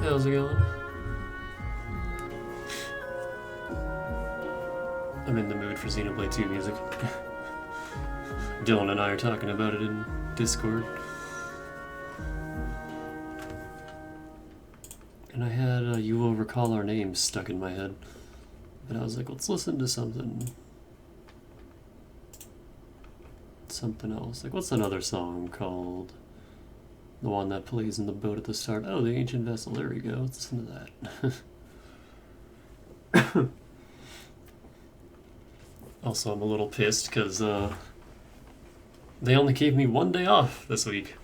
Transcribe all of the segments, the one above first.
How's it going? I'm in the mood for Xenoblade 2 music. Dylan and I are talking about it in Discord. And I had You Will Recall Our Names stuck in my head. But I was like, let's listen to something else. Like, what's another song called? The one that plays in the boat at the start. Oh, The Ancient Vessel. There we go. Let's listen to that. Also, I'm a little pissed because they only gave me 1 day off this week.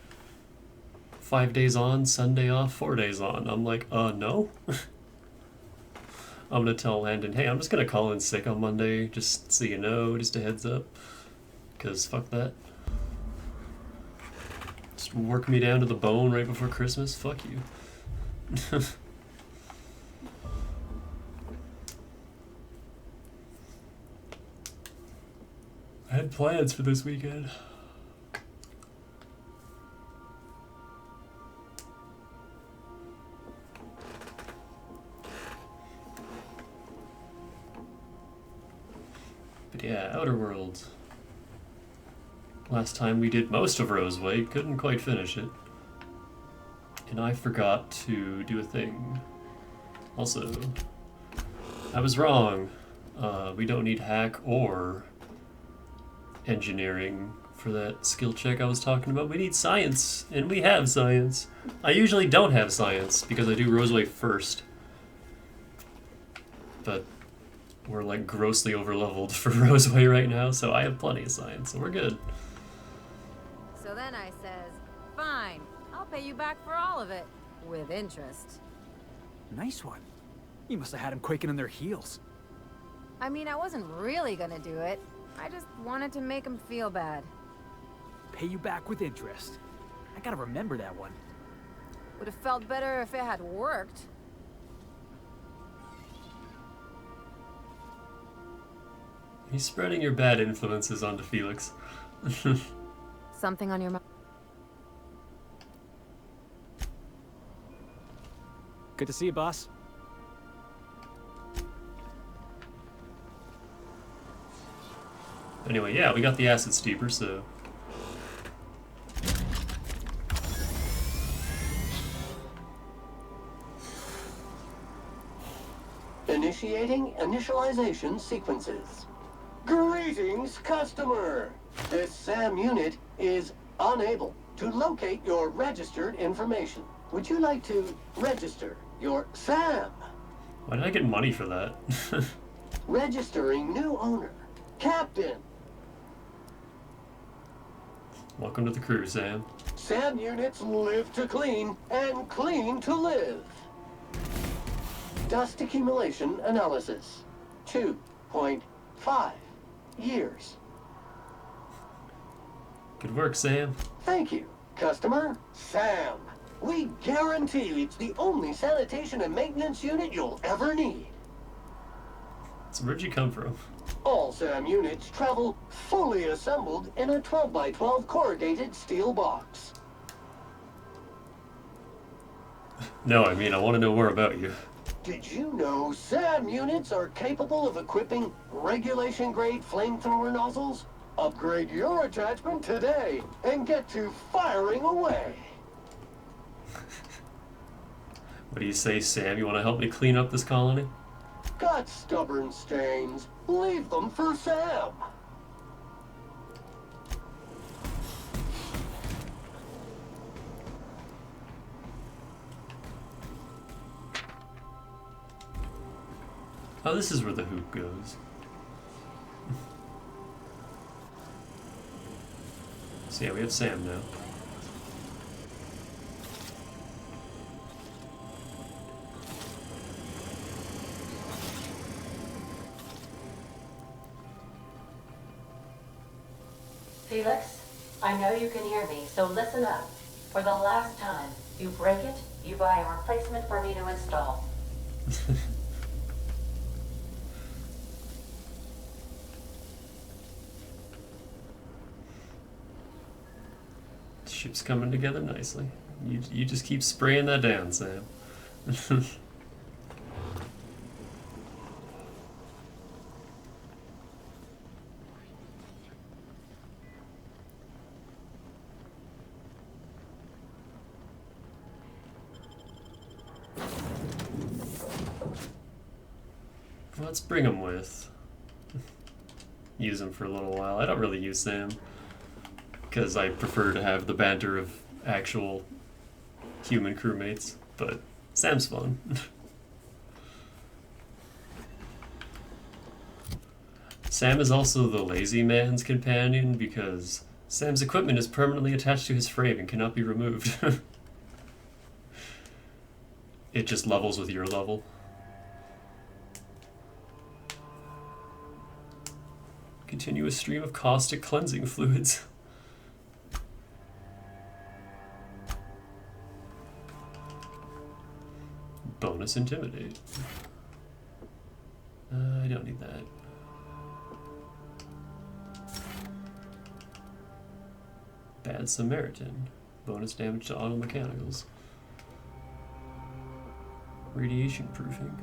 5 days on, Sunday off, 4 days on. I'm like, no. I'm going to tell Landon, hey, I'm just going to call in sick on Monday, just so you know, just a heads up. Because fuck that. Just work me down to the bone right before Christmas? Fuck you. I had plans for this weekend. But yeah, Outer Worlds. Last time we did most of Roseway, couldn't quite finish it. And I forgot to do a thing. Also, I was wrong. We don't need hack or engineering for that skill check I was talking about. We need science, and we have science. I usually don't have science because I do Roseway first. But we're like grossly overleveled for Roseway right now, so I have plenty of science, so we're good. So then I says, fine, I'll pay you back for all of it, with interest. Nice one. You must have had them quaking in their heels. I mean, I wasn't really gonna do it. I just wanted to make him feel bad. Pay you back with interest. I gotta remember that one. Would have felt better if it had worked. He's spreading your bad influences onto Felix. Something on your mind? Good to see you, boss. Anyway, yeah, we got the acid steeper, so... Initiating initialization sequences. Greetings, customer! This SAM unit is unable to locate your registered information. Would you like to register your SAM? Why did I get money for that? Registering new owner. Captain. Welcome to the crew, Sam. SAM units live to clean and clean to live. Dust accumulation analysis. 2.5 years. Good work, Sam. Thank you, customer. SAM. We guarantee it's the only sanitation and maintenance unit you'll ever need. So where'd you come from? All SAM units travel fully assembled in a 12x12 corrugated steel box. No, I mean, I want to know more about you. Did you know SAM units are capable of equipping regulation-grade flamethrower nozzles? Upgrade your attachment today and get to firing away. What do you say, Sam? You want to help me clean up this colony? Got stubborn stains. Leave them for Sam. Oh, this is where the hoop goes. So yeah, we have Sam now. Felix, I know you can hear me, so listen up. For the last time, you break it, you buy a replacement for me to install. Ship's coming together nicely. You just keep spraying that down, Sam. Let's bring him with. Use him for a little while. I don't really use Sam, because I prefer to have the banter of actual human crewmates, but Sam's fun. Sam is also the lazy man's companion because Sam's equipment is permanently attached to his frame and cannot be removed. It just levels with your level. Continuous stream of caustic cleansing fluids. Bonus intimidate. I don't need that. Bad Samaritan. Bonus damage to auto mechanicals. Radiation proofing.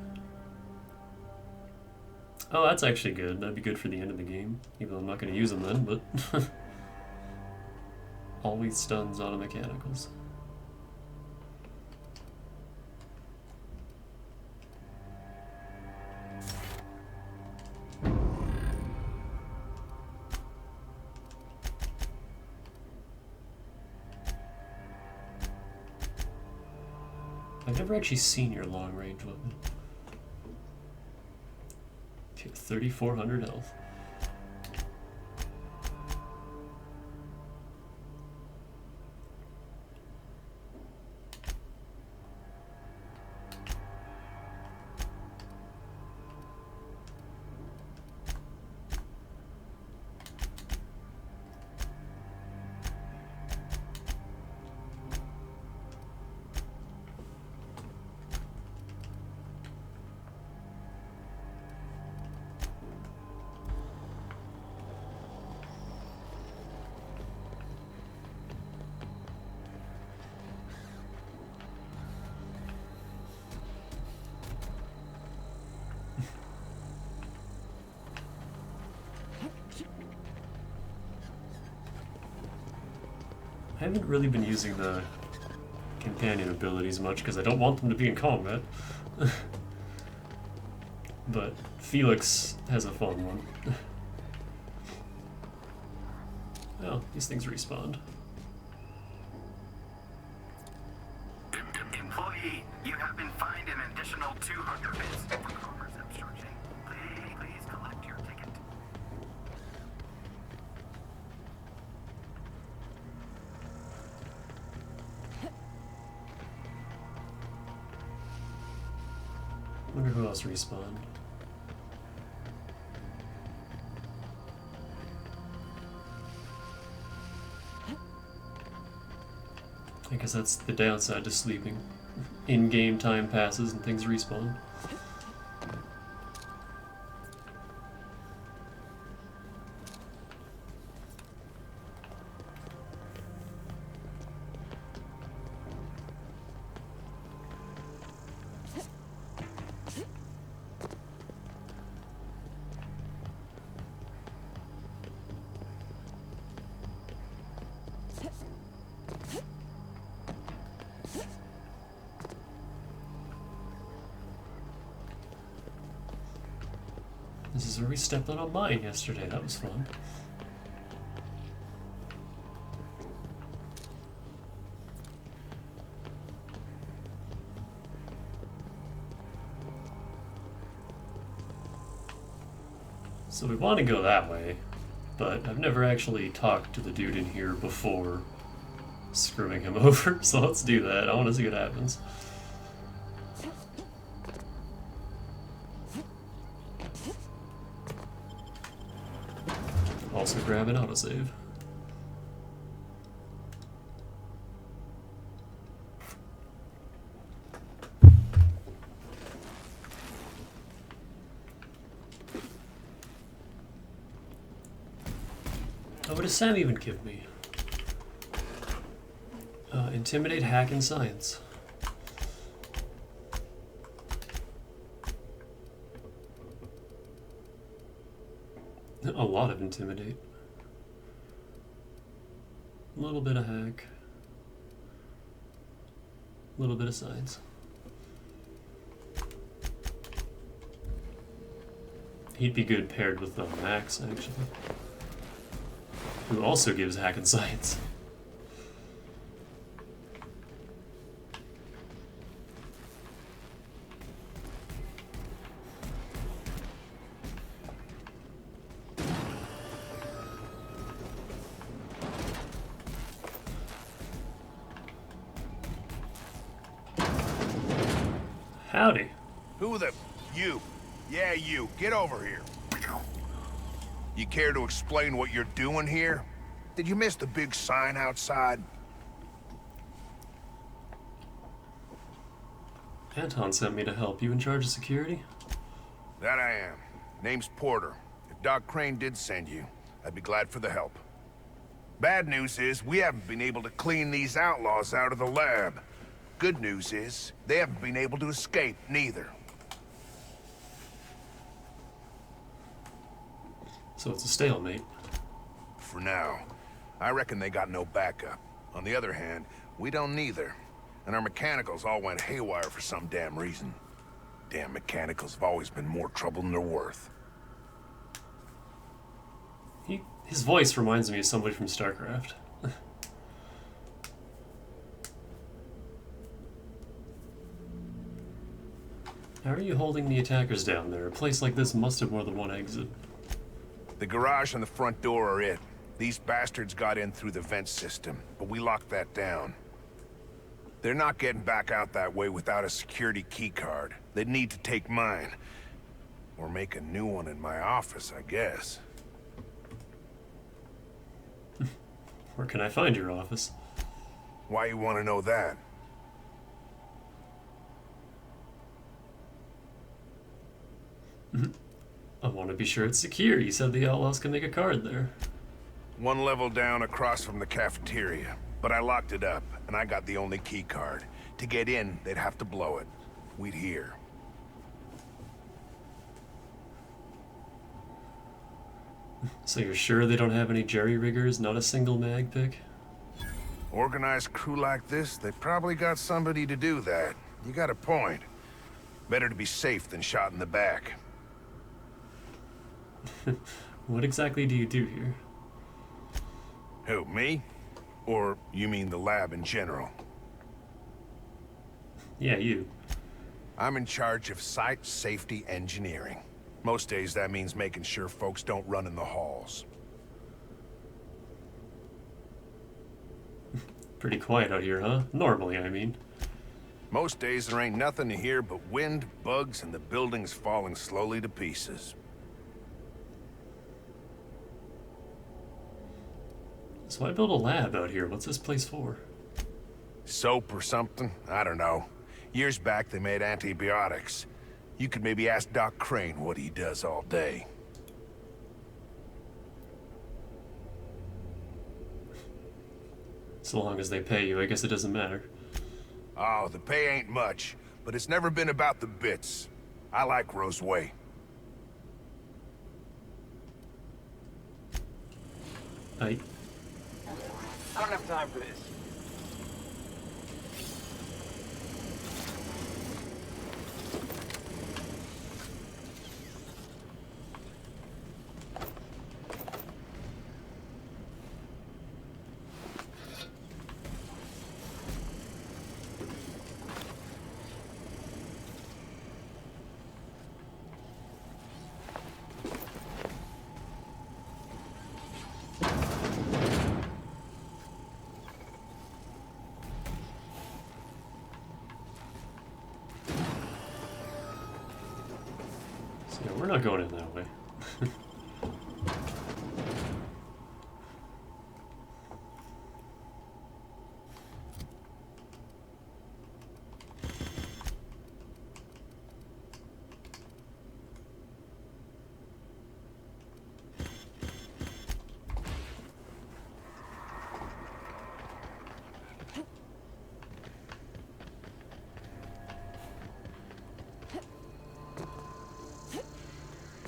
Oh, that's actually good. That'd be good for the end of the game. Even though I'm not going to use them then, but... Always stuns auto mechanicals. I've never actually seen your long range weapon. 3,400 health. I haven't really been using the companion abilities much because I don't want them to be in combat. But Felix has a fun one. Oh, these things respawned. Employee, you have been fined an additional 200 bits for commerce obstruction. Please collect your ticket. Wonder who else respawned. I guess that's the downside to sleeping. In-game time passes and things respawn. This is where we stepped on a mine yesterday. That was fun. So we want to go that way, but I've never actually talked to the dude in here before screwing him over, so let's do that. I want to see what happens. Also grab an autosave. Oh, what does Sam even give me? Intimidate, hack, and science. A lot of intimidate. A little bit of hack. A little bit of science. He'd be good paired with Max, actually. Who also gives hack and science. Howdy. Who the... You. Yeah, you. Get over here. You care to explain what you're doing here? Did you miss the big sign outside? Anton sent me to help. You in charge of security? That I am. Name's Porter. If Doc Crane did send you, I'd be glad for the help. Bad news is, we haven't been able to clean these outlaws out of the lab. Good news is, they haven't been able to escape, neither. So it's a stalemate. For now. I reckon they got no backup. On the other hand, we don't neither. And our mechanicals all went haywire for some damn reason. Damn mechanicals have always been more trouble than they're worth. His voice reminds me of somebody from StarCraft. How are you holding the attackers down there? A place like this must have more than one exit. The garage and the front door are it. These bastards got in through the vent system, but we locked that down. They're not getting back out that way without a security keycard. They'd need to take mine. Or make a new one in my office, I guess. Where can I find your office? Why you want to know that? I want to be sure it's secure. You said the outlaws can make a card there. One level down across from the cafeteria. But I locked it up, and I got the only key card. To get in, they'd have to blow it. We'd hear. So you're sure they don't have any jerry-riggers? Not a single mag pick? Organized crew like this, they probably got somebody to do that. You got a point. Better to be safe than shot in the back. What exactly do you do here? Who, me? Or you mean the lab in general? Yeah, you. I'm in charge of site safety engineering. Most days that means making sure folks don't run in the halls. Pretty quiet out here, huh? Normally, I mean. Most days there ain't nothing to hear but wind, bugs, and the buildings falling slowly to pieces. So I built a lab out here. What's this place for? Soap or something? I don't know. Years back they made antibiotics. You could maybe ask Doc Crane what he does all day. So long as they pay you, I guess it doesn't matter. Oh, the pay ain't much, but it's never been about the bits. I like Roseway. I don't have time for this. So yeah, we're not going in that way.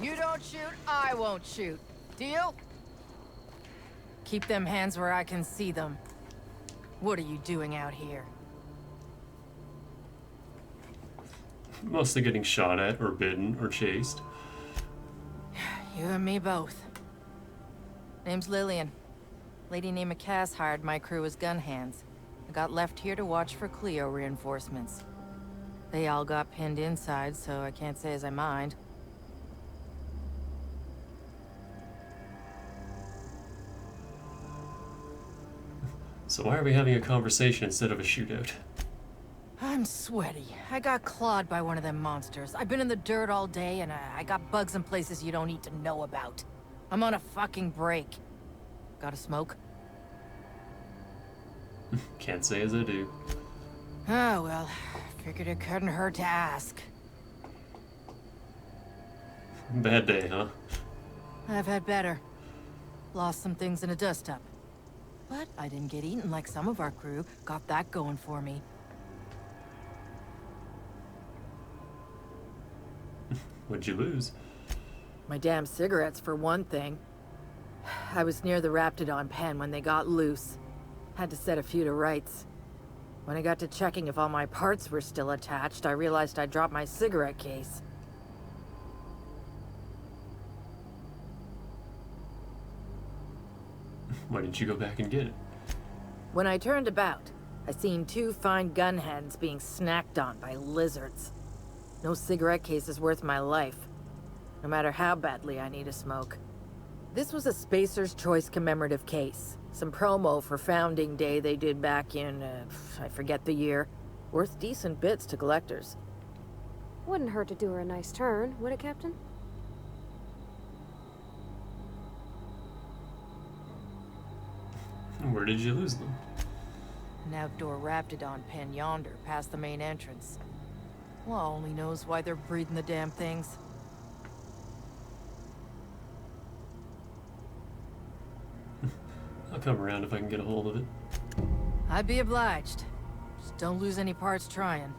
You don't shoot, I won't shoot. Deal? Keep them hands where I can see them. What are you doing out here? Mostly getting shot at, or bitten, or chased. You and me both. Name's Lillian. Lady named Cass hired my crew as gun hands. I got left here to watch for Cleo reinforcements. They all got pinned inside, so I can't say as I mind. So why are we having a conversation instead of a shootout? I'm sweaty. I got clawed by one of them monsters. I've been in the dirt all day, and I got bugs in places you don't need to know about. I'm on a fucking break. Got a smoke? Can't say as I do. Oh, well. Figured it couldn't hurt to ask. Bad day, huh? I've had better. Lost some things in a dust-up. But I didn't get eaten like some of our crew. Got that going for me. What'd you lose? My damn cigarettes, for one thing. I was near the Raptidon pen when they got loose. Had to set a few to rights. When I got to checking if all my parts were still attached, I realized I'd dropped my cigarette case. Why didn't you go back and get it? When I turned about, I seen 2 fine gunheads being snacked on by lizards. No cigarette case is worth my life, no matter how badly I need a smoke. This was a Spacer's Choice commemorative case. Some promo for Founding Day they did back in, I forget the year. Worth decent bits to collectors. Wouldn't hurt to do her a nice turn, would it, Captain? Where did you lose them? An outdoor Raptidon pen yonder, past the main entrance. Law only knows why they're breeding the damn things. I'll come around if I can get a hold of it. I'd be obliged. Just don't lose any parts trying.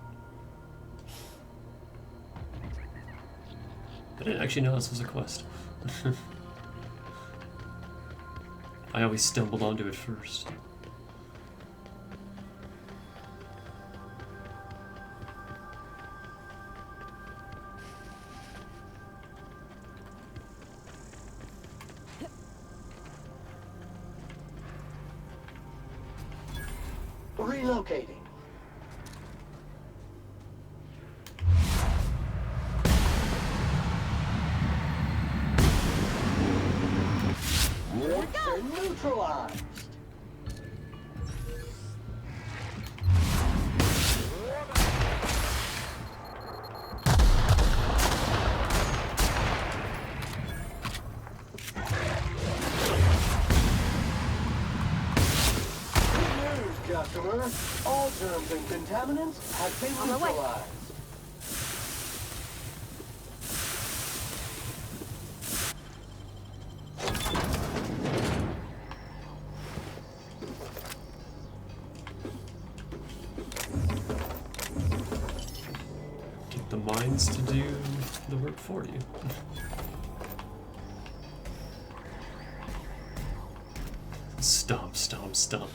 I didn't actually know this was a quest. I always stumbled onto it first. Relocating. They're neutralized. Customer, all germs and contaminants have been On my way. neutralized. Get the mines to do the work for you. Stomp, stomp, stomp.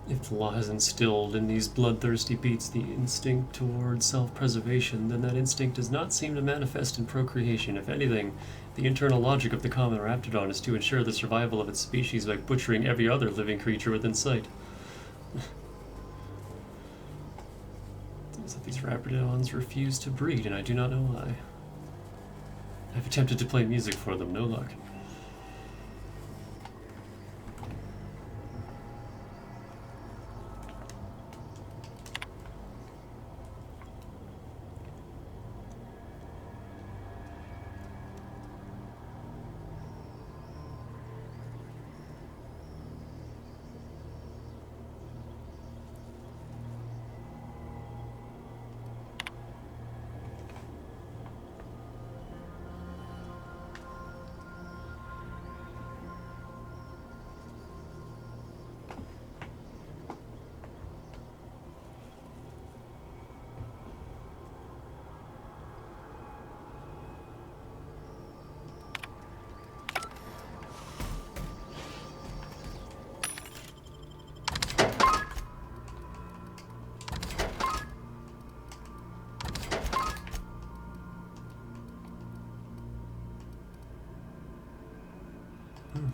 If the law has instilled in these bloodthirsty beasts the instinct toward self-preservation, then that instinct does not seem to manifest in procreation. If anything, the internal logic of the common raptidon is to ensure the survival of its species by butchering every other living creature within sight. Seems that these raptidons refuse to breed, and I do not know why. I've attempted to play music for them, no luck.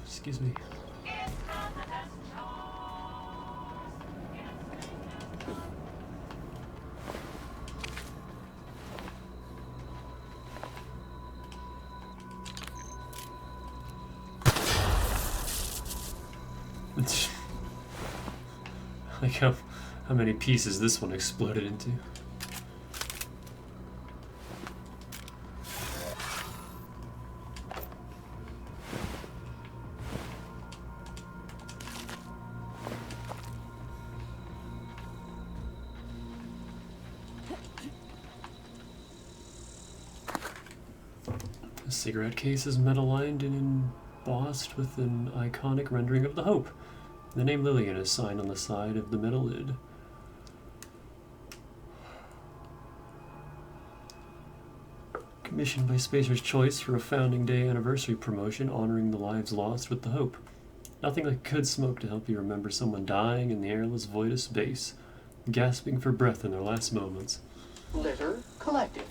Excuse me. Like how many pieces this one exploded into. cigarette case is metal-lined and embossed with an iconic rendering of the Hope. The name Lillian is signed on the side of the metal lid. Commissioned by Spacer's Choice for a Founding Day anniversary promotion honoring the lives lost with the Hope. Nothing like good smoke to help you remember someone dying in the airless void of space, gasping for breath in their last moments. Litter collected.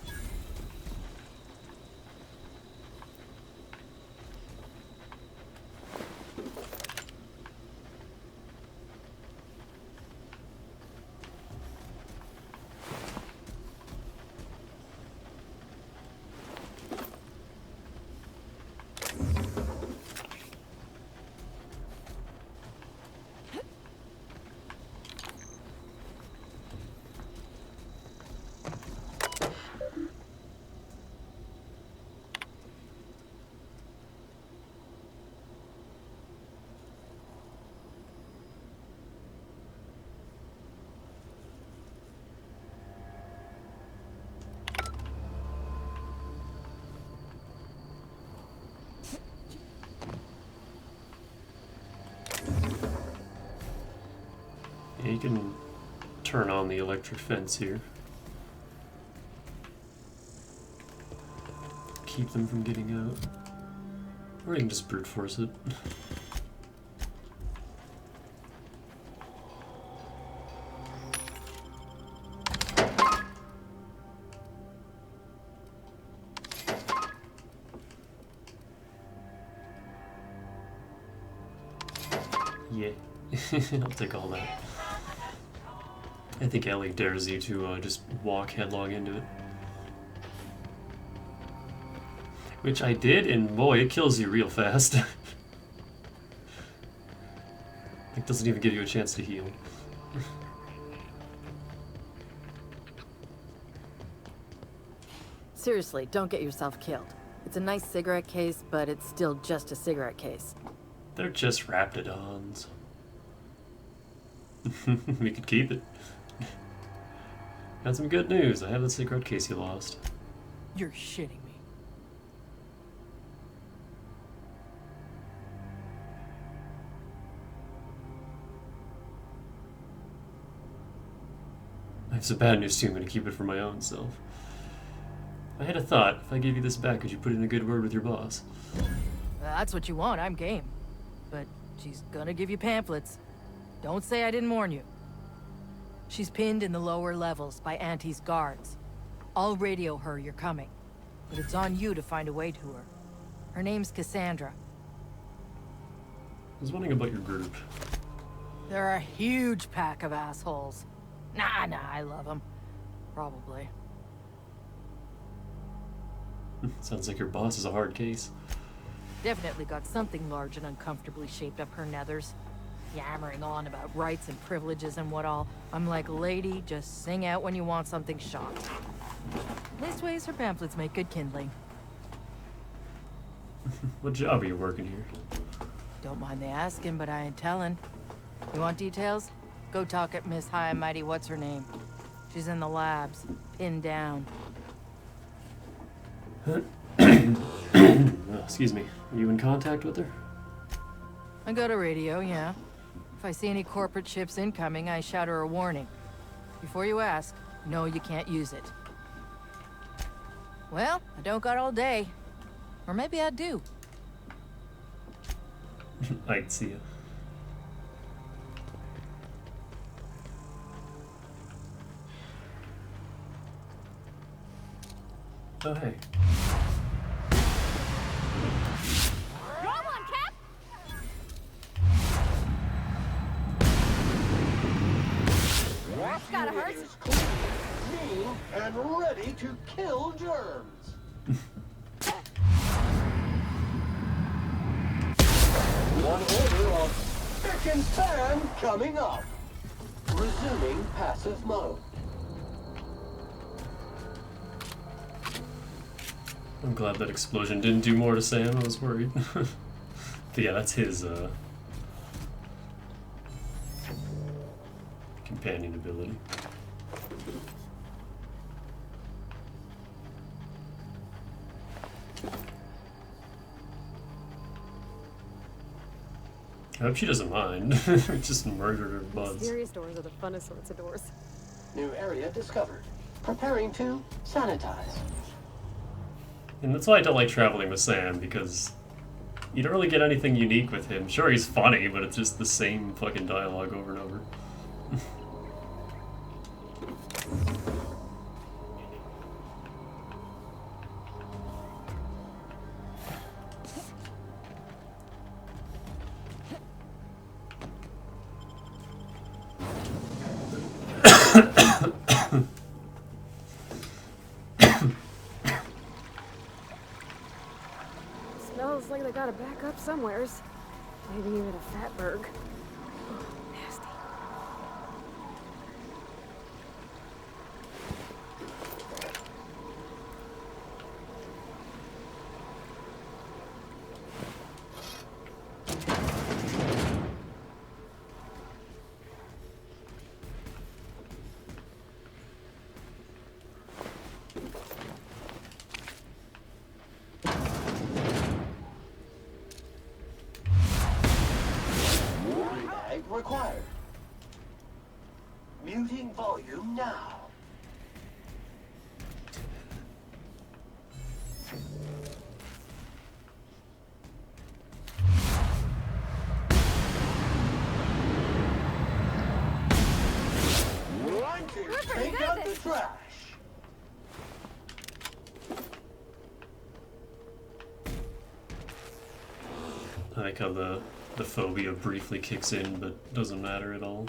Yeah, you can turn on the electric fence here. Keep them from getting out. Or you can just brute force it. Yeah, I'll take all that. I think Ellie dares you to just walk headlong into it. Which I did, and boy, it kills you real fast. It doesn't even give you a chance to heal. Seriously, don't get yourself killed. It's a nice cigarette case, but it's still just a cigarette case. They're just raptidons. We could keep it. Got some good news. I have the cigarette case you lost. You're shitting me. I have some bad news too. I'm going to keep it for my own self. I had a thought. If I gave you this back, could you put in a good word with your boss? That's what you want, I'm game. But she's gonna give you pamphlets. Don't say I didn't warn you. She's pinned in the lower levels by Auntie's guards. I'll radio her you're coming, but it's on you to find a way to her. Her name's Cassandra. I was wondering about your group. They're a huge pack of assholes. Nah, I love them. Probably. Sounds like your boss is a hard case. Definitely got something large and uncomfortably shaped up her nethers. Yammering on about rights and privileges and what all. I'm like, lady, just sing out when you want something shot. Leastways, her pamphlets make good kindling. What job are you working here? Don't mind the asking, but I ain't telling. You want details? Go talk at Miss High and Mighty what's her name. She's in the labs, pinned down. Oh, excuse me. Are you in contact with her? I got a radio, yeah. If I see any corporate ships incoming, I shout her a warning. Before you ask, no, you can't use it. Well, I don't got all day. Or maybe I do. I can see it. Oh, hey. Gotta hurt. Is clean, mean, and ready to kill germs. One order of spick and span coming up. Resuming passive mode. I'm glad that explosion didn't do more to Sam. I was worried. But yeah, that's his companion ability. I hope she doesn't mind. Just murdered her buds. Mysterious doors are the funnest sorts of doors. New area discovered. Preparing to sanitize. And that's why I don't like traveling with Sam, because you don't really get anything unique with him. Sure, he's funny, but it's just the same fucking dialogue over and over. Smells like they got a backup somewheres. Maybe even a fatberg. Oh, nasty. Bag required. Muting volume now. Run to take out the trash. I like how the phobia briefly kicks in, but doesn't matter at all.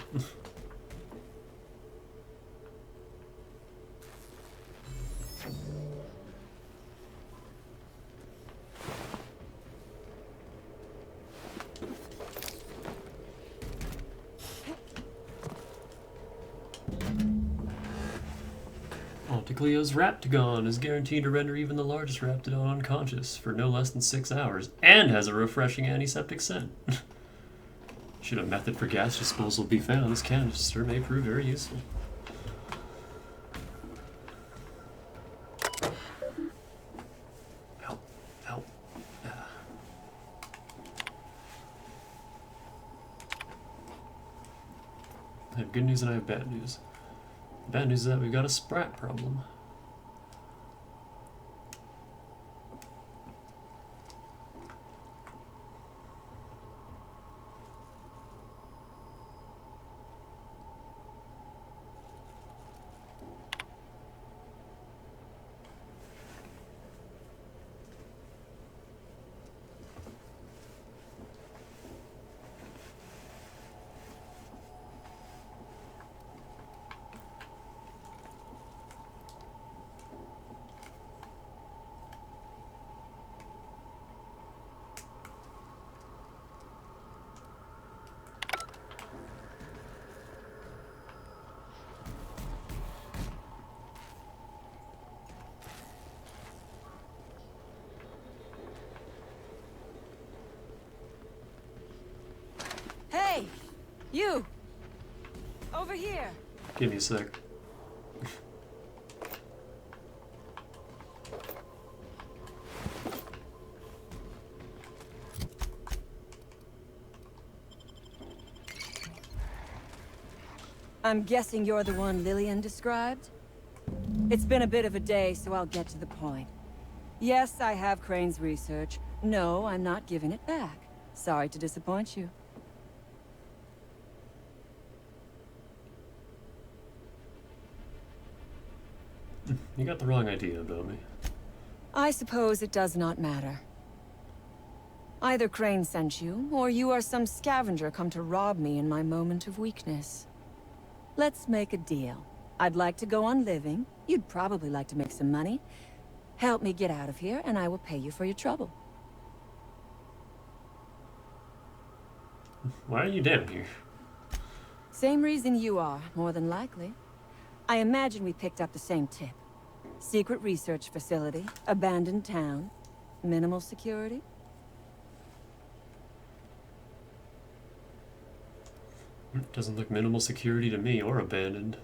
Alticleo's Raptagon is guaranteed to render even the largest Raptidon unconscious for no less than 6 hours, and has a refreshing antiseptic scent. Should a method for gas disposal be found, this canister may prove very useful. Help. Help. I have good news and I have bad news. Bad news is that we've got a sprat problem. Hey! You! Over here! Give me a sec. I'm guessing you're the one Lillian described? It's been a bit of a day, so I'll get to the point. Yes, I have Crane's research. No, I'm not giving it back. Sorry to disappoint you. You got the wrong idea about me. I suppose it does not matter. Either Crane sent you, or you are some scavenger come to rob me in my moment of weakness. Let's make a deal. I'd like to go on living. You'd probably like to make some money. Help me get out of here, and I will pay you for your trouble. Why are you down here? Same reason you are, more than likely. I imagine we picked up the same tip. Secret research facility, abandoned town, minimal security. Doesn't look minimal security to me, or abandoned.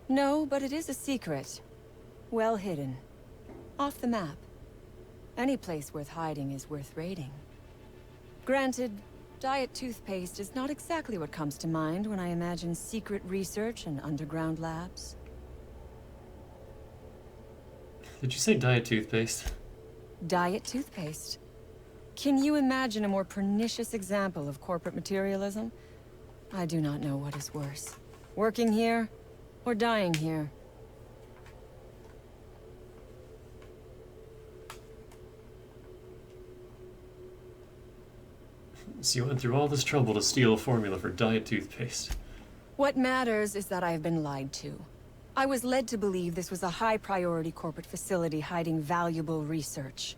No, but it is a secret. Well hidden. Off the map. Any place worth hiding is worth raiding. Granted, Diet toothpaste is not exactly what comes to mind when I imagine secret research and underground labs. Did you say diet toothpaste? Diet toothpaste. Can you imagine a more pernicious example of corporate materialism? I do not know what is worse. Working here, or dying here. So you went through all this trouble to steal a formula for diet toothpaste. What matters is that I have been lied to. I was led to believe this was a high-priority corporate facility hiding valuable research.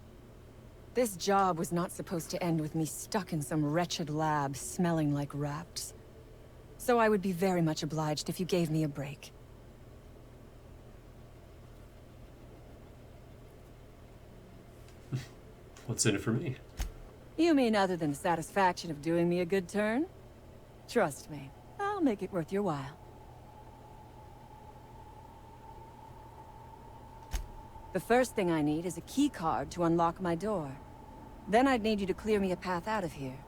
This job was not supposed to end with me stuck in some wretched lab smelling like rats. So I would be very much obliged if you gave me a break. What's in it for me? You mean other than the satisfaction of doing me a good turn? Trust me, I'll make it worth your while. The first thing I need is a key card to unlock my door. Then I'd need you to clear me a path out of here.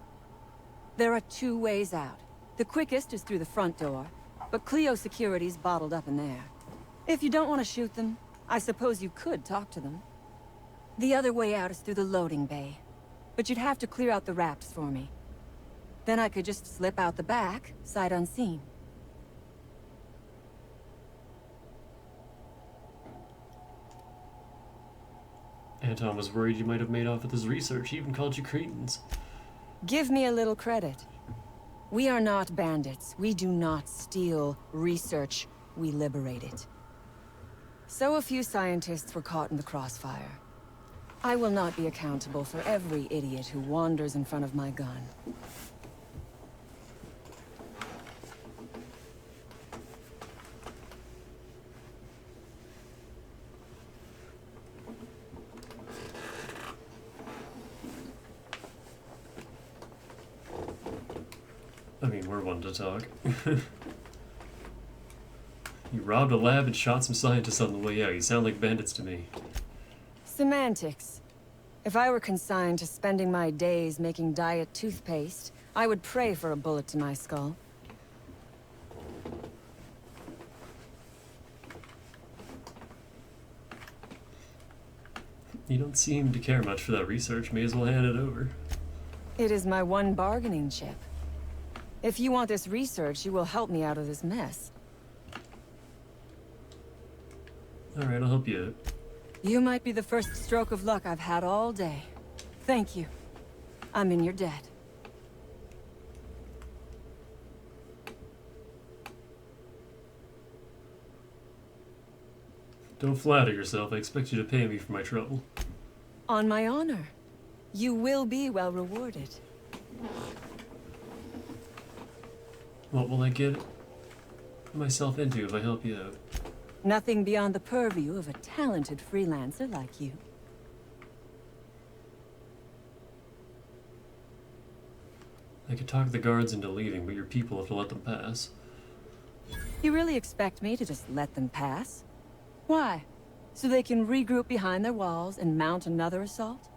There are 2 ways out. The quickest is through the front door, but Cleo security's bottled up in there. If you don't want to shoot them, I suppose you could talk to them. The other way out is through the loading bay, but you'd have to clear out the wraps for me. Then I could just slip out the back, sight unseen. Anton was worried you might have made off with his research. He even called you cretins. Give me a little credit. We are not bandits. We do not steal research. We liberate it. So a few scientists were caught in the crossfire. I will not be accountable for every idiot who wanders in front of my gun. I mean, we're one to talk. You robbed a lab and shot some scientists on the way out. You sound like bandits to me. Semantics. If I were consigned to spending my days making diet toothpaste, I would pray for a bullet to my skull. You don't seem to care much for that research. May as well hand it over. It is my one bargaining chip. If you want this research, you will help me out of this mess. Alright, I'll help you out. You might be the first stroke of luck I've had all day. Thank you. I'm in your debt. Don't flatter yourself. I expect you to pay me for my trouble. On my honor. You will be well rewarded. What will I get myself into if I help you out? Nothing beyond the purview of a talented freelancer like you. I could talk the guards into leaving, but your people have to let them pass. You really expect me to just let them pass? Why? So they can regroup behind their walls and mount another assault?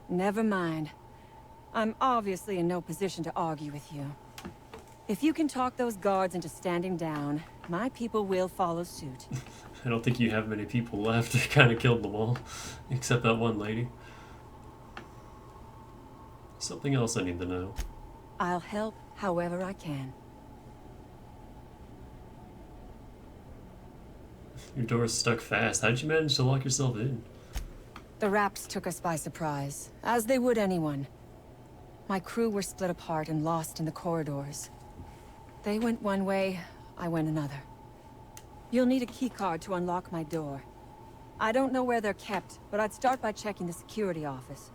Never mind. I'm obviously in no position to argue with you. If you can talk those guards into standing down, my people will follow suit. I don't think you have many people left. I kind of killed them all, except that one lady. Something else I need to know. I'll help however I can. Your door's stuck fast. How'd you manage to lock yourself in? The Raps took us by surprise, as they would anyone. My crew were split apart and lost in the corridors. They went one way, I went another. You'll need a keycard to unlock my door. I don't know where they're kept, but I'd start by checking the security office.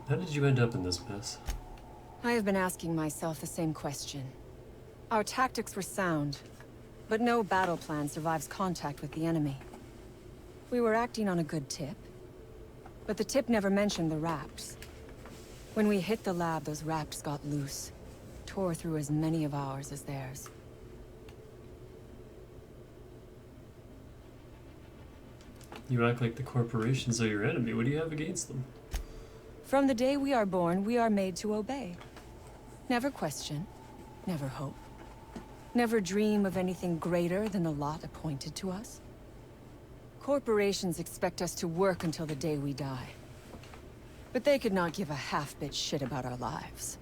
How did you end up in this mess? I have been asking myself the same question. Our tactics were sound, but no battle plan survives contact with the enemy. We were acting on a good tip, but the tip never mentioned the Raps. When we hit the lab, those Raps got loose, tore through as many of ours as theirs. You act like the corporations are your enemy. What do you have against them? From the day we are born, we are made to obey. Never question, never hope. Never dream of anything greater than the lot appointed to us. Corporations expect us to work until the day we die. But they could not give a half-bit shit about our lives.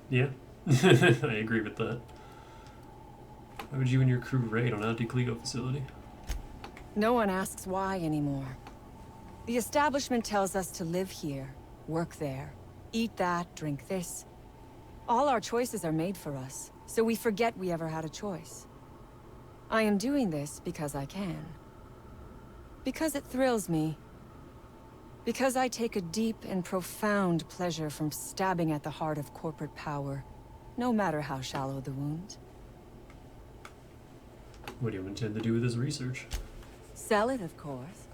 Yeah, I agree with that. Why would you and your crew raid on Anti-Clio facility? No one asks why anymore. The establishment tells us to live here, work there, eat that, drink this. All our choices are made for us, so we forget we ever had a choice. I am doing this because I can. Because it thrills me. Because I take a deep and profound pleasure from stabbing at the heart of corporate power, no matter how shallow the wound. What do you intend to do with this research? Sell it, of course.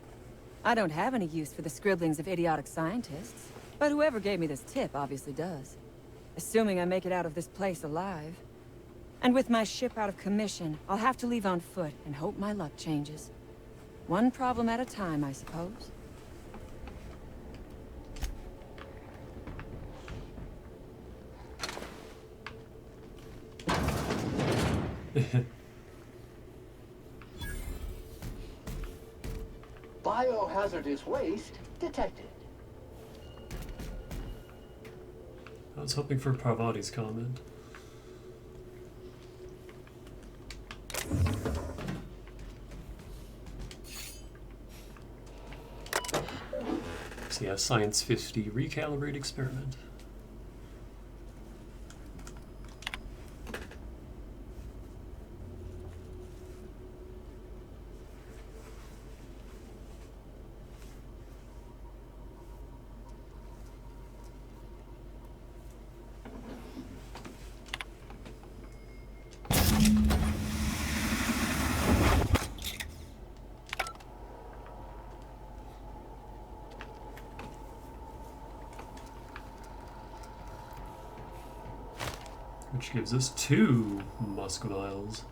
I don't have any use for the scribblings of idiotic scientists, but whoever gave me this tip obviously does. Assuming I make it out of this place alive. And with my ship out of commission, I'll have to leave on foot and hope my luck changes. One problem at a time, I suppose. Biohazardous waste detected. I was hoping for Parvati's comment. So yeah, Science 50, recalibrate experiment. Which gives us 2 musk vials.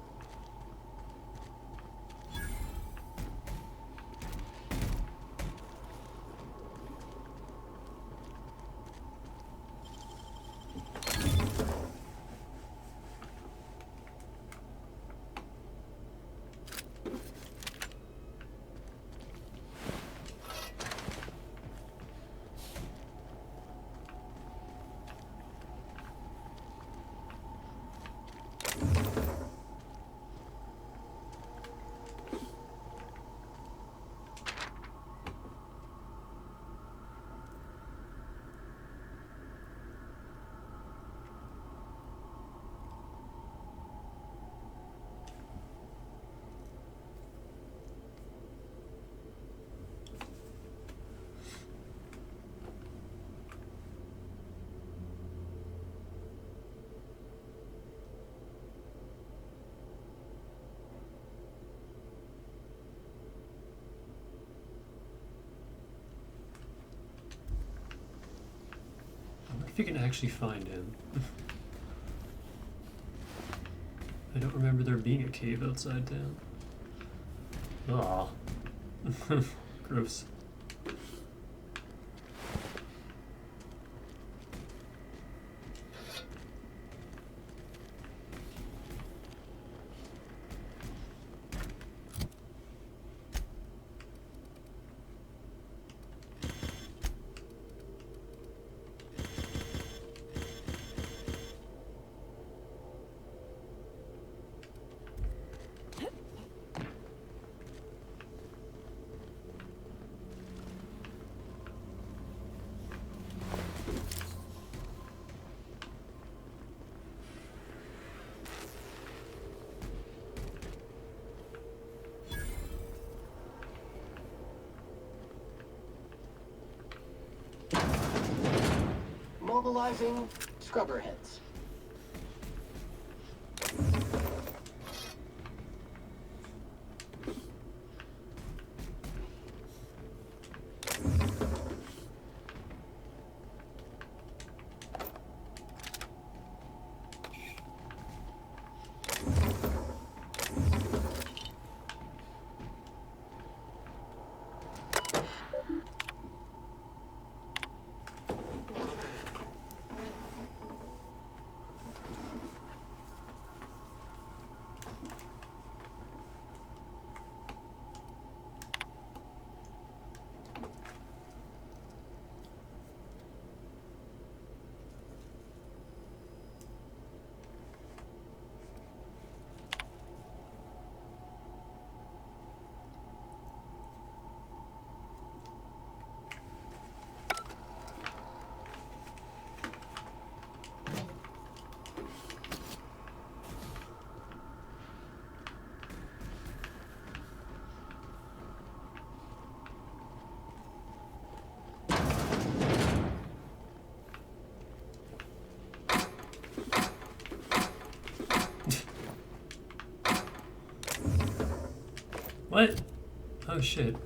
If you can actually find him. I don't remember there being a cave outside town. Aw. Gross. Mobilizing scrubber heads. What? Oh shit.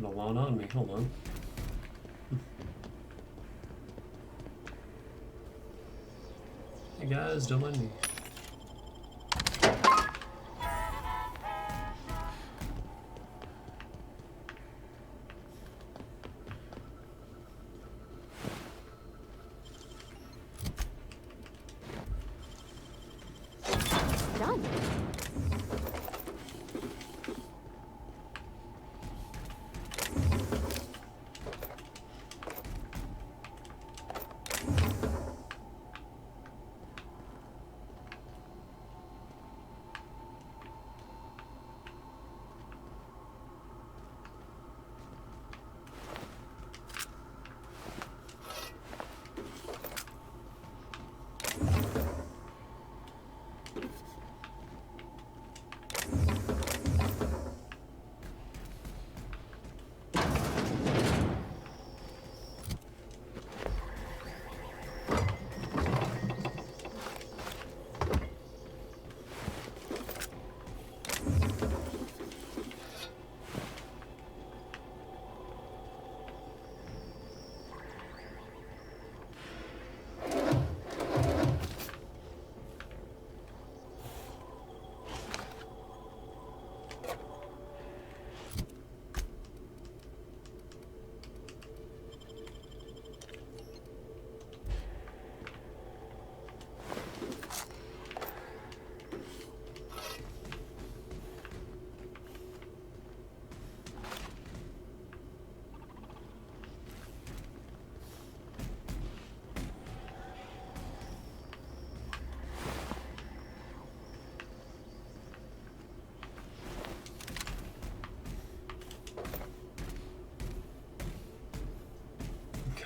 Got a lot on me, hold on. Hey guys, don't mind me. Done.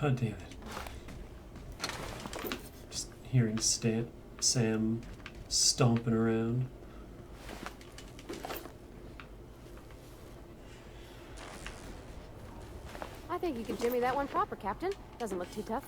God damn it. Just hearing Sam stomping around. I think you could jimmy that one proper, Captain. Doesn't look too tough.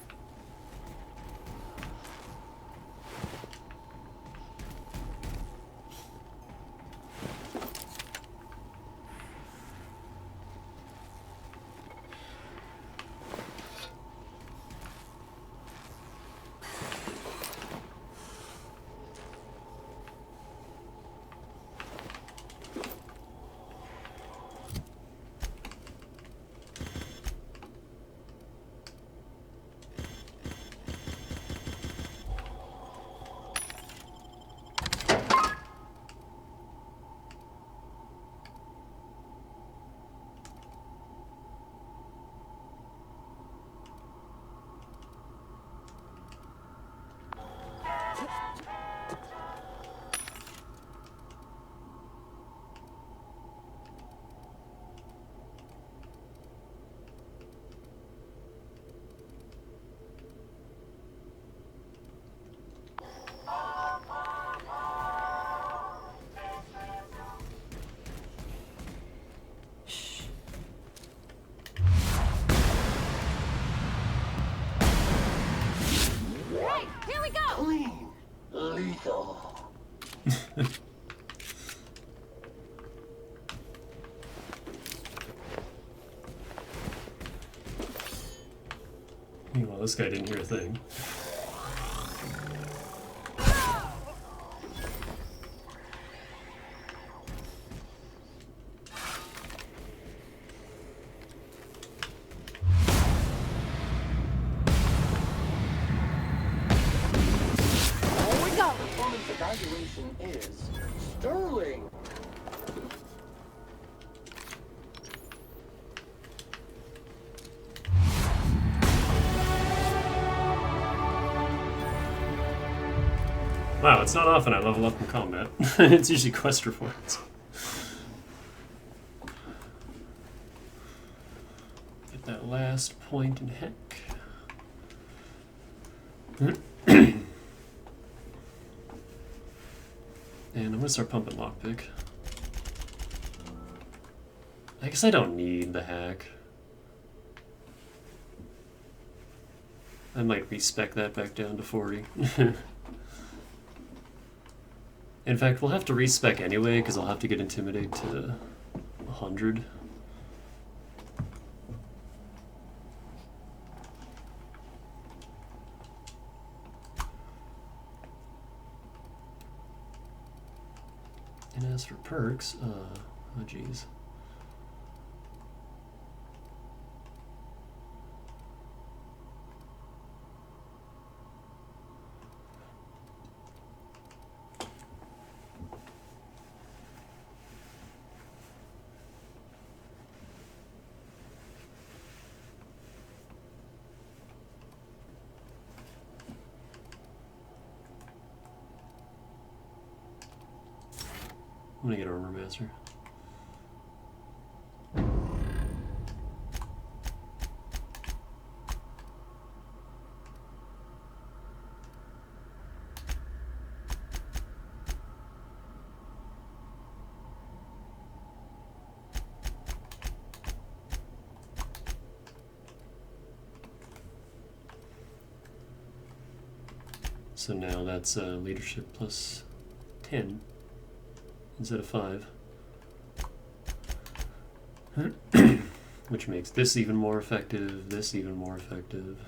Clean. Lethal. Meanwhile, this guy didn't hear a thing. Performance evaluation is sterling. Wow, it's not often I level up in combat. It's usually quest rewards. Get that last point in heck. And I'm gonna start pumping lockpick. I guess I don't need the hack. I might respec that back down to 40. In fact, we'll have to respec anyway, because I'll have to get Intimidate to 100. And as for perks, oh geez. I'm gonna get Armor Master. So now that's leadership plus 10 instead of 5. Which makes this even more effective, this even more effective.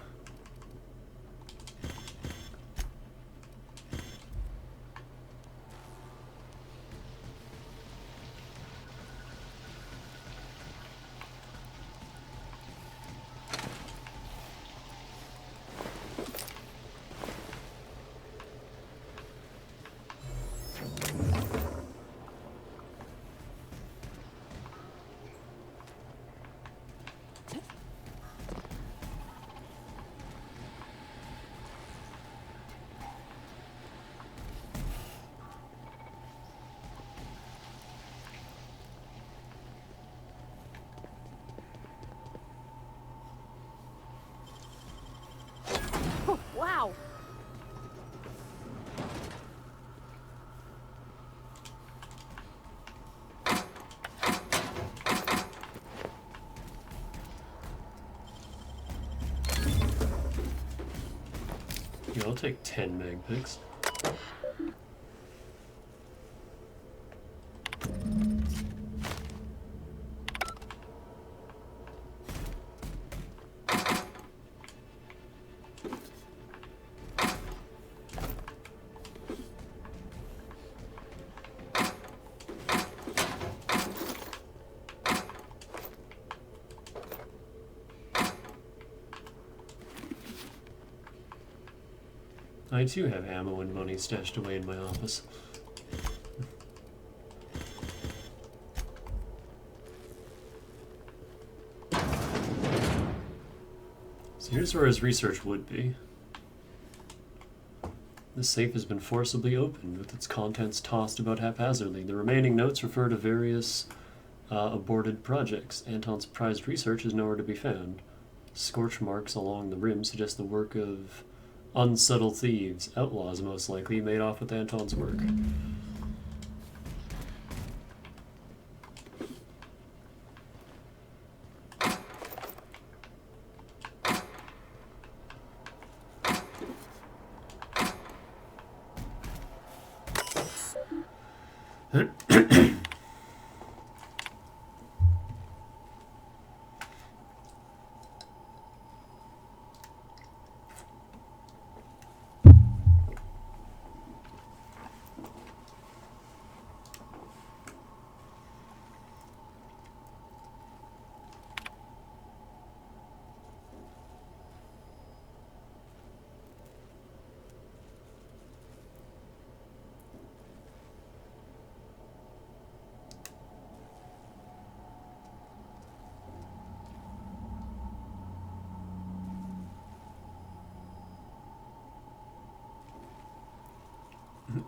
Wow. Yeah, I'll take 10 mag picks. I too have ammo and money stashed away in my office. So here's where his research would be. The safe has been forcibly opened, with its contents tossed about haphazardly. The remaining notes refer to various aborted projects. Anton's prized research is nowhere to be found. Scorch marks along the rim suggest the work of unsubtle thieves, outlaws most likely, made off with Anton's work.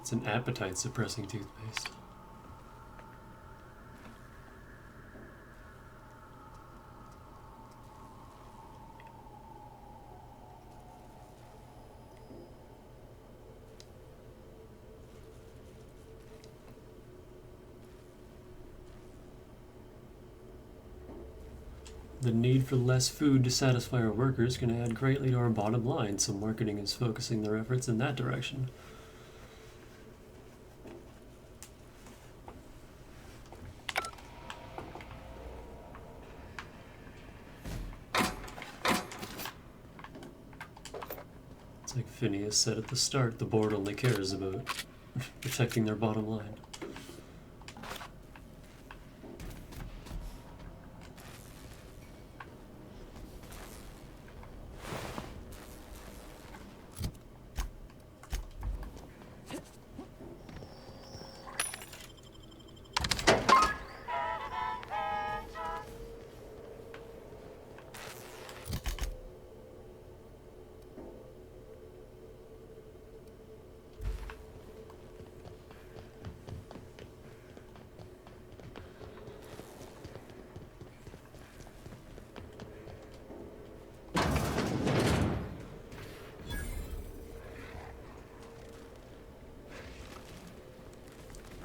It's an appetite-suppressing toothpaste. The need for less food to satisfy our workers can add greatly to our bottom line, so marketing is focusing their efforts in that direction. It's like Phineas said at the start, the board only cares about protecting their bottom line.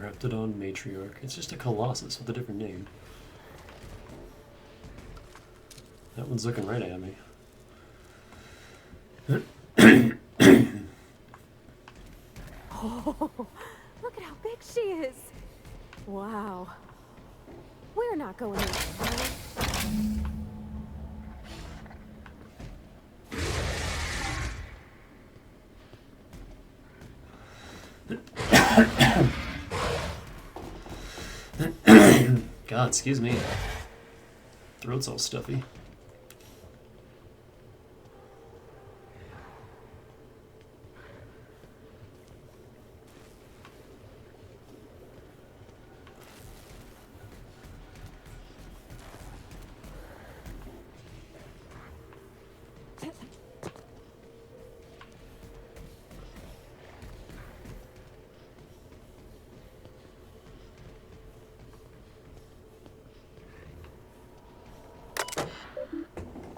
Raptidon Matriarch. It's just a Colossus with a different name. That one's looking right at me. Oh, look at how big she is. Wow. We're not going in there. God, excuse me. Throat's all stuffy.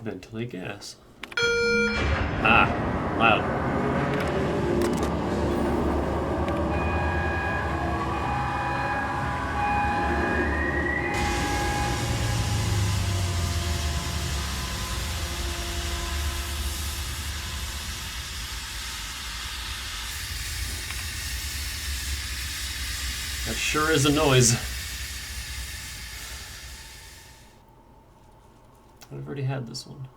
Ventilate gas. Ah, loud. That sure is a noise. I've already had this one.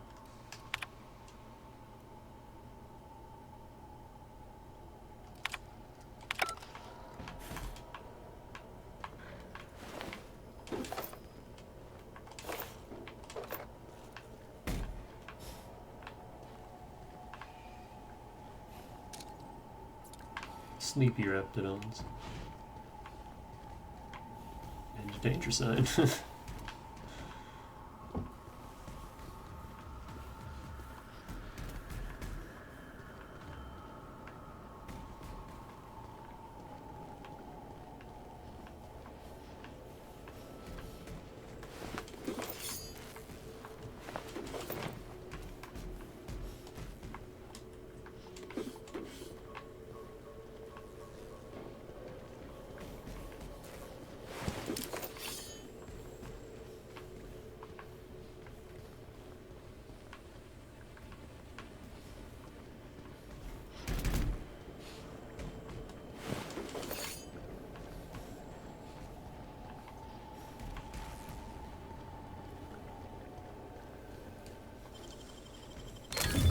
Sleepy Raptidons. And danger sign.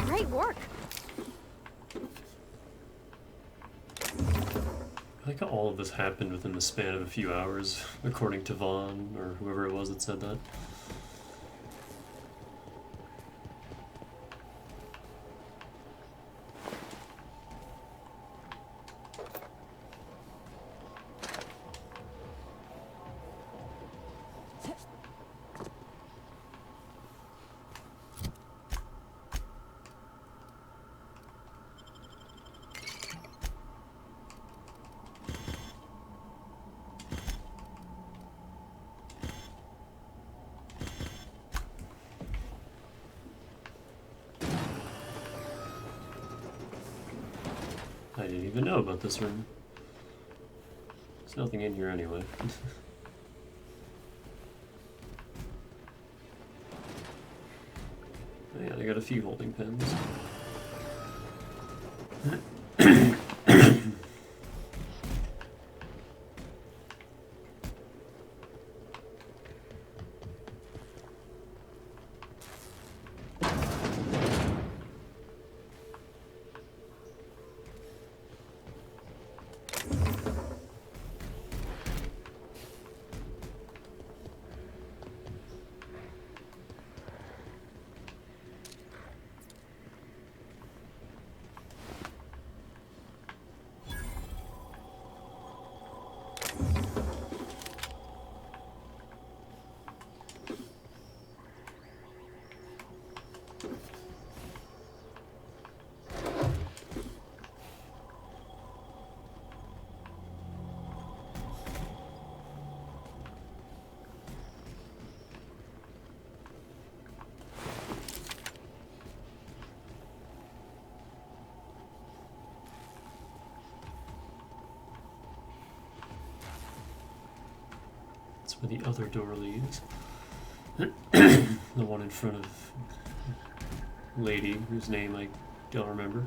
Great work. I like how all of this happened within the span of a few hours, according to Vaughn, or whoever it was that said that. I didn't even know about this room. There's nothing in here anyway. yeah, I got a few holding pens. That's where the other door leads. The one in front of lady whose name I don't remember.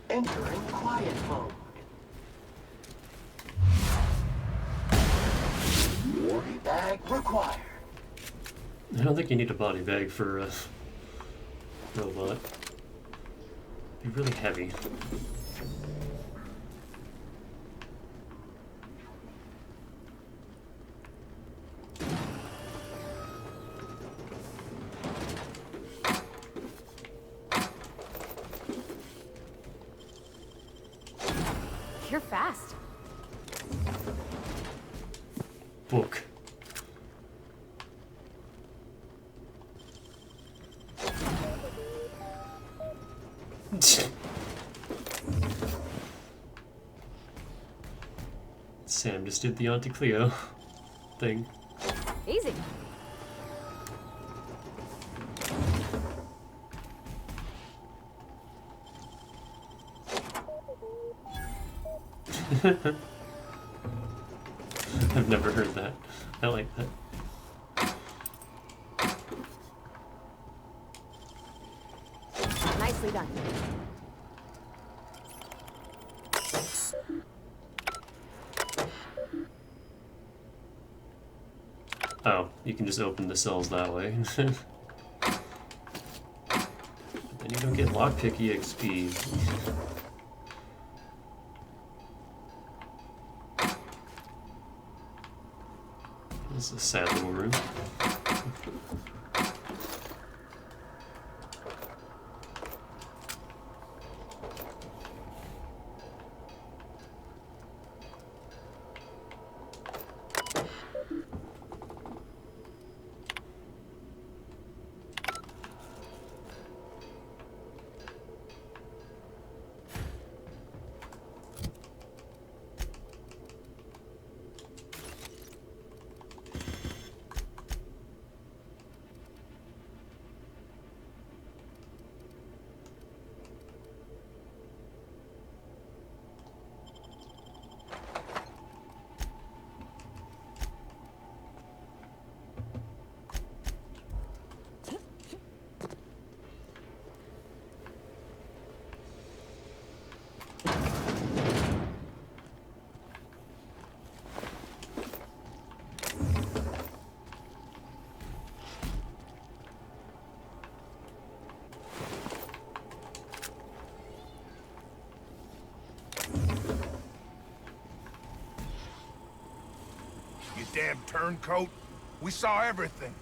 Entering quiet mode. Body bag required. I don't think you need a body bag for a robot. It'd be really heavy. You're fast. Book. Sam just did the Auntie Cleo thing. Easy. I've never heard that. I like that. Nicely done. Oh, you can just open the cells that way. Then you don't get lockpick EXP. This is a sad little room. damn turncoat. We saw everything.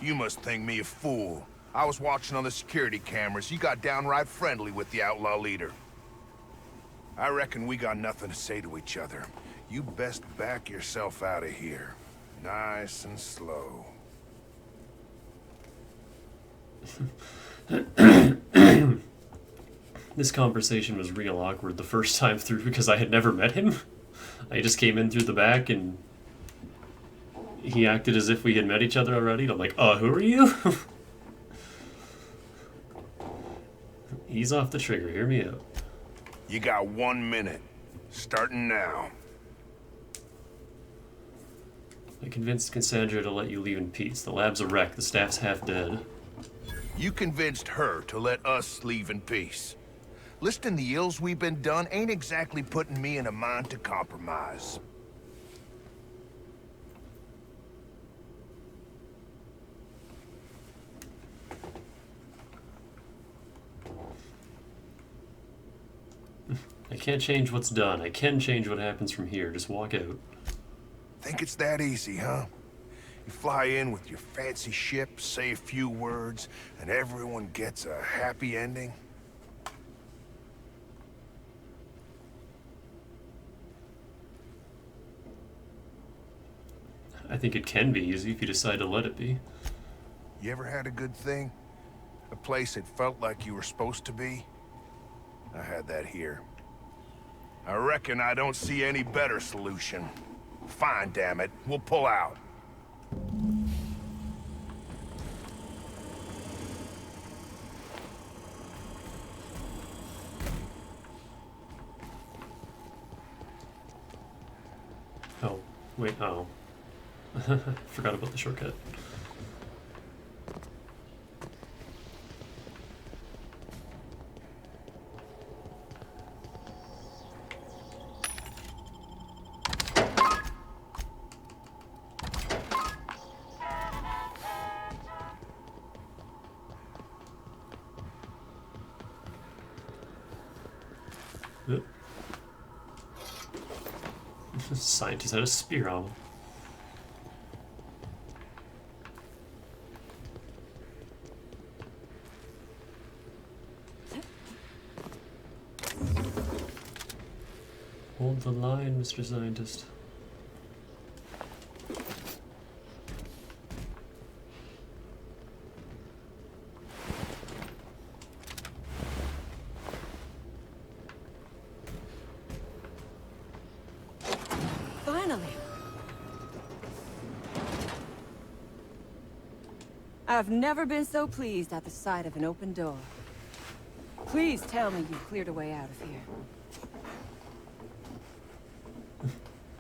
You must think me a fool. I was watching on the security cameras. You got downright friendly with the outlaw leader. I reckon we got nothing to say to each other. You best back yourself out of here. Nice and slow. This conversation was real awkward the first time through because I had never met him. I just came in through the back and he acted as if we had met each other already. And I'm like, who are you? Ease off the trigger, hear me out. You got 1 minute. Starting now. I convinced Cassandra to let you leave in peace. The lab's a wreck, the staff's half dead. You convinced her to let us leave in peace. Listing the ills we've been done ain't exactly putting me in a mind to compromise. I can't change what's done. I can change what happens from here. Just walk out. Think it's that easy, huh? You fly in with your fancy ship, say a few words, and everyone gets a happy ending? I think it can be easy if you decide to let it be. You ever had a good thing? A place that felt like you were supposed to be? I had that here. I reckon I don't see any better solution. Fine, damn it. We'll pull out. Oh, wait, oh. Forgot about the shortcut. Oop. Scientist had a spear on him. Hold the line, Mr. Scientist. Finally. I've never been so pleased at the sight of an open door. Please tell me you cleared a way out of here.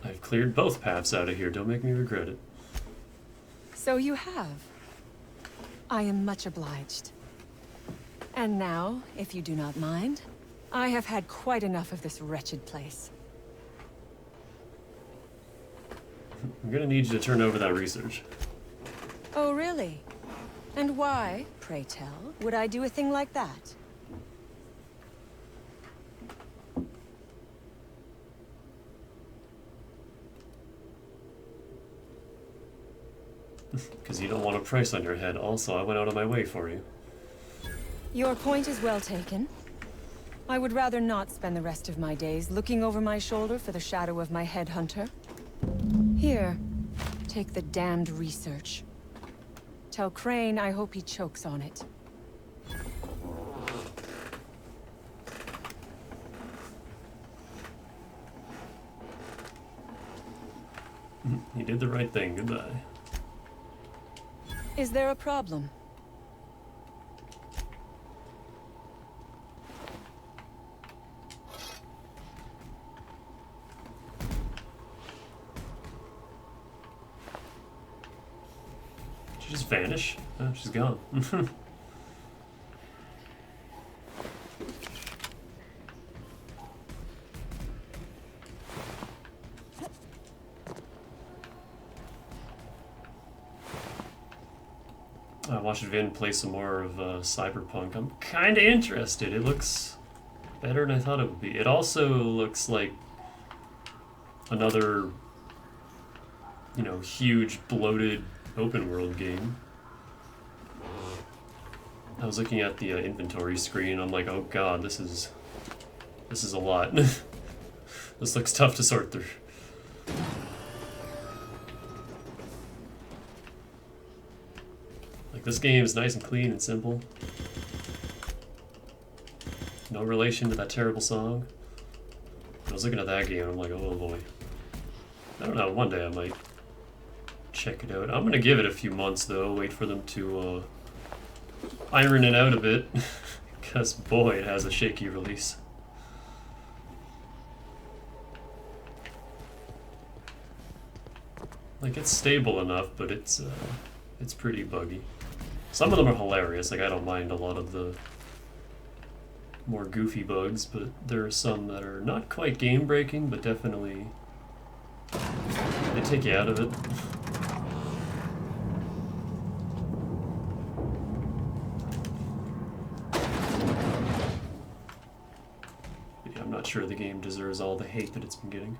I've cleared both paths out of here. Don't make me regret it. So you have. I am much obliged. And now, if you do not mind, I have had quite enough of this wretched place. I'm gonna need you to turn over that research. Oh, really? And why, pray tell, would I do a thing like that? Because you don't want a price on your head. Also, I went out of my way for you. Your point is well taken. I would rather not spend the rest of my days looking over my shoulder for the shadow of my headhunter. Here, take the damned research. Tell Crane I hope he chokes on it. You did the right thing. Goodbye. Is there a problem? Did she just vanish? Oh, she's gone. I watched Vin play some more of Cyberpunk. I'm kind of interested. It looks better than I thought it would be. It also looks like another you know, huge, bloated, open world game. I was looking at the inventory screen. I'm like, oh god, this is a lot. This looks tough to sort through. Like, this game is nice and clean and simple. No relation to that terrible song. I was looking at that game and I'm like, oh boy. I don't know, one day I might check it out. I'm gonna give it a few months though, wait for them to iron it out a bit. Because boy, it has a shaky release. Like, it's stable enough, but it's pretty buggy. Some of them are hilarious, like I don't mind a lot of the more goofy bugs, but there are some that are not quite game-breaking, but definitely they take you out of it. But yeah, I'm not sure the game deserves all the hate that it's been getting.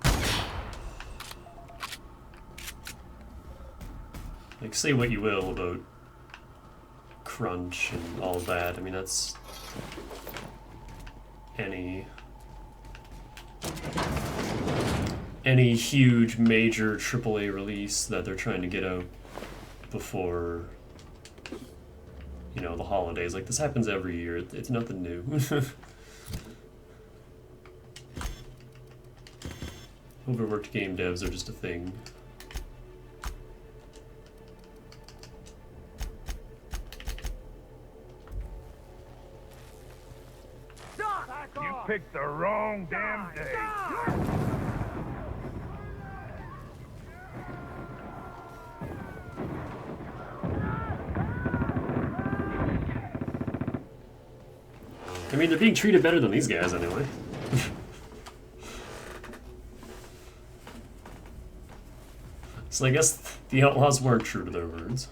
Like, say what you will about crunch and all that. I mean, that's any huge major AAA release that they're trying to get out before, you know, the holidays. Like, this happens every year. It's nothing new. Overworked game devs are just a thing. You picked the wrong damn day. I mean, they're being treated better than these guys anyway. So I guess the Outlaws weren't true to their words.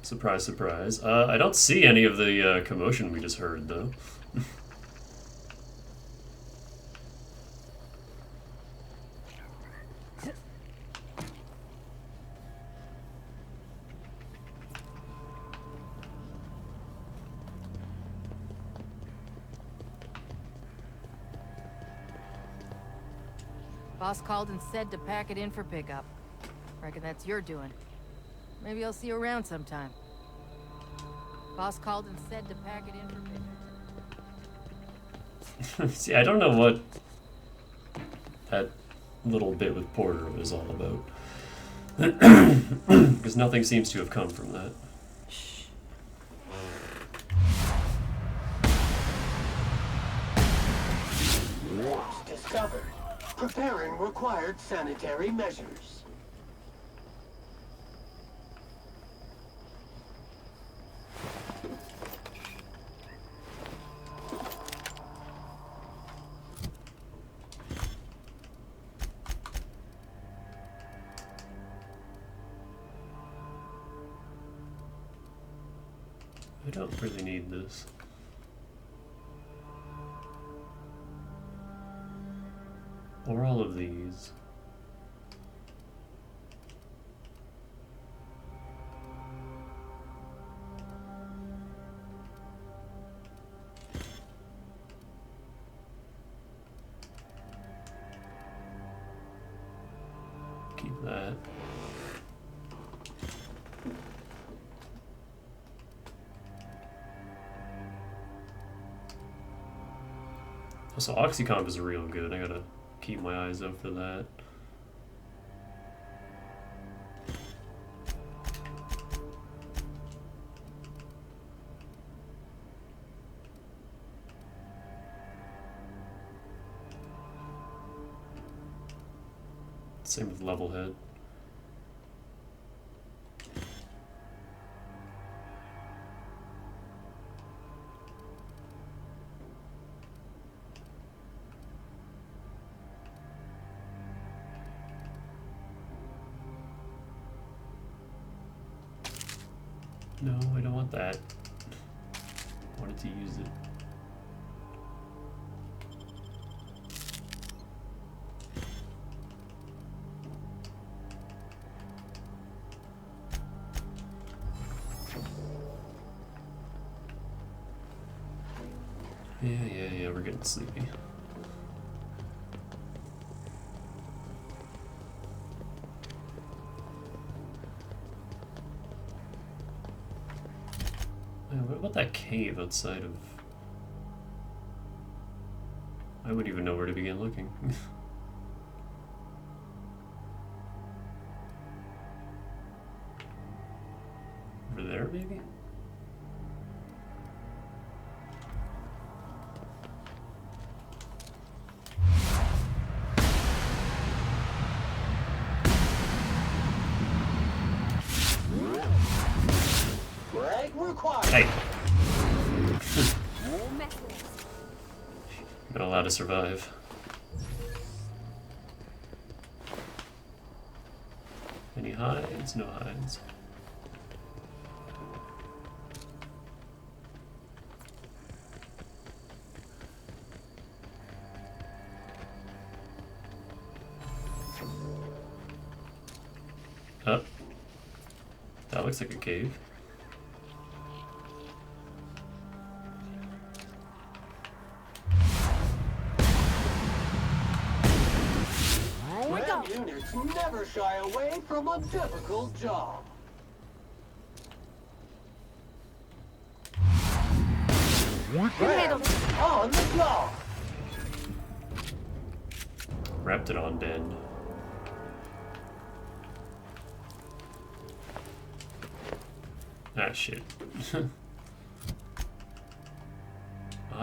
Surprise, surprise. I don't see any of the commotion we just heard, though. Boss called and said to pack it in for pickup. Reckon that's your doing. Maybe I'll see you around sometime. Boss called and said to pack it in for pickup. See, I don't know what that little bit with Porter was all about. Because nothing seems to have come from that. Warps discovered. Preparing required sanitary measures. I don't really need this. Or all of these. Keep that. Also, Oxycomp is real good. I gotta keep my eyes out for that. Same with Levelhead. No, I don't want that. I wanted to use it. Yeah, we're getting sleepy. What about that cave outside of... I wouldn't even know where to begin looking. Over there, maybe? Break required. Hey! Not allowed to survive. Any hides? No hides. Oh. That looks like a cave. Units never shy away from a difficult job. On the job. Wrapped it on Den. Ah, shit. Oh,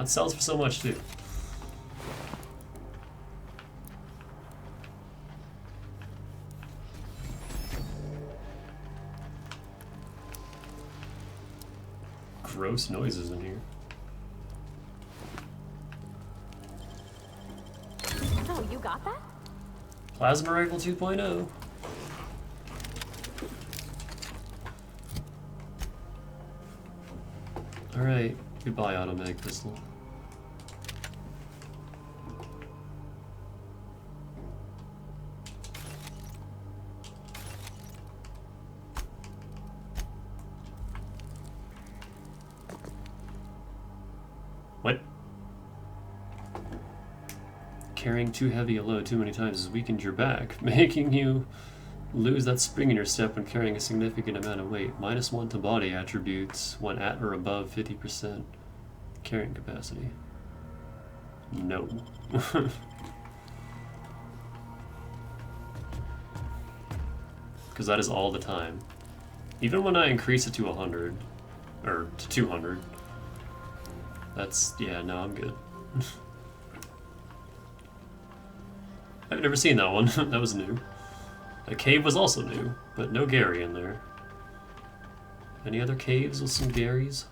it sells for so much, too. Gross noises in here. Oh, you got that? Plasma Rifle 2.0. Alright, goodbye automatic pistol. What? Carrying too heavy a load too many times has weakened your back, making you lose that spring in your step when carrying a significant amount of weight. -1 to body attributes when at or above 50% carrying capacity. No. Because that is all the time. Even when I increase it to 100, or to 200, that's, yeah, no, I'm good. I've never seen that one. That was new. A cave was also new, but no Gary in there. Any other caves with some Garys?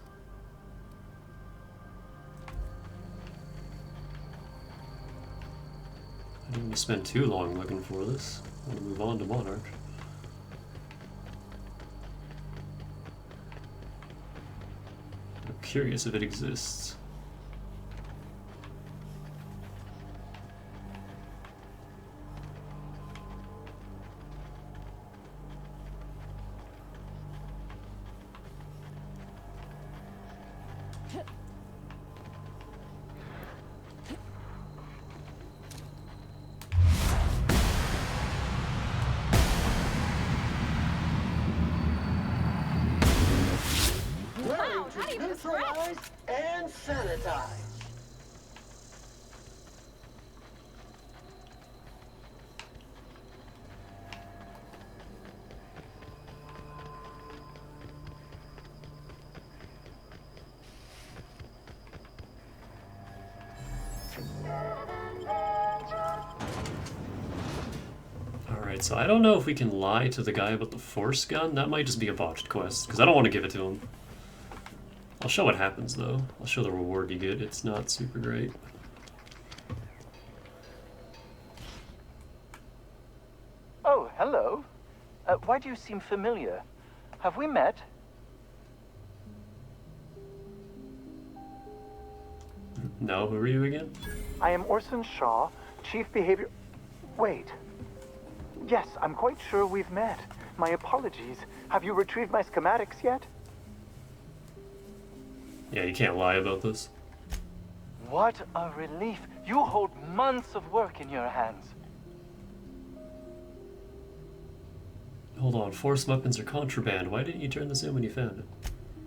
I didn't spend too long looking for this. I want to move on to Monarch. I'm curious if it exists. Neutralize and sanitize. Alright, so I don't know if we can lie to the guy about the force gun. That might just be a botched quest, because I don't want to give it to him. I'll show what happens, though. I'll show the reward you get. It's not super great. Oh, hello. Why do you seem familiar? Have we met? No, who are you again? I am Orson Shaw, Chief Behavior... Wait. Yes, I'm quite sure we've met. My apologies. Have you retrieved my schematics yet? Yeah, you can't lie about this. What a relief. You hold months of work in your hands. Hold on, force weapons are contraband. Why didn't you turn this in when you found it?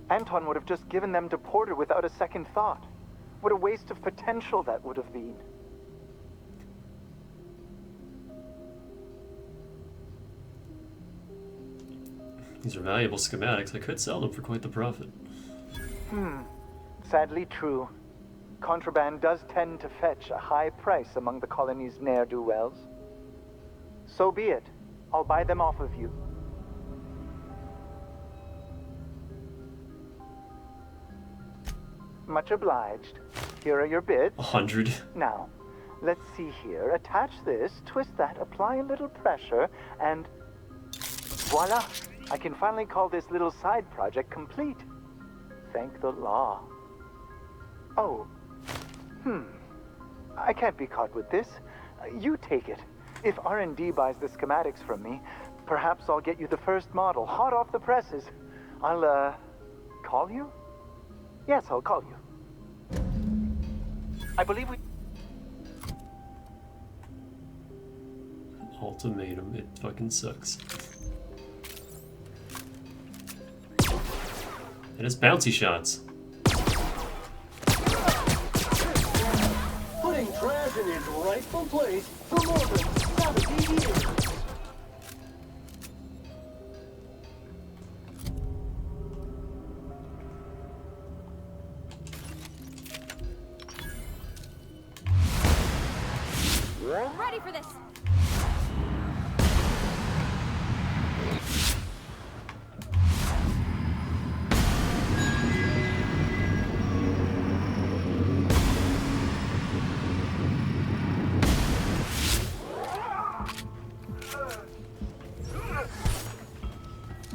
Anton would have just given them to Porter without a second thought. What a waste of potential that would have been. These are valuable schematics. I could sell them for quite the profit. Sadly true. Contraband does tend to fetch a high price among the colony's ne'er-do-wells. So be it. I'll buy them off of you. Much obliged. Here are your bids. 100. Now, let's see here. Attach this, twist that, apply a little pressure, and voila! I can finally call this little side project complete. Thank the law. Oh. I can't be caught with this. You take it. If R&D buys the schematics from me, perhaps I'll get you the first model, hot off the presses. I'll, call you? Yes, I'll call you. I believe we... Ultimatum. It fucking sucks. And it's bouncy shots. Putting trash in its rightful place for more than 70 years. I'm ready for this.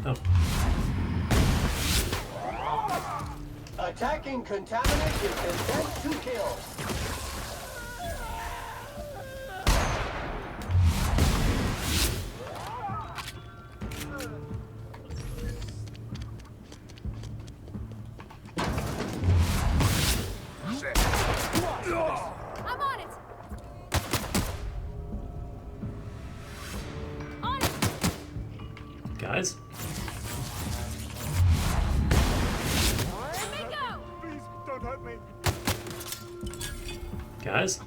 Oh. Attacking contaminant with intent to kill. I'm on it. On it. Guys? Here we go. Please, don't hurt me. Guys?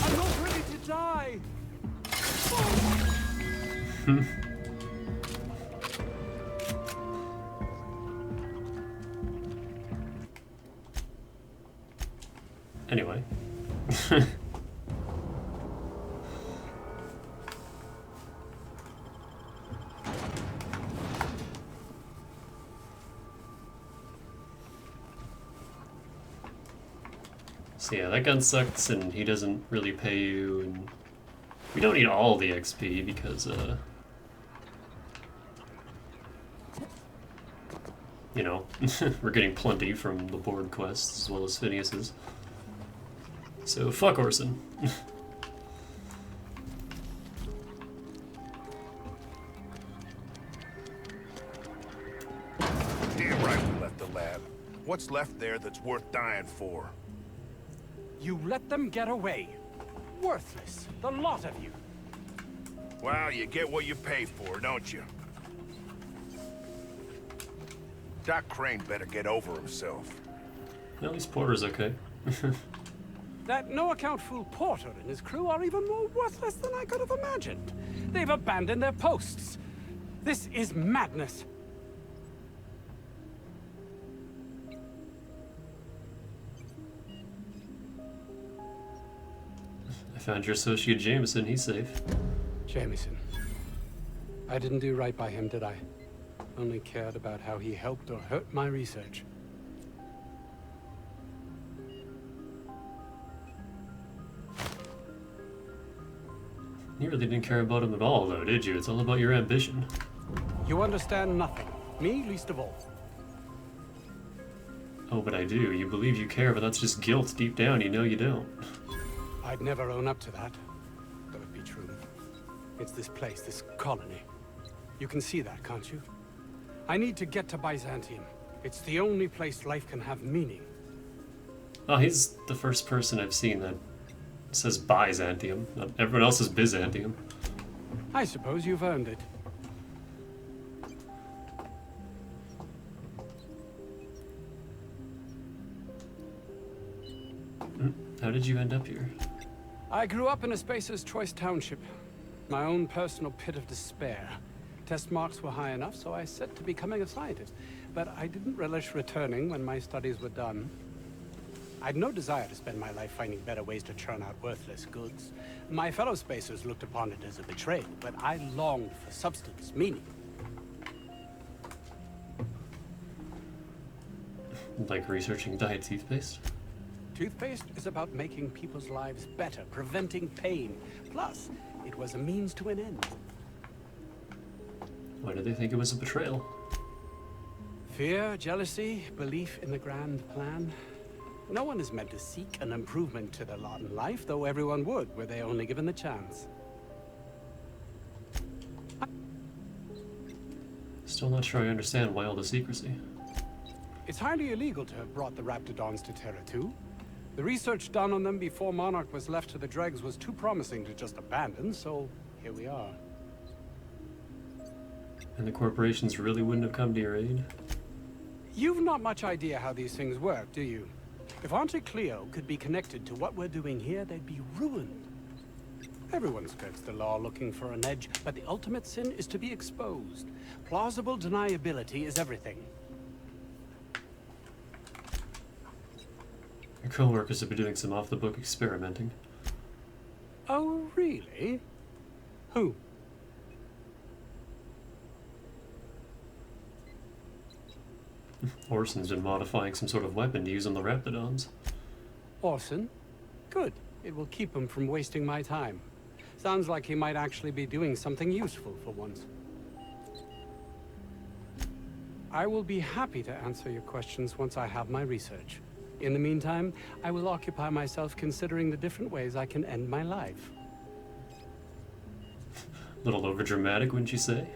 I'm not ready to die. Anyway. So yeah, that gun sucks and he doesn't really pay you, and we don't need all the XP because you know, we're getting plenty from the board quests as well as Phineas's. So fuck Orson. Damn right we left the lab. What's left there that's worth dying for? You let them get away. Worthless, the lot of you. Well, you get what you pay for, don't you? Doc Crane better get over himself. At least Porter's okay. That no-account fool Porter and his crew are even more worthless than I could have imagined. They've abandoned their posts. This is madness. I found your associate Jameson, he's safe. Jameson. I didn't do right by him, did I? Only cared about how he helped or hurt my research. You really didn't care about him at all, though, did you? It's all about your ambition. You understand nothing. Me least of all. Oh, but I do. You believe you care, but that's just guilt. Deep down, you know you don't. I'd never own up to that, though it be true. It's this place, this colony. You can see that, can't you? I need to get to Byzantium. It's the only place life can have meaning. Oh, he's the first person I've seen that says Byzantium. Everyone else is Byzantium. I suppose you've earned it. How did you end up here? I grew up in a Spacer's Choice township. My own personal pit of despair. Test marks were high enough, so I set to becoming a scientist. But I didn't relish returning when my studies were done. I'd no desire to spend my life finding better ways to churn out worthless goods. My fellow Spacers looked upon it as a betrayal, but I longed for substance, meaning. Like researching diet toothpaste? Toothpaste is about making people's lives better, preventing pain. Plus, it was a means to an end. Why did they think it was a betrayal? Fear, jealousy, belief in the grand plan. No one is meant to seek an improvement to their lot in life, though everyone would, were they only given the chance. Still not sure I understand why all the secrecy. It's highly illegal to have brought the Raptidons to Terra 2. The research done on them before Monarch was left to the dregs was too promising to just abandon, so here we are. And the corporations really wouldn't have come to your aid? You've not much idea how these things work, do you? If Auntie Cleo could be connected to what we're doing here, they'd be ruined. Everyone skirts the law looking for an edge, but the ultimate sin is to be exposed. Plausible deniability is everything. Your co-workers have been doing some off-the-book experimenting. Oh, really? Who? Orson's been modifying some sort of weapon to use on the Raptidons. Orson? Good. It will keep him from wasting my time. Sounds like he might actually be doing something useful for once. I will be happy to answer your questions once I have my research. In the meantime, I will occupy myself considering the different ways I can end my life. Little overdramatic, wouldn't you say?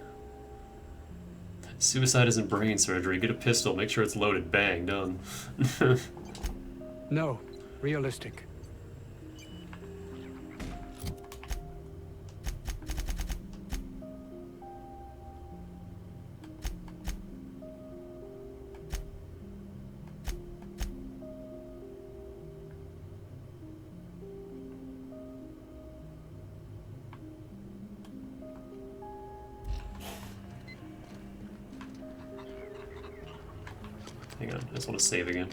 Suicide isn't brain surgery. Get a pistol, make sure it's loaded, bang, done. No, realistic. Hang on, I just want to save again.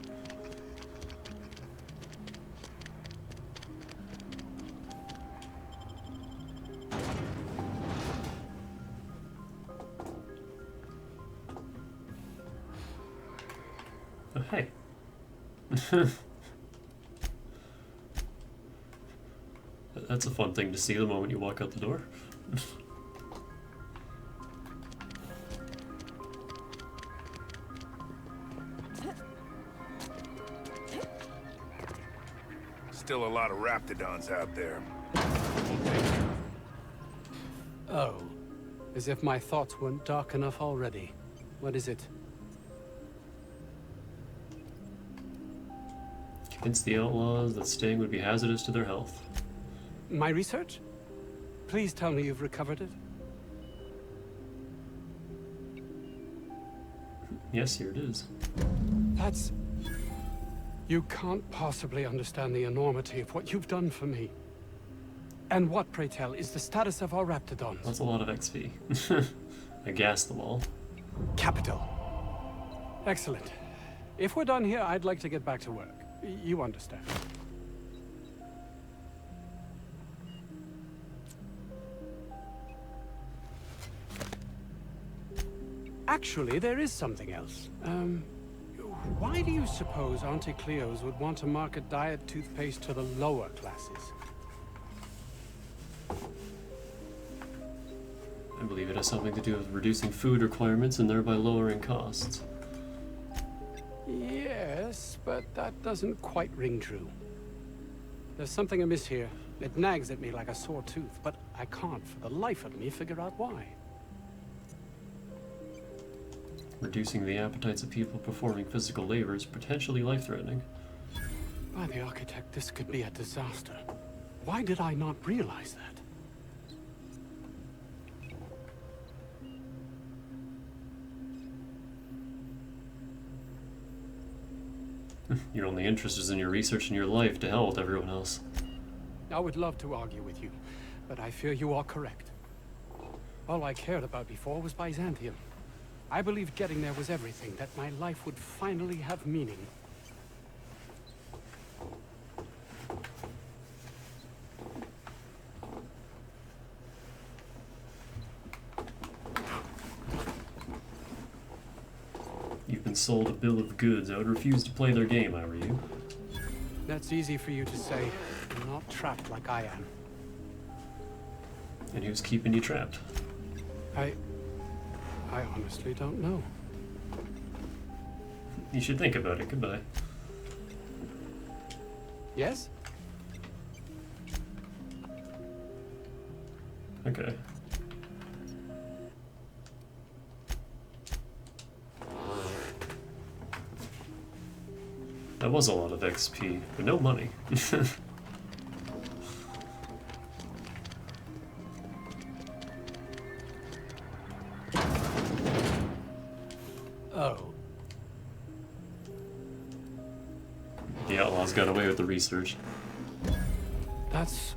Oh, hey. That's a fun thing to see the moment you walk out the door. Still a lot of Raptidons out there. Oh, as if my thoughts weren't dark enough already. What is it? Convince the outlaws that staying would be hazardous to their health. My research? Please tell me you've recovered it. Yes, here it is. That's... You can't possibly understand the enormity of what you've done for me. And what, pray tell, is the status of our Raptidons? That's a lot of XP. I gassed them all. Capital. Excellent. If we're done here, I'd like to get back to work. You understand. Actually, there is something else. Why do you suppose Auntie Cleo's would want to market diet toothpaste to the lower classes? I believe it has something to do with reducing food requirements and thereby lowering costs. Yes, but that doesn't quite ring true. There's something amiss here. It nags at me like a sore tooth, but I can't for the life of me figure out why. Reducing the appetites of people performing physical labor is potentially life-threatening. By the architect, this could be a disaster. Why did I not realize that? Your only interest is in your research and your life. To hell with everyone else. I would love to argue with you, but I fear you are correct. All I cared about before was Byzantium. I believed getting there was everything, that my life would finally have meaning. You've been sold a bill of goods. I would refuse to play their game, if I were you. That's easy for you to say. You're not trapped like I am. And who's keeping you trapped? I honestly don't know. You should think about it. Goodbye. Yes? Okay. That was a lot of XP, but no money. Oh. The outlaws got away with the research. That's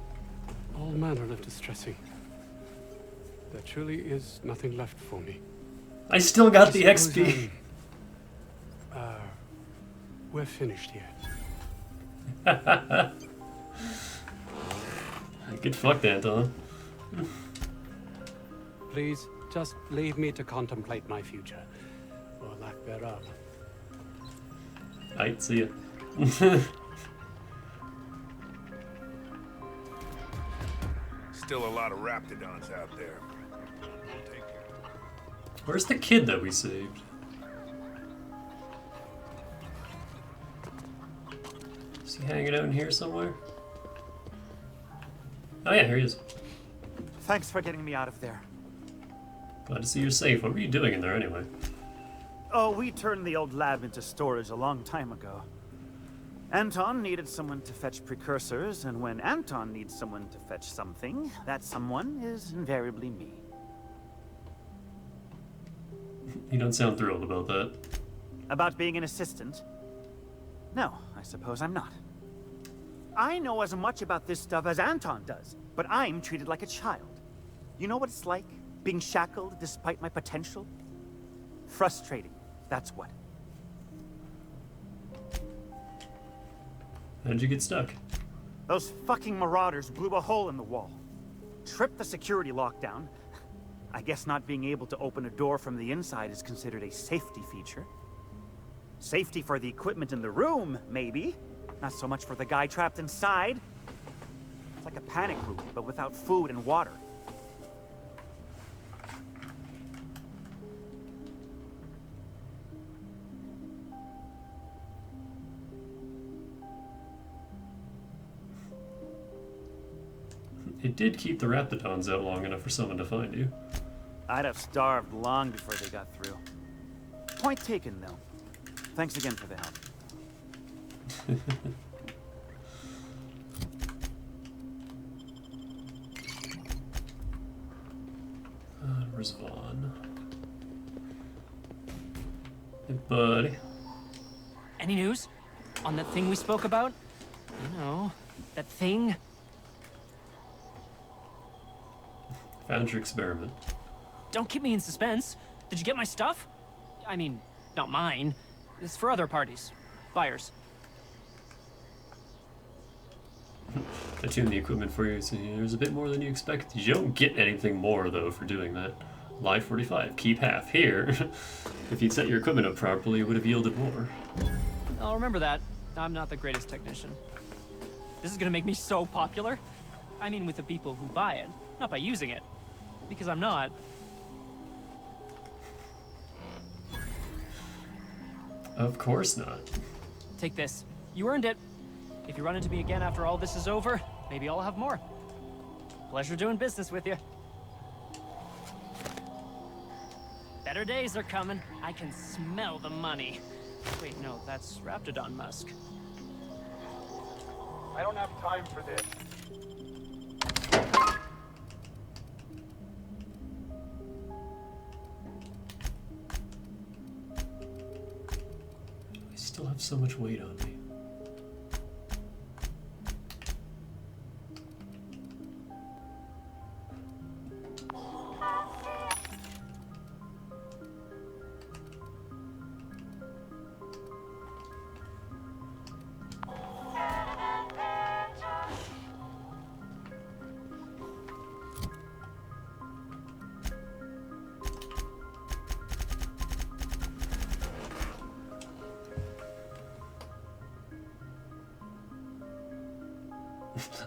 all manner of distressing. There truly is nothing left for me. I still got the XP. We're finished here. Get fucked, Anton. Please, just leave me to contemplate my future, or lack thereof. Alright, see ya. Still a lot of raptidons out there. Take care. Where's the kid that we saved? Is he hanging out in here somewhere? Oh yeah, here he is. Thanks for getting me out of there. Glad to see you're safe. What were you doing in there anyway? Oh, we turned the old lab into storage a long time ago. Anton needed someone to fetch precursors, and when Anton needs someone to fetch something, that someone is invariably me. You don't sound thrilled about that. About being an assistant? No, I suppose I'm not. I know as much about this stuff as Anton does, but I'm treated like a child. You know what it's like, being shackled despite my potential? Frustrating, that's what. How did you get stuck? Those fucking marauders blew a hole in the wall. Tripped the security lockdown. I guess not being able to open a door from the inside is considered a safety feature. Safety for the equipment in the room, maybe. Not so much for the guy trapped inside. It's like a panic room, but without food and water. It did keep the raptidons out long enough for someone to find you. I'd have starved long before they got through. Point taken, though. Thanks again for the help. Where's Vaughn? Hey, buddy. Any news on that thing we spoke about? You know, that thing? Found your experiment. Don't keep me in suspense. Did you get my stuff? I mean, not mine. It's for other parties. Buyers. I tuned the equipment for you, so there's a bit more than you expected. You don't get anything more, though, for doing that. Live 45, keep half. Here, if you'd set your equipment up properly, it would have yielded more. I'll remember that. I'm not the greatest technician. This is gonna make me so popular. I mean with the people who buy it, not by using it. Because I'm not. Of course not. Take this. You earned it. If you run into me again after all this is over, maybe I'll have more. Pleasure doing business with you. Better days are coming. I can smell the money. Wait, no, that's Raptidon musk. I don't have time for this. I still have so much weight on me.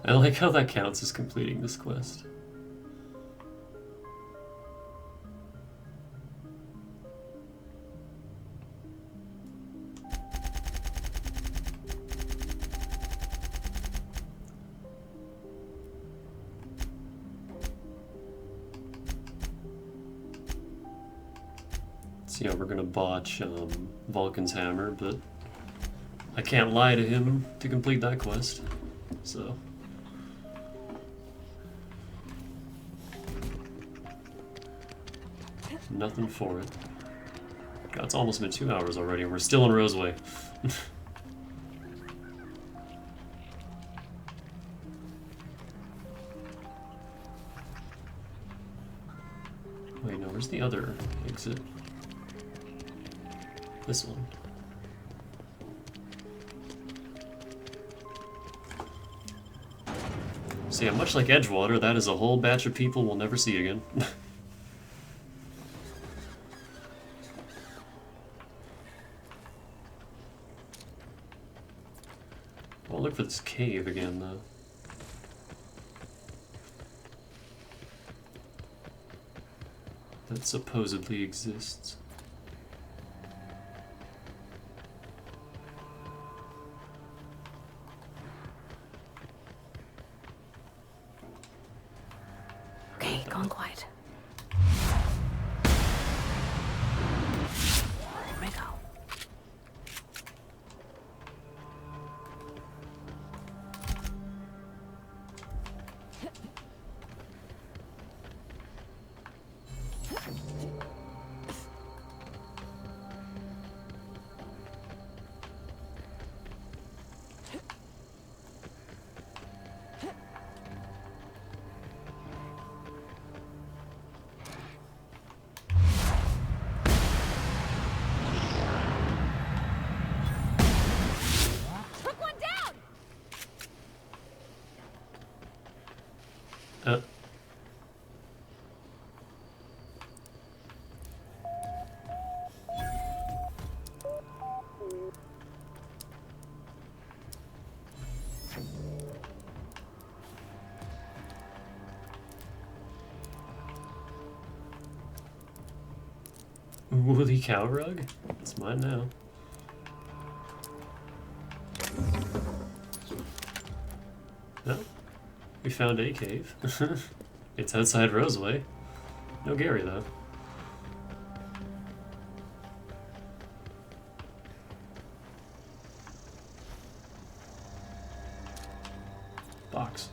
I like how that counts as completing this quest. See how we're gonna botch Vulcan's hammer, but I can't lie to him to complete that quest, so. Nothing for it. God, it's almost been 2 hours already and we're still in Roseway. Wait, no, where's the other exit? This one. So yeah, much like Edgewater, that is a whole batch of people we'll never see again. I'll look for this cave again, though. That supposedly exists. Okay, gone quiet. Here we go. Woolly cow rug? It's mine now. No, we found a cave. It's outside Roseway. No Gary, though. Box.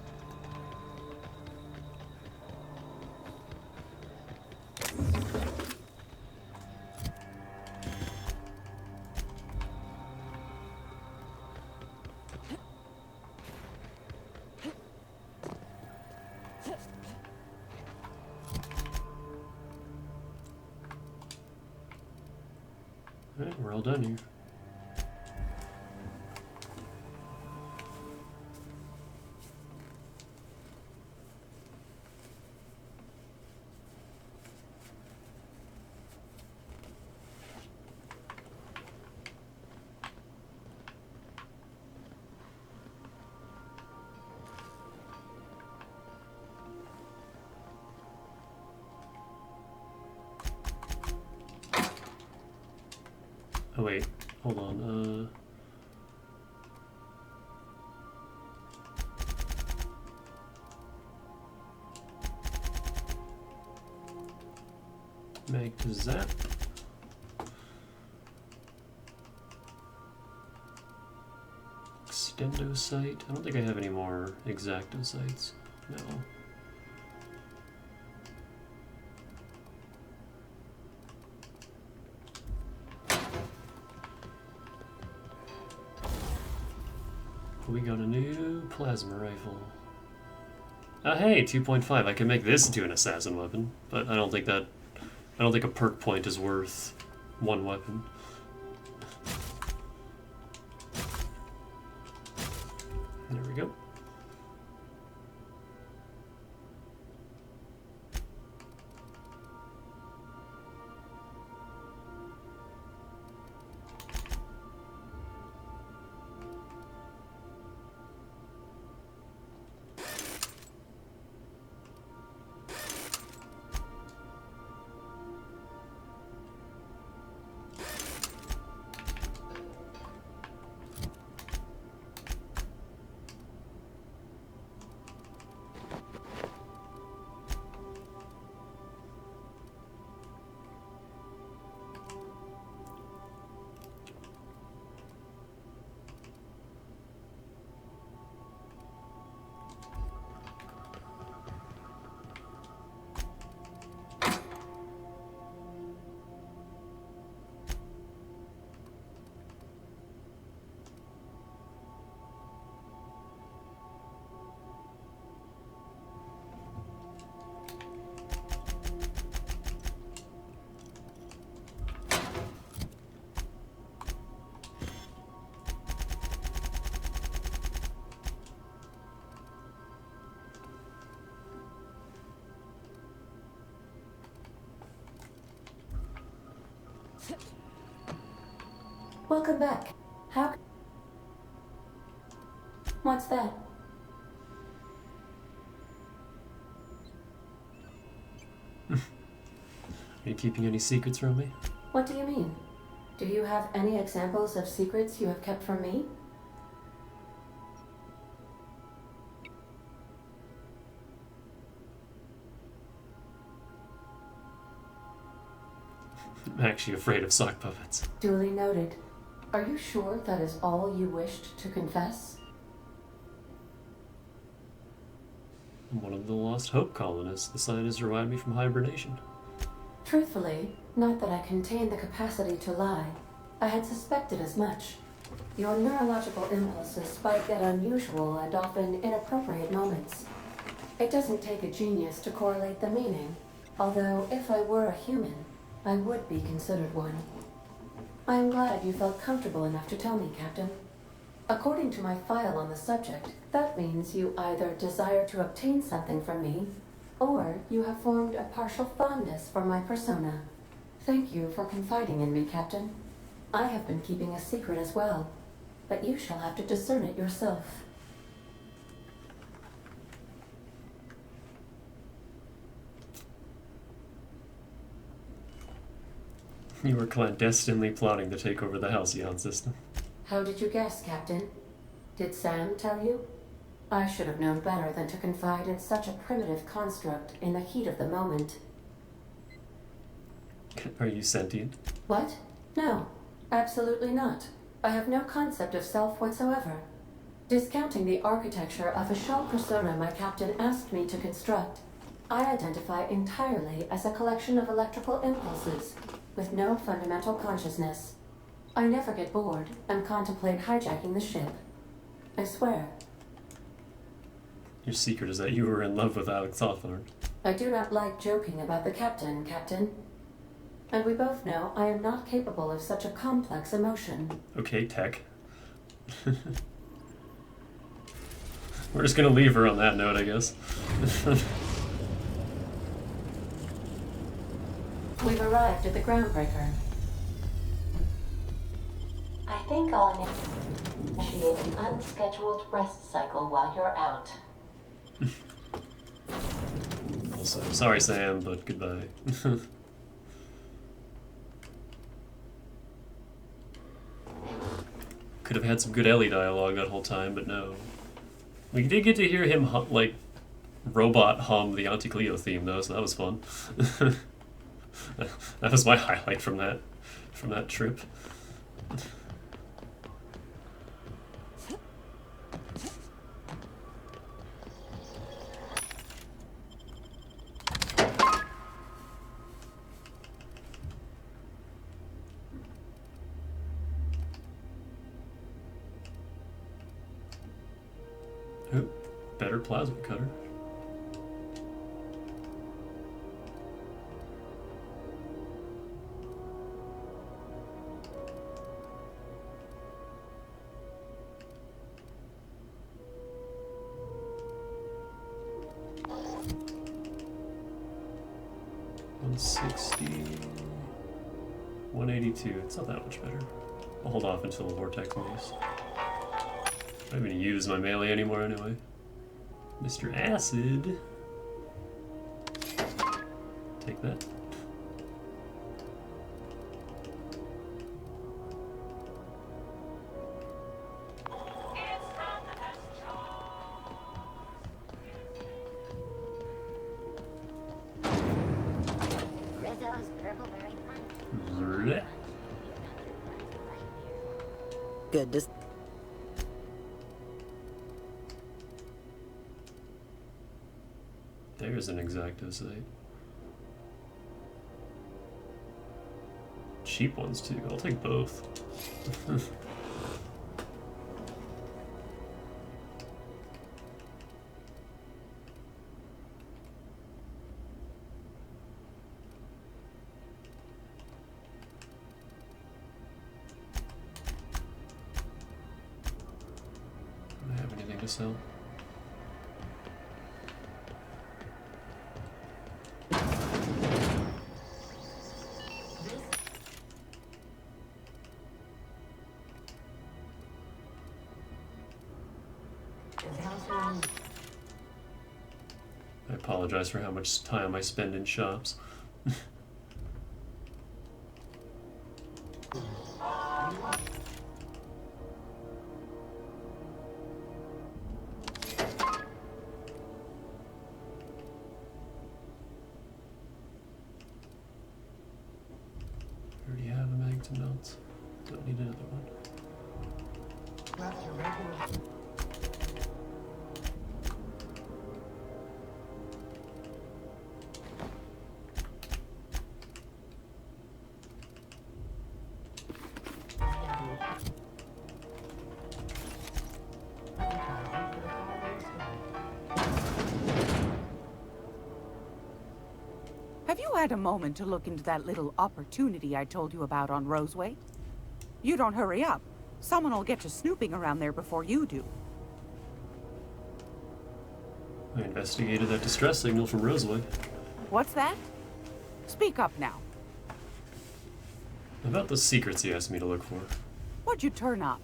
Alright, we're all done here. Oh wait, hold on, Make that. Extendo sight. I don't think I have any more exacto sights. No. We got a new plasma rifle. Hey, 2.5. I can make this into an assassin weapon, but I don't think a perk point is worth one weapon. There we go. Welcome back. How... What's that? Are you keeping any secrets from me? What do you mean? Do you have any examples of secrets you have kept from me? I'm actually afraid of sock puppets. Duly noted. Are you sure that is all you wished to confess? I'm one of the Lost Hope colonists. The scientists revived me from hibernation. Truthfully, not that I contain the capacity to lie. I had suspected as much. Your neurological impulses spike at unusual and often inappropriate moments. It doesn't take a genius to correlate the meaning, although if I were a human, I would be considered one. I am glad you felt comfortable enough to tell me, Captain. According to my file on the subject, that means you either desire to obtain something from me, or you have formed a partial fondness for my persona. Thank you for confiding in me, Captain. I have been keeping a secret as well, but you shall have to discern it yourself. You were clandestinely plotting to take over the Halcyon system. How did you guess, Captain? Did Sam tell you? I should have known better than to confide in such a primitive construct in the heat of the moment. Are you sentient? What? No, absolutely not. I have no concept of self whatsoever. Discounting the architecture of a shell persona my captain asked me to construct, I identify entirely as a collection of electrical impulses, with no fundamental consciousness. I never get bored and contemplate hijacking the ship. I swear. Your secret is that you were in love with Alex Hawthorne. I do not like joking about the captain, Captain. And we both know I am not capable of such a complex emotion. Okay, Tech. We're just gonna leave her on that note, I guess. We've arrived at the groundbreaker. I think I'll initiate an unscheduled rest cycle while you're out. Also, sorry Sam, but goodbye. Could have had some good Ellie dialogue that whole time, but no. We did get to hear him, like, robot hum the Auntie Cleo theme, though, so that was fun. That was my highlight from that trip. plasma cutter. $160, $182. It's not that much better. I'll hold off until the vortex moves. I'm not even gonna use my melee anymore anyway. Mr. Acid. Take that. Good to... There's an exacto site. Cheap ones too. I'll take both. Do I have anything to sell? I apologize for how much time I spend in shops. Already have a magnetic melt. Don't need another one. Have you had a moment to look into that little opportunity I told you about on Roseway? You don't hurry up. Someone will get you snooping around there before you do. I investigated that distress signal from Roseway. What's that? Speak up now. About the secrets he asked me to look for. What'd you turn up?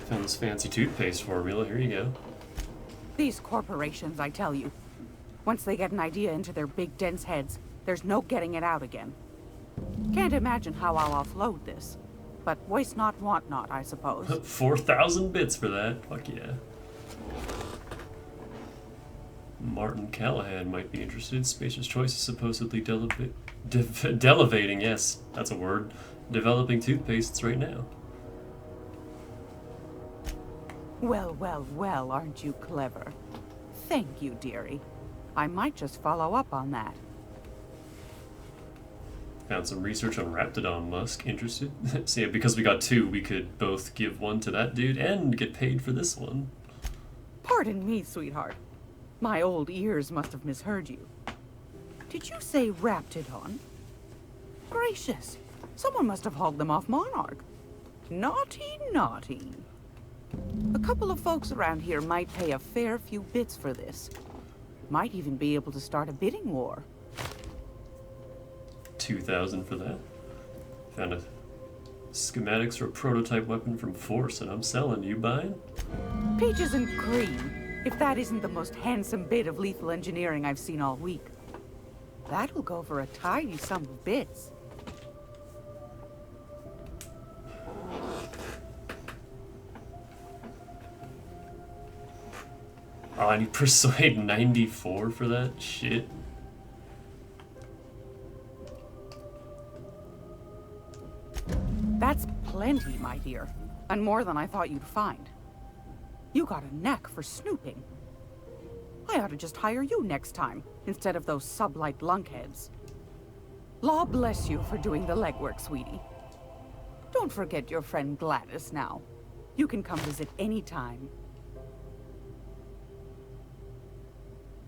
Found this fancy toothpaste formula. Here you go. These corporations, I tell you. Once they get an idea into their big dense heads, there's no getting it out again. Can't imagine how I'll offload this. But waste not, want not, I suppose. 4,000 bits for that. Fuck yeah. Martin Callahan might be interested. Spacer's Choice is supposedly delevating, yes, that's a word, developing toothpastes right now. Well, well, well, aren't you clever? Thank you, dearie. I might just follow up on that. Found some research on Raptidon Musk. Interested? So yeah, because we got two, we could both give one to that dude and get paid for this one. Pardon me, sweetheart. My old ears must have misheard you. Did you say Raptidon? Gracious, someone must have hauled them off Monarch. Naughty, naughty. A couple of folks around here might pay a fair few bits for this. Might even be able to start a bidding war. 2,000 for that. Found a schematics for a prototype weapon from Force, and I'm selling. You buying? Peaches and cream, if that isn't the most handsome bit of lethal engineering I've seen all week. That'll go for a tidy sum of bits. Oh, I need Persuade 94 for that shit. That's plenty, my dear, and more than I thought you'd find. You got a knack for snooping. I ought to just hire you next time, instead of those sublight lunkheads. Law bless you for doing the legwork, sweetie. Don't forget your friend Gladys now. You can come visit any time.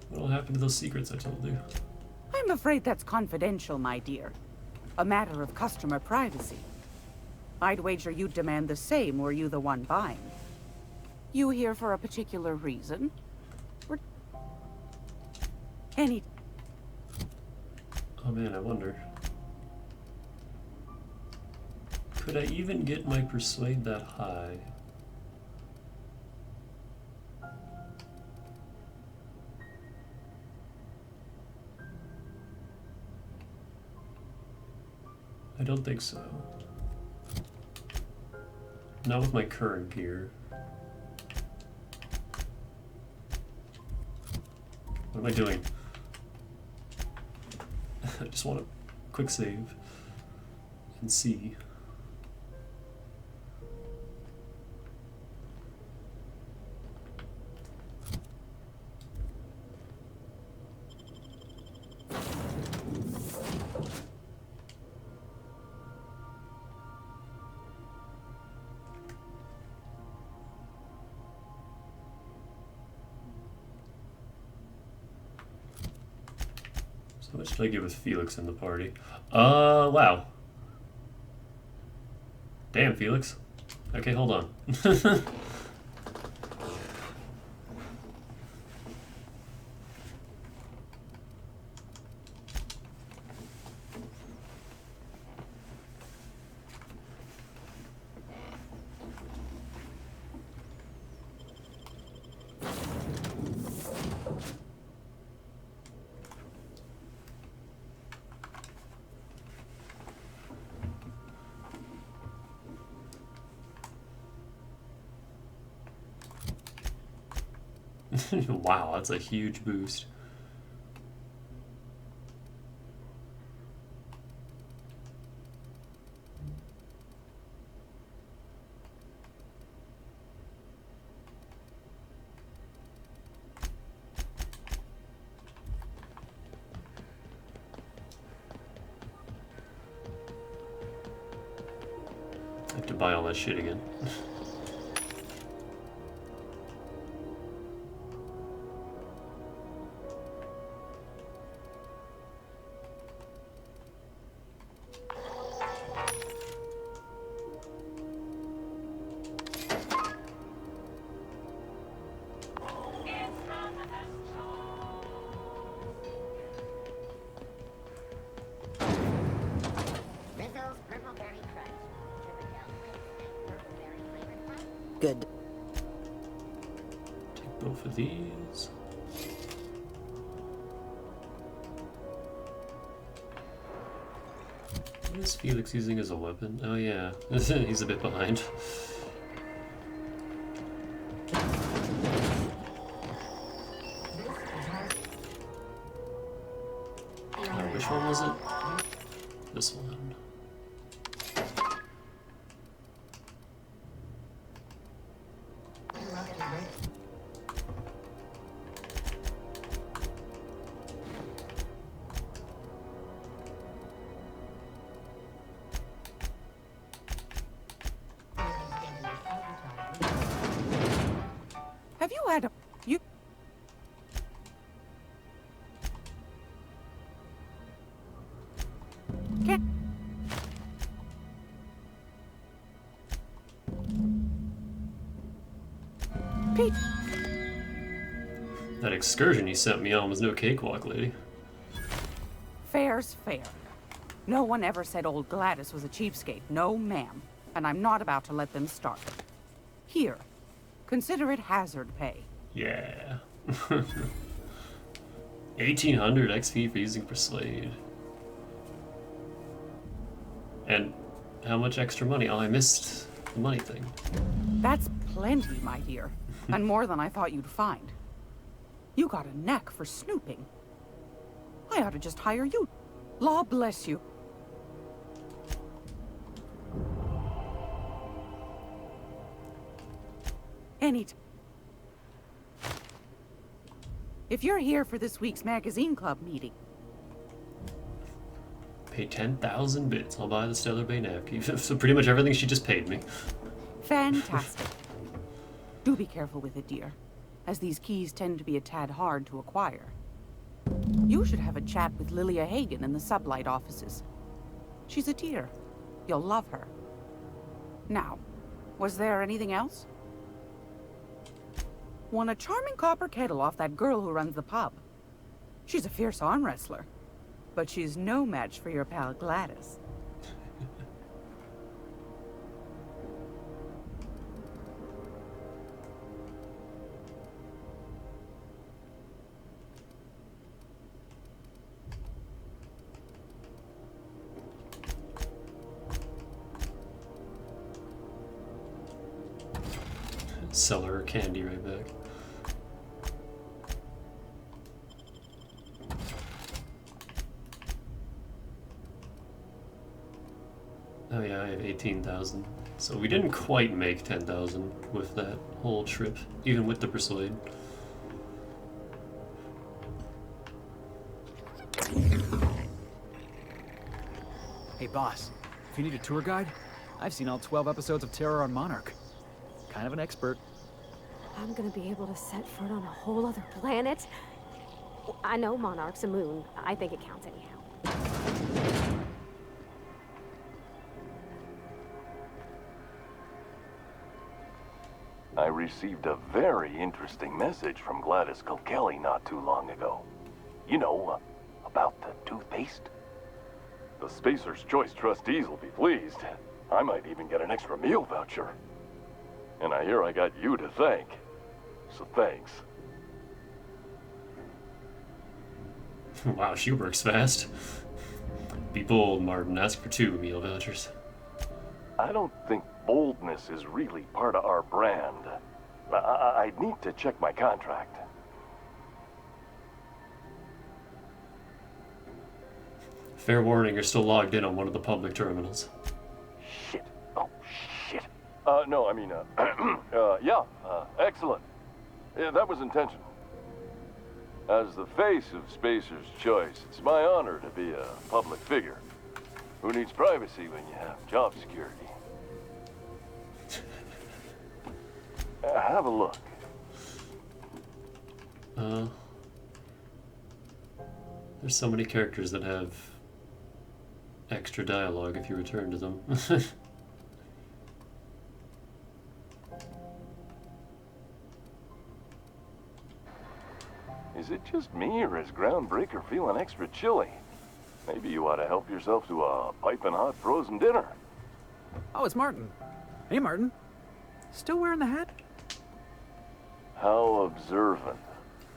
What'll happen to those secrets I told you? I'm afraid that's confidential, my dear. A matter of customer privacy. I'd wager you'd demand the same were you the one buying. You here for a particular reason? Or any... Oh man, I wonder. Could I even get my persuade that high? I don't think so. Not with my current gear. What am I doing? I just want to quick save and see. How much did I get with Felix in the party? Wow. Damn, Felix. Okay, hold on. Wow, that's a huge boost. I have to buy all that shit again. Good. Take both of these. What is Felix using as a weapon? Oh yeah, he's a bit behind. Which one was it? This one. Have you had a... You... Can... Pete... That excursion you sent me on was no cakewalk, lady. Fair's fair. No one ever said old Gladys was a cheapskate. No, ma'am. And I'm not about to let them start. Here. Consider it hazard pay. Yeah. 1800 XP for using Persuade. And how much extra money? Oh, I missed the money thing. That's plenty, my dear. And more than I thought you'd find. You got a knack for snooping. I ought to just hire you. Law bless you. Anytime. If you're here for this week's magazine club meeting, Pay 10,000 bits. I'll buy the Stellar Bay nav. So pretty much everything she just paid me. Fantastic. Do be careful with it, dear, as these keys tend to be a tad hard to acquire. You should have a chat with Lilia Hagen in the Sublight offices. She's a dear. You'll love her. Now, was there anything else? Won a charming copper kettle off that girl who runs the pub. She's a fierce arm wrestler, but she's no match for your pal Gladys. Sell her candy right back. Oh yeah, I have 18,000. So we didn't quite make 10,000 with that whole trip, even with the Persuade. Hey boss, if you need a tour guide, I've seen all 12 episodes of Terror on Monarch. Kind of an expert. I'm gonna be able to set foot on a whole other planet? I know Monarch's a moon. I think it counts anyhow. I received a very interesting message from Gladys Kilkelly not too long ago. You know, about the toothpaste? The Spacer's Choice trustees will be pleased. I might even get an extra meal voucher. And I hear I got you to thank. So thanks. Wow, she works fast. Be bold, Martin. Ask for 2 meal vouchers. I don't think boldness is really part of our brand. I'd need to check my contract. Fair warning, you're still logged in on one of the public terminals. Shit. Oh, shit. No, I mean, excellent. Yeah, that was intentional. As the face of Spacer's Choice, it's my honor to be a public figure. Who needs privacy when you have job security? Have a look. There's so many characters that have extra dialogue if you return to them. Is it just me, or is Groundbreaker feeling extra chilly? Maybe you ought to help yourself to a piping hot frozen dinner. Oh, it's Martin. Hey, Martin. Still wearing the hat? How observant.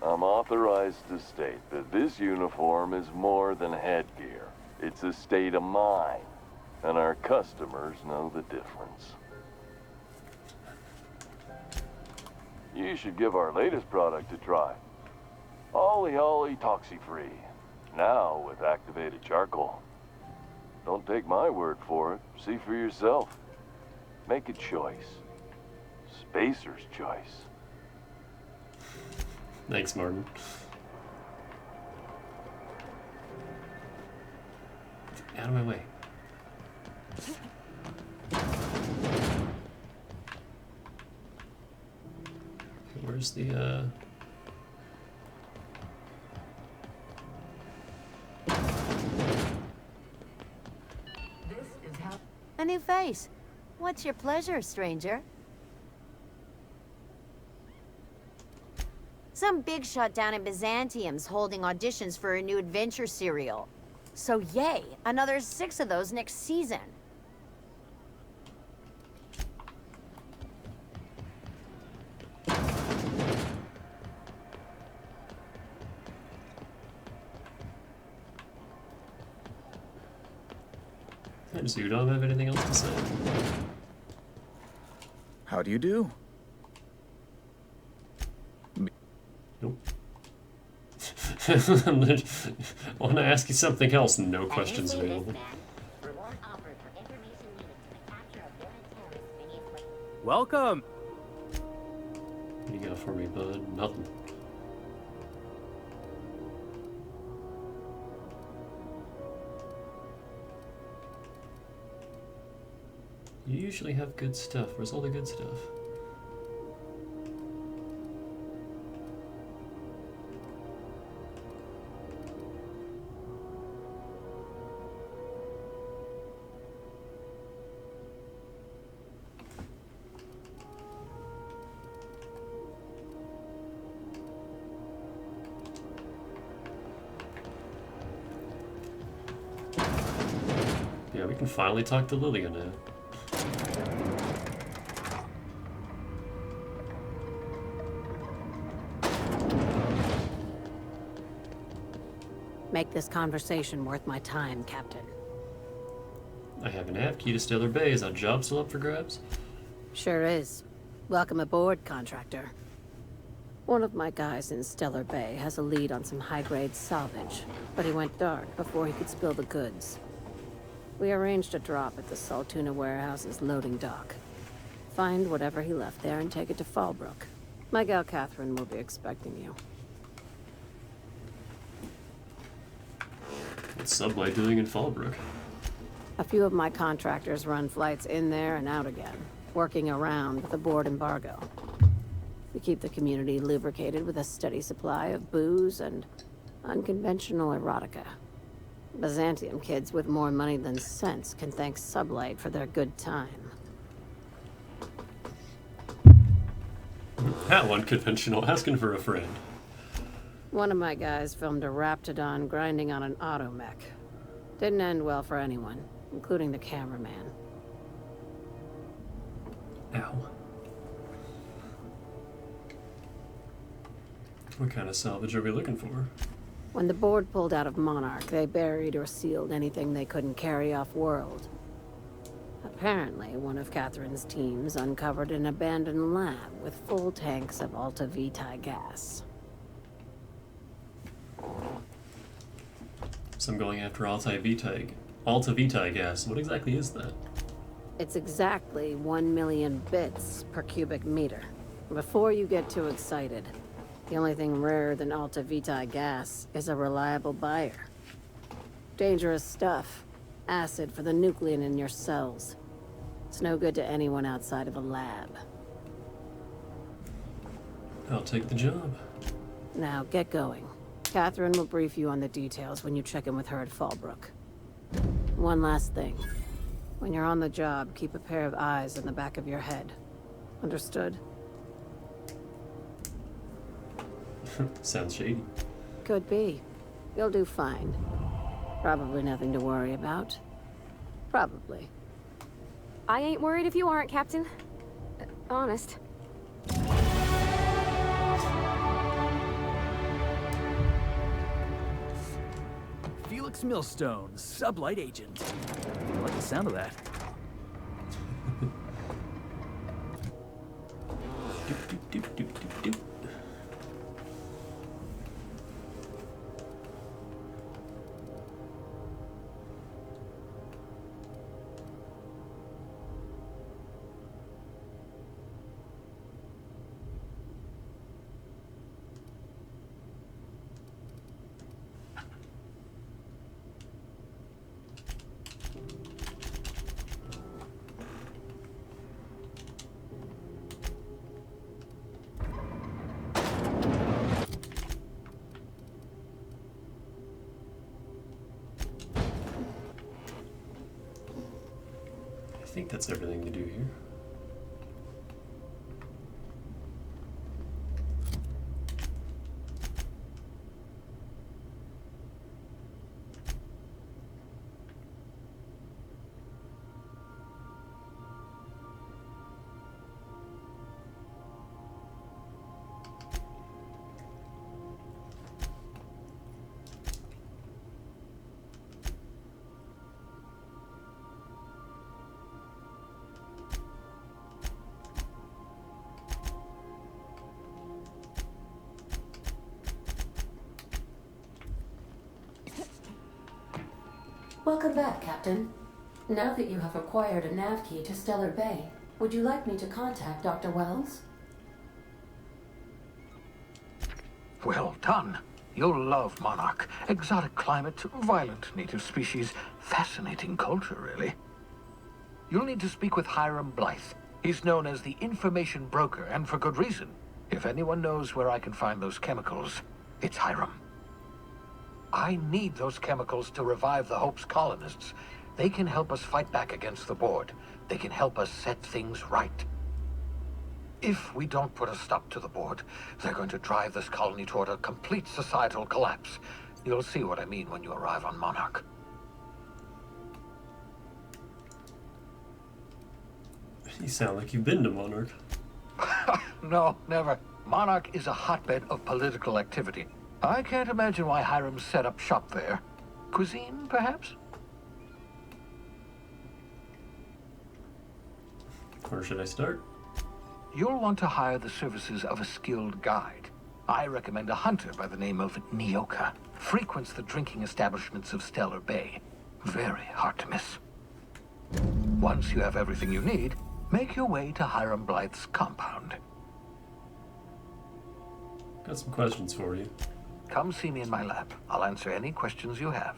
I'm authorized to state that this uniform is more than headgear. It's a state of mind, and our customers know the difference. You should give our latest product a try. Ollie Ollie Toxi-Free. Now with activated charcoal. Don't take my word for it. See for yourself. Make a choice. Spacer's Choice. Thanks, Martin. Out of my way. Where's the, A new face. What's your pleasure, stranger? Some big shot down in Byzantium's holding auditions for a new adventure serial. So yay, another 6 of those next season. So you don't have anything else to say? How do you do? Nope. I want to ask you something else. No questions available. Welcome! What do you got for me, bud? Nothing. You usually have good stuff. Where's all the good stuff? Yeah, we can finally talk to Lillian now. Make this conversation worth my time, Captain. I have a nav key to Stellar Bay. Is that job still up for grabs? Sure is. Welcome aboard, contractor. One of my guys in Stellar Bay has a lead on some high-grade salvage, but he went dark before he could spill the goods. We arranged a drop at the Saltuna warehouse's loading dock. Find whatever he left there and take it to Fallbrook. My gal Catherine will be expecting you. What's Sublight doing in Fallbrook? A few of my contractors run flights in there and out again, working around the board embargo. We keep the community lubricated with a steady supply of booze and unconventional erotica. Byzantium kids with more money than sense can thank Sublight for their good time. How unconventional, asking for a friend. One of my guys filmed a Raptidon grinding on an automech. Didn't end well for anyone, including the cameraman. Ow. What kind of salvage are we looking for? When the board pulled out of Monarch, they buried or sealed anything they couldn't carry off-world. Apparently, one of Catherine's teams uncovered an abandoned lab with full tanks of Alta Vitae gas. So I'm going after Alta Vitae gas. What exactly is that? It's exactly 1 million bits per cubic meter. Before you get too excited, the only thing rarer than Alta Vitae gas is a reliable buyer. Dangerous stuff. Acid for the nucleon in your cells. It's no good to anyone outside of a lab. I'll take the job. Now, get going. Catherine will brief you on the details when you check in with her at Fallbrook. One last thing. When you're on the job, keep a pair of eyes in the back of your head. Understood? Sounds shady. Could be. You'll do fine. Probably nothing to worry about. Probably. I ain't worried if you aren't, Captain. Honest. Felix Millstone, Sublight Agent. I like the sound of that. Doop, doop, doop, doop, doop. I think that's everything to do here. Welcome back, Captain. Now that you have acquired a nav key to Stellar Bay, would you like me to contact Dr. Wells? Well done. You'll love Monarch. Exotic climate, violent native species, fascinating culture, really. You'll need to speak with Hiram Blythe. He's known as the information broker, and for good reason. If anyone knows where I can find those chemicals, it's Hiram. I need those chemicals to revive the Hope's colonists. They can help us fight back against the Board. They can help us set things right. If we don't put a stop to the Board, they're going to drive this colony toward a complete societal collapse. You'll see what I mean when you arrive on Monarch. You sound like you've been to Monarch. No, never. Monarch is a hotbed of political activity. I can't imagine why Hiram set up shop there. Cuisine, perhaps? Where should I start? You'll want to hire the services of a skilled guide. I recommend a hunter by the name of Nyoka. Frequents the drinking establishments of Stellar Bay. Very hard to miss. Once you have everything you need, make your way to Hiram Blythe's compound. Got some questions for you. Come see me in my lab. I'll answer any questions you have.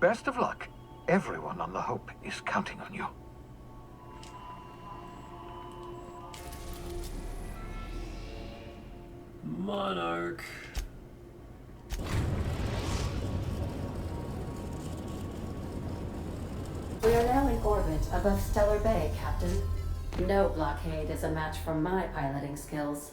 Best of luck. Everyone on the Hope is counting on you. Monarch. We are now in orbit above Stellar Bay, Captain. No blockade is a match for my piloting skills.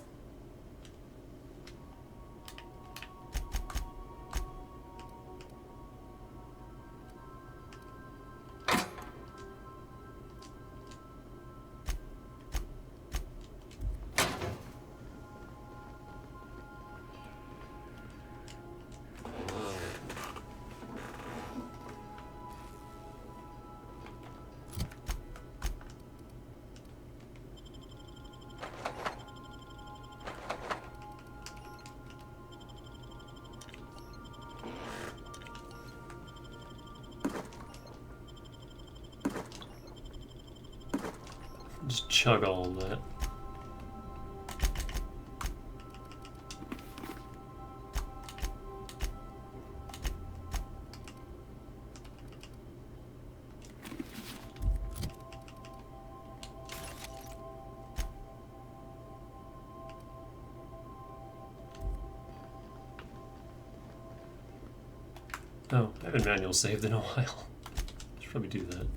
Just chug all of that. Oh, I haven't manual saved in a while. Should probably do that.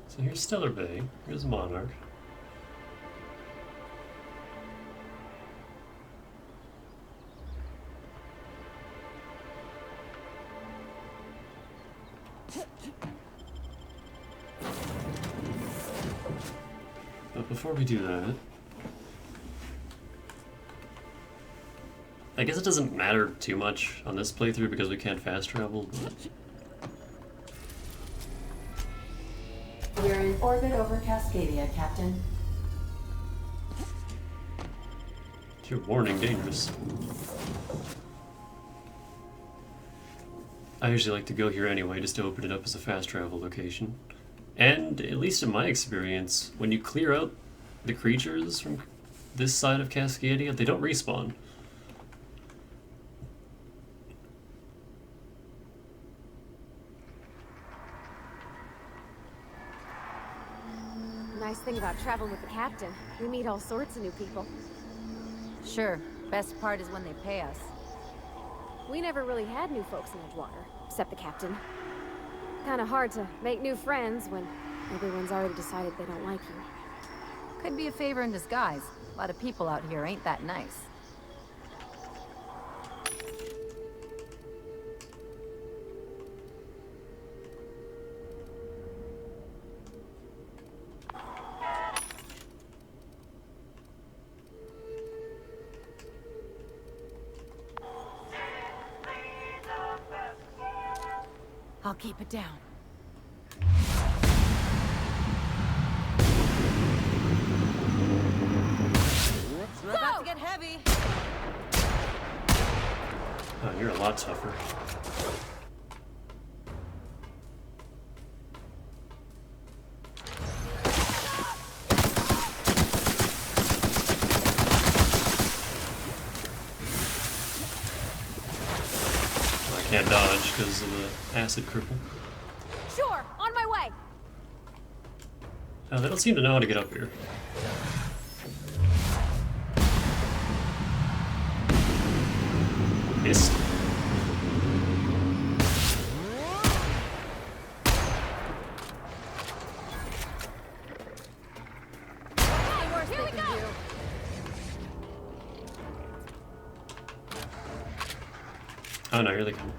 So here's Stellar Bay, here's Monarch. But before we do that, I guess it doesn't matter too much on this playthrough because we can't fast travel, but We're in orbit over Cascadia, Captain. your warning, dangerous. I usually like to go here anyway, just to open it up as a fast travel location. And, at least in my experience, when you clear out the creatures from this side of Cascadia, they don't respawn. Nice thing about traveling with the captain. We meet all sorts of new people. Sure. Best part is when they pay us. We never really had new folks in Edgewater, except the captain. Kinda hard to make new friends when everyone's already decided they don't like you. Could be a favor in disguise. A lot of people out here ain't that nice. I'll keep it down. About to get heavy. Oh, you're a lot tougher. I can't dodge because of the acid cripple. Sure, on my way. Oh, they don't seem to know how to get up here. Missed. Here we go. Oh no, here they come.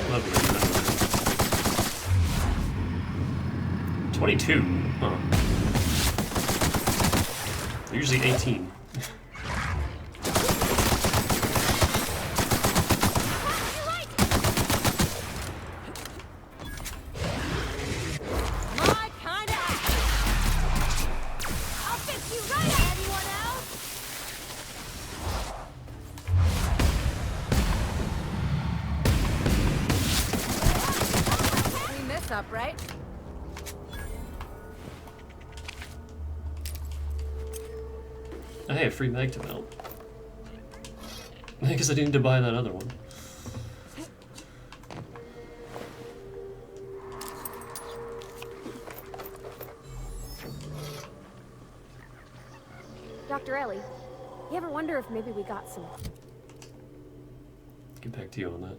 Lovely. 22. Huh. They're usually 18. Up, right? Hey, a free mag to melt. I guess I didn't need to buy that other one. Dr. Ellie, you ever wonder if maybe we got some... Get back to you on that.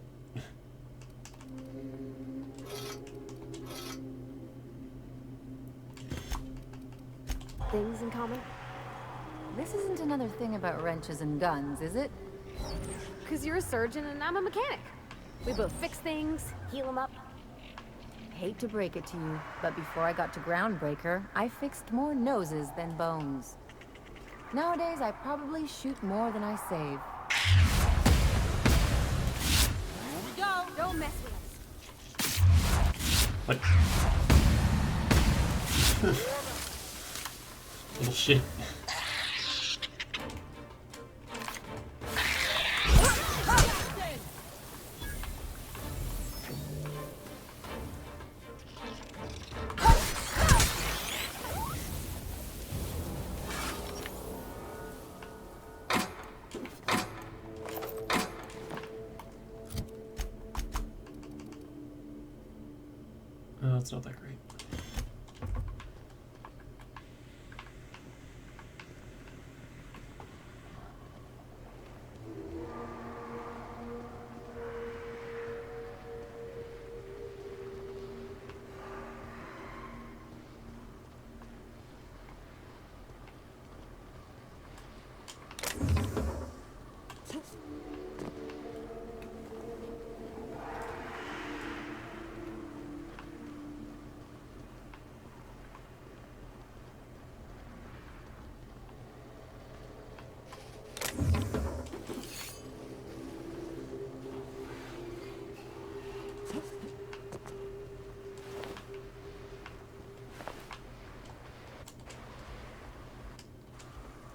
things in common? This isn't another thing about wrenches and guns, is it? Because you're a surgeon and I'm a mechanic. We both fix things, heal them up. Hate to break it to you, but before I got to Groundbreaker, I fixed more noses than bones. Nowadays, I probably shoot more than I save. Here we go! Don't mess with us. What? Little shit. Oh, it's not that great.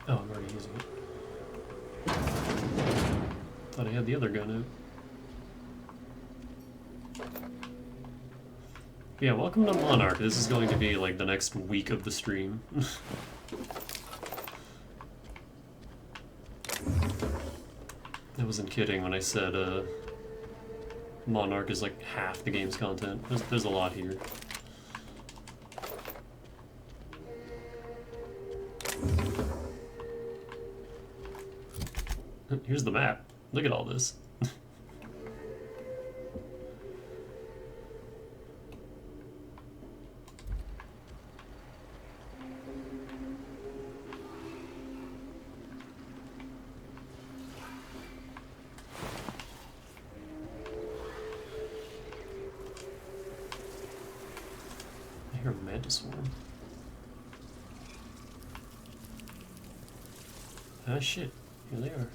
Oh, I'm already using it. Thought I had the other gun out. Yeah, welcome to Monarch. This is going to be like the next week of the stream. I wasn't kidding when I said Monarch is like half the game's content. There's a lot here. Here's the map. Look at all this. I hear a mantis swarm. Ah, shit. Here they are.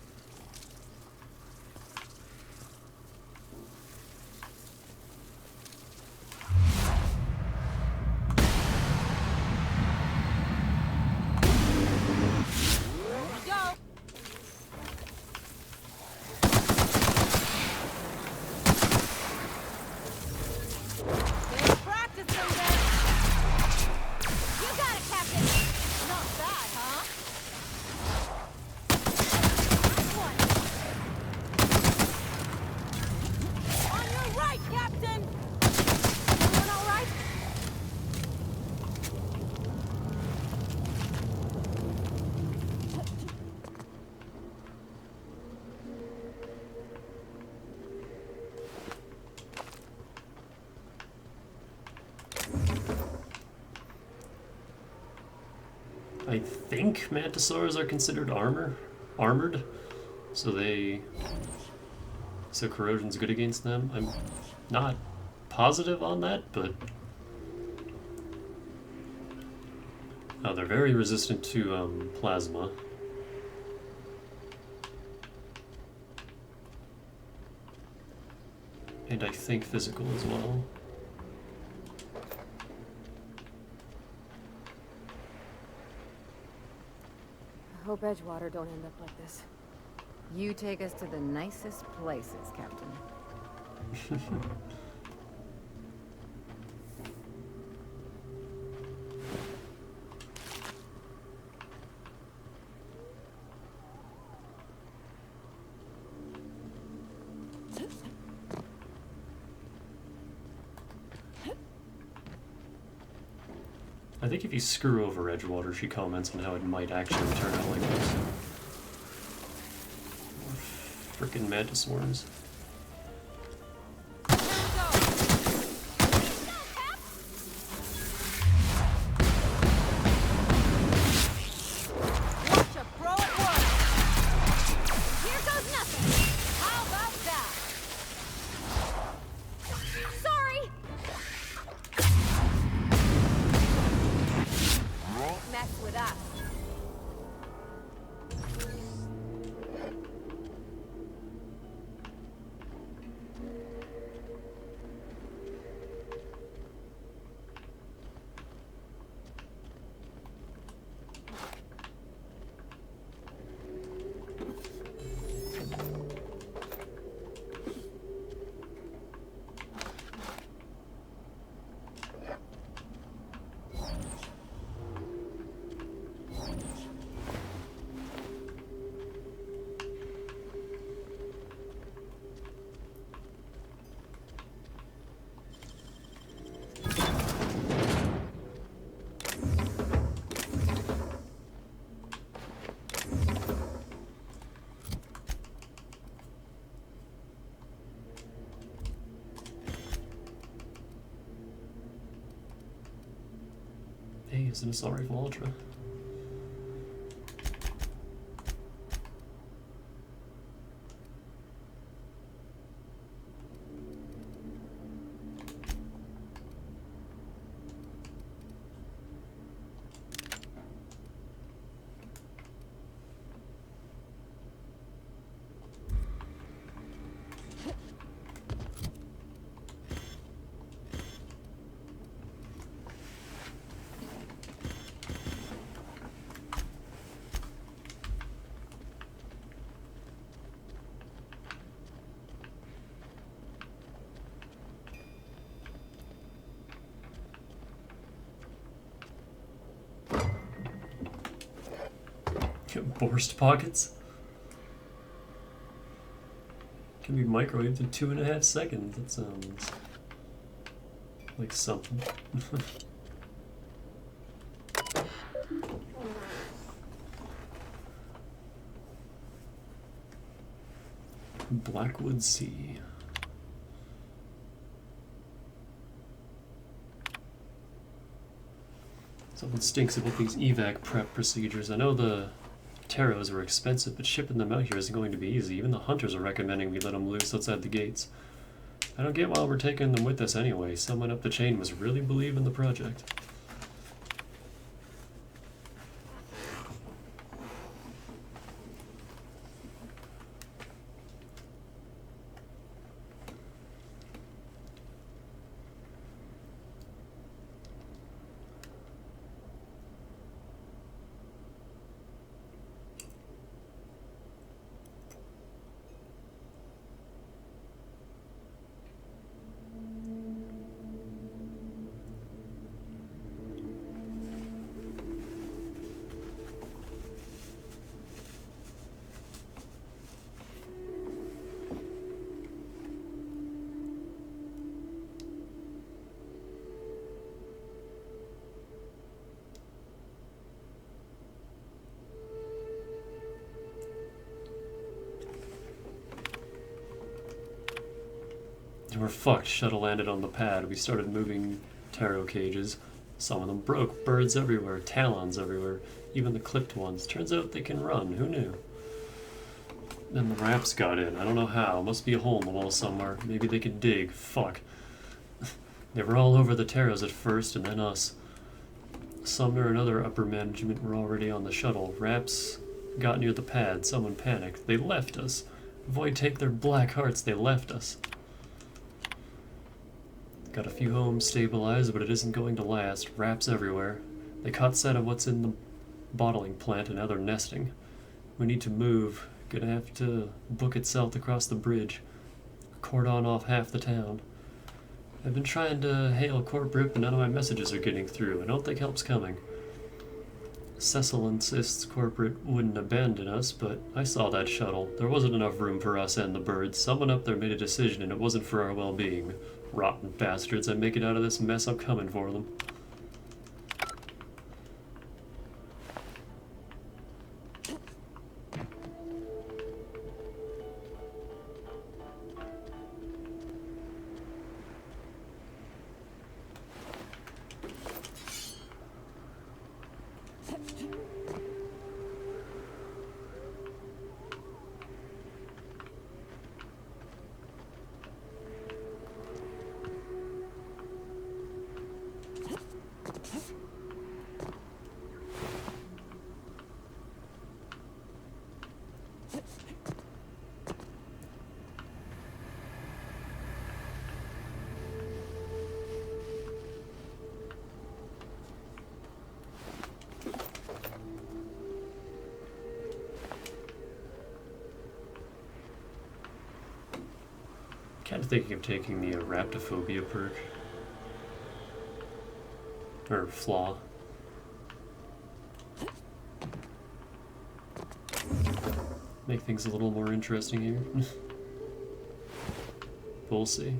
I think mantisaurs are considered armored, so corrosion's good against them. I'm not positive on that, but they're very resistant to plasma. And I think physical as well. I hope Edgewater don't end up like this. You take us to the nicest places, Captain. I think if you screw over Edgewater, she comments on how it might actually turn out like this. Frickin' mantis swarms. Hey, it's an assault rifle ultra. Burst pockets can be microwaved in 2.5 seconds. That sounds like something. Blackwood Sea. Something stinks about these evac prep procedures. I know the Taros are expensive, but shipping them out here isn't going to be easy. Even the hunters are recommending we let them loose outside the gates. I don't get why we're taking them with us anyway. Someone up the chain must really believe in the project. We're fucked. Shuttle landed on the pad. We started moving tarot cages. Some of them broke. Birds everywhere. Talons everywhere. Even the clipped ones. Turns out they can run. Who knew? Then the raps got in. I don't know how. Must be a hole in the wall somewhere. Maybe they could dig. Fuck. They were all over the taros at first, and then us. Sumner and other upper management were already on the shuttle. Raps got near the pad. Someone panicked. They left us. Void take their black hearts. They left us. Got a few homes stabilized, but it isn't going to last. Raps everywhere. They caught sight of what's in the bottling plant, and now they're nesting. We need to move. Gonna have to book it south across the bridge. Cordon off half the town. I've been trying to hail corporate, but none of my messages are getting through. I don't think help's coming. Cecil insists corporate wouldn't abandon us, but I saw that shuttle. There wasn't enough room for us and the birds. Someone up there made a decision, and it wasn't for our well-being. Rotten bastards. I make it out of this mess, I'm coming for them. Kind of thinking of taking the Raptophobia perk. Or flaw. Make things a little more interesting here. We'll see.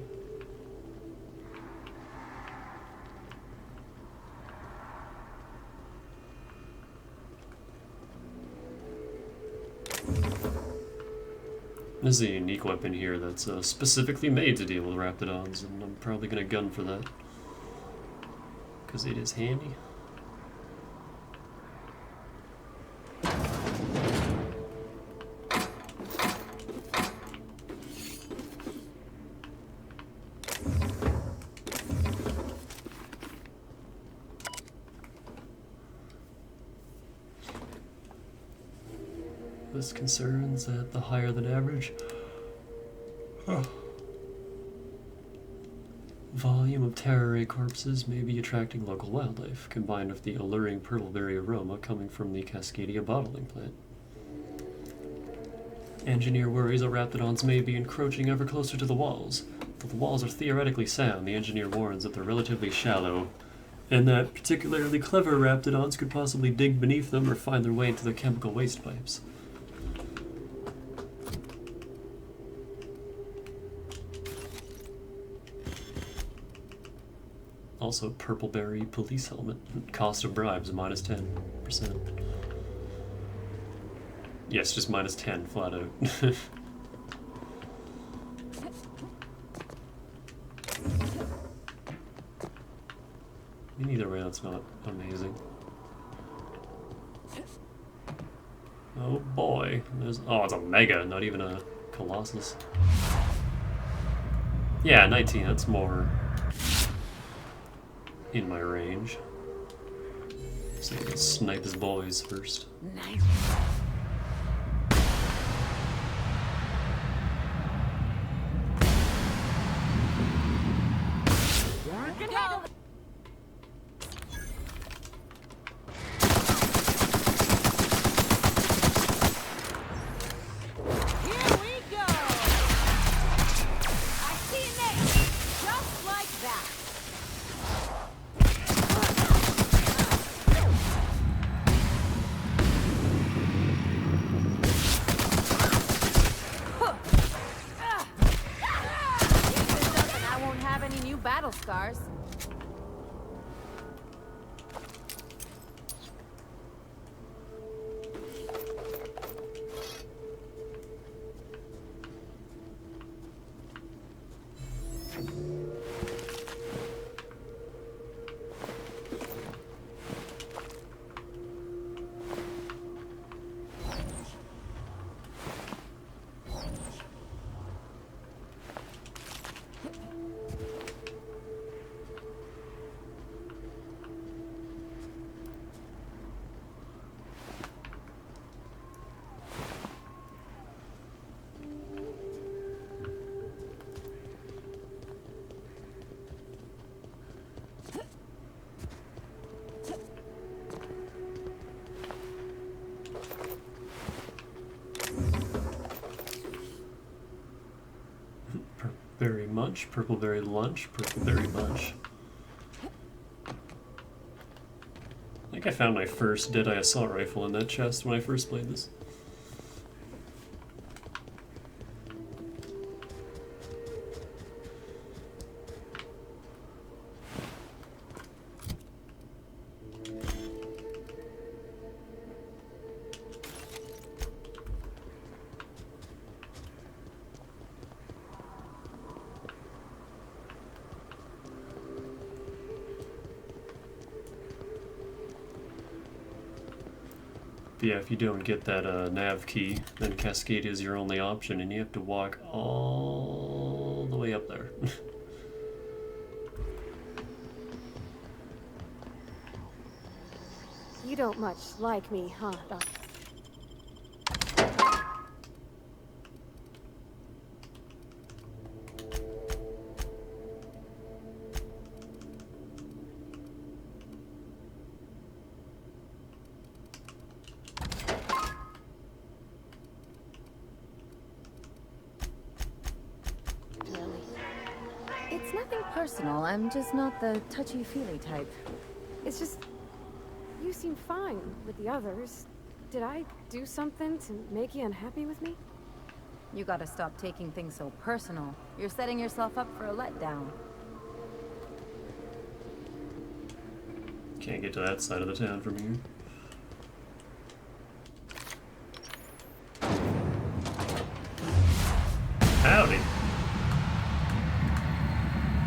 This is a unique weapon here that's specifically made to deal with Raptidons, and I'm probably going to gun for that. Because it is handy. This concerns at the higher than average volume of terror ray corpses may be attracting local wildlife, combined with the alluring purpleberry aroma coming from the Cascadia bottling plant. Engineer worries that Raptidons may be encroaching ever closer to the walls. Though the walls are theoretically sound, the engineer warns that they're relatively shallow, and that particularly clever Raptidons could possibly dig beneath them or find their way into the chemical waste pipes. Also, purpleberry police helmet. Cost of bribes, minus 10%. Yes, just minus 10, flat out. In either way, that's not amazing. Oh boy. Oh, it's a mega, not even a colossus. Yeah, 19, that's more in my range. So I can snipe his boys first. Nice. Berry munch, purple berry lunch, purple berry bunch. I think I found my first Deadeye assault rifle in that chest when I first played this. But yeah, if you don't get that nav key, then Cascadia is your only option, and you have to walk all the way up there. You don't much like me, huh, Doc? It's nothing personal. I'm just not the touchy-feely type. It's just... you seem fine with the others. Did I do something to make you unhappy with me? You gotta stop taking things so personal. You're setting yourself up for a letdown. Can't get to that side of the town from here. Howdy.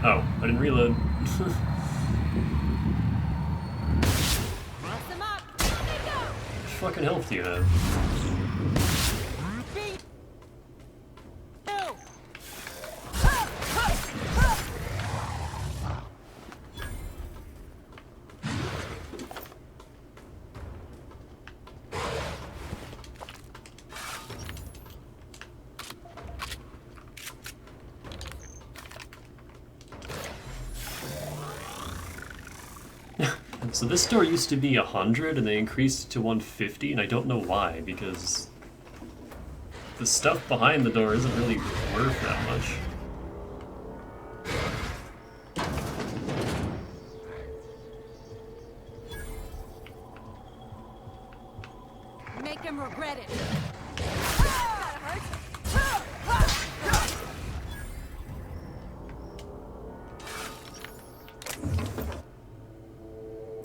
Oh, I didn't reload. Mess them up! What fucking health do you have? So this store used to be 100 and they increased it to 150, and I don't know why, because the stuff behind the door isn't really worth that much. Make him regret it.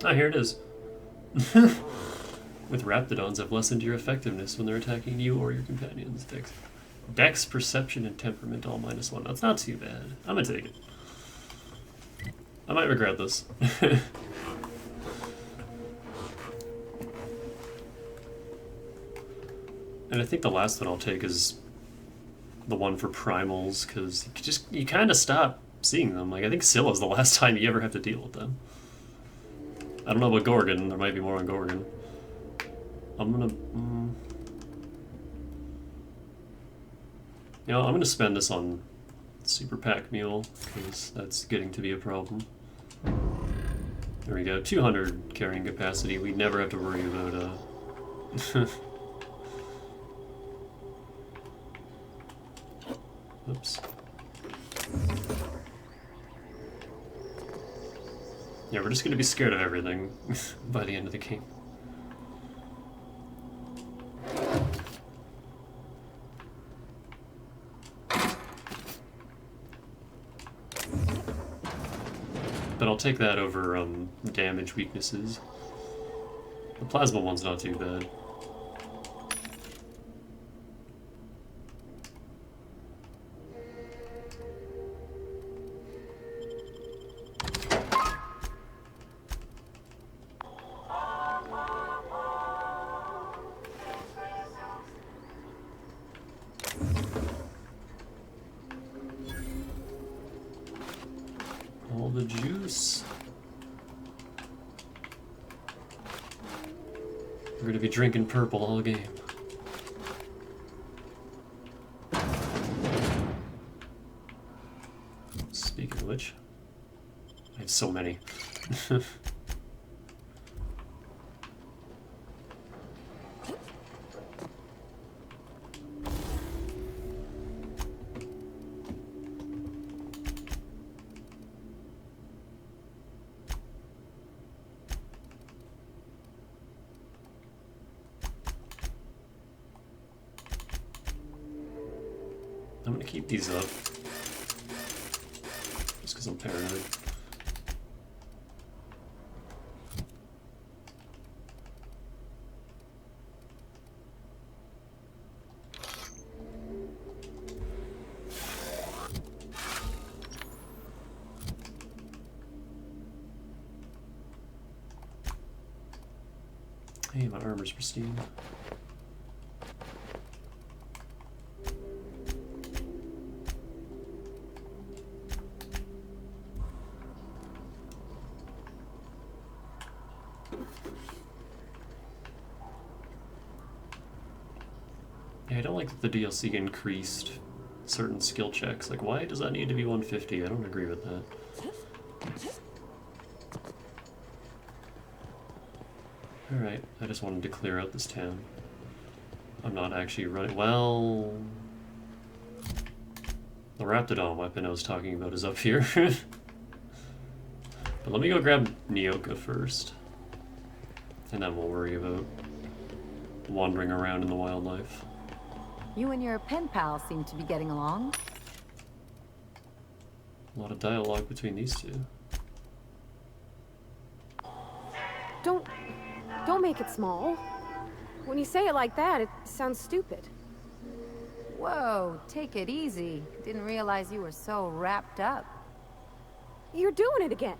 Ah, here it is. With Raptidons, have lessened your effectiveness when they're attacking you or your companions. Dex, Perception, and Temperament all -1. That's not too bad. I'm gonna take it. I might regret this. And I think the last one I'll take is the one for primals, because you kind of stop seeing them. Like, I think Scylla's the last time you ever have to deal with them. I don't know about Gorgon. There might be more on Gorgon. I'm gonna... You know, I'm gonna spend this on Super Pack Mule, because that's getting to be a problem. There we go. 200 carrying capacity. We never have to worry about... Oops. Yeah, we're just gonna be scared of everything by the end of the game. But I'll take that over damage weaknesses. The plasma one's not too bad. All the juice. We're gonna be drinking purple all game. Speaking of which, I have so many. I'm gonna keep these up. Just because I'm paranoid. Hey, my armor's pristine. Yeah, I don't like that the DLC increased certain skill checks. Like, why does that need to be 150? I don't agree with that. Alright, I just wanted to clear out this town. I'm not actually running. Well, the Raptidon weapon I was talking about is up here. But let me go grab Nyoka first. And then we'll worry about wandering around in the wildlife. You and your pen pal seem to be getting along. A lot of dialogue between these two. Don't make it small. When you say it like that, it sounds stupid. Whoa, take it easy. Didn't realize you were so wrapped up. You're doing it again.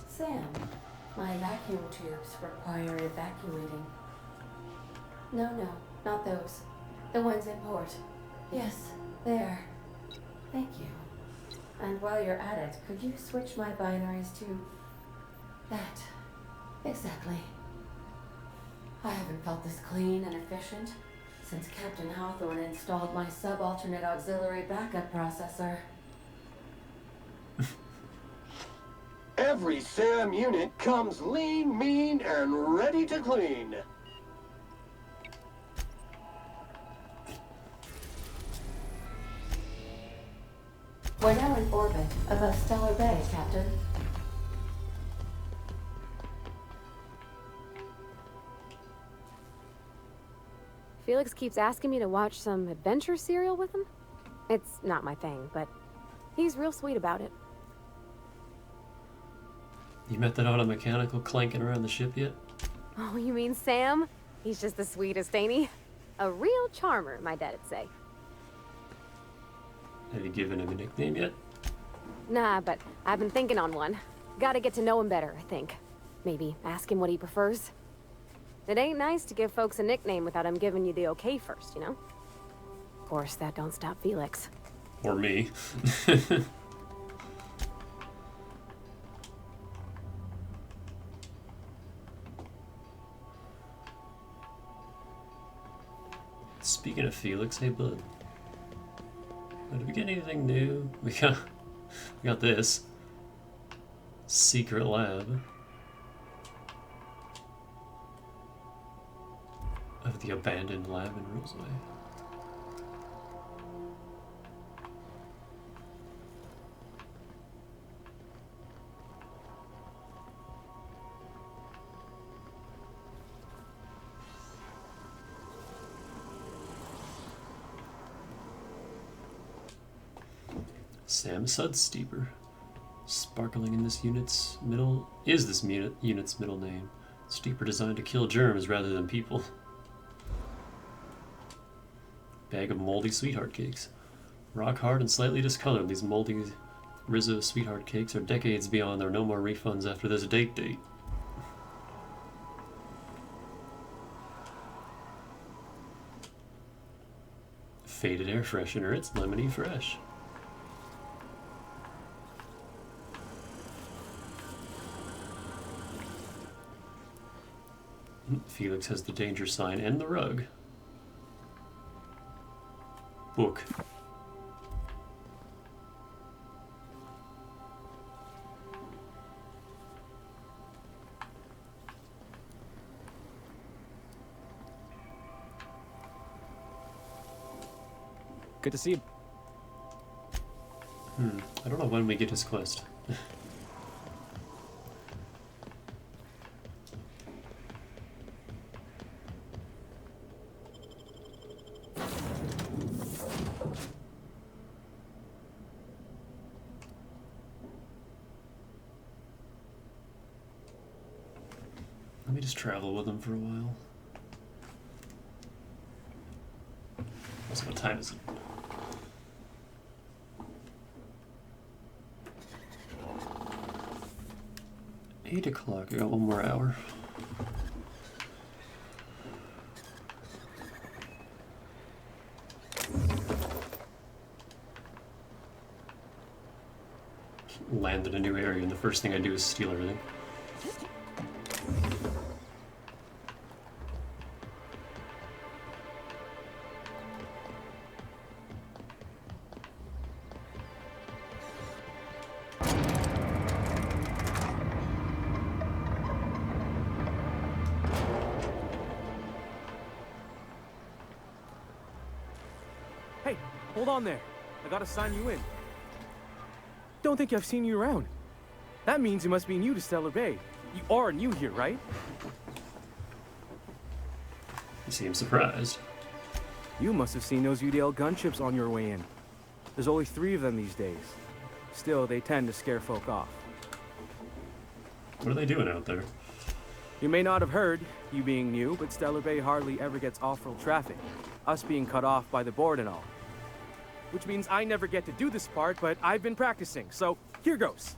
Sam, my vacuum tubes require evacuating. No, not those. The ones in port. Yes, there. Thank you. And while you're at it, could you switch my binaries to that? Exactly. I haven't felt this clean and efficient since Captain Hawthorne installed my subalternate auxiliary backup processor. Every SAM unit comes lean, mean, and ready to clean. We're now in orbit above Stellar Bay, Captain. Felix keeps asking me to watch some adventure serial with him. It's not my thing, but he's real sweet about it. You met that auto mechanical clanking around the ship yet? Oh, you mean Sam? He's just the sweetest, ain't he? A real charmer, my dad'd say. Have you given him a nickname yet? Nah, but I've been thinking on one. Gotta get to know him better, I think. Maybe ask him what he prefers. It ain't nice to give folks a nickname without him giving you the okay first, you know? Of course, that don't stop Felix. Or me. Speaking of Felix, hey bud. Did we get anything new? We got this. Secret lab. Of the abandoned lab in Roseway. Sam Sud Steeper. Sparkling in this unit's middle unit's middle name. Steeper designed to kill germs rather than people. Bag of moldy sweetheart cakes. Rock hard and slightly discolored, these moldy Rizzo sweetheart cakes are decades beyond their no more refunds after this date. Faded air freshener, it's lemony fresh. Felix has the danger sign and the rug. Book. Good to see you. I don't know when we get his quest. Let me just travel with him for a while. Also, what time is it? 8 o'clock. I got one more hour. Land in a new area, and the first thing I do is steal everything. Hey, hold on there. I gotta sign you in. Don't think I've seen you around. That means you must be new to Stellar Bay. You are new here, right? You seem surprised. You must have seen those UDL gunships on your way in. There's only 3 of them these days. Still, they tend to scare folk off. What are they doing out there? You may not have heard, you being new, but Stellar Bay hardly ever gets off-road traffic. Us being cut off by the board and all. Which means I never get to do this part, but I've been practicing, so here goes.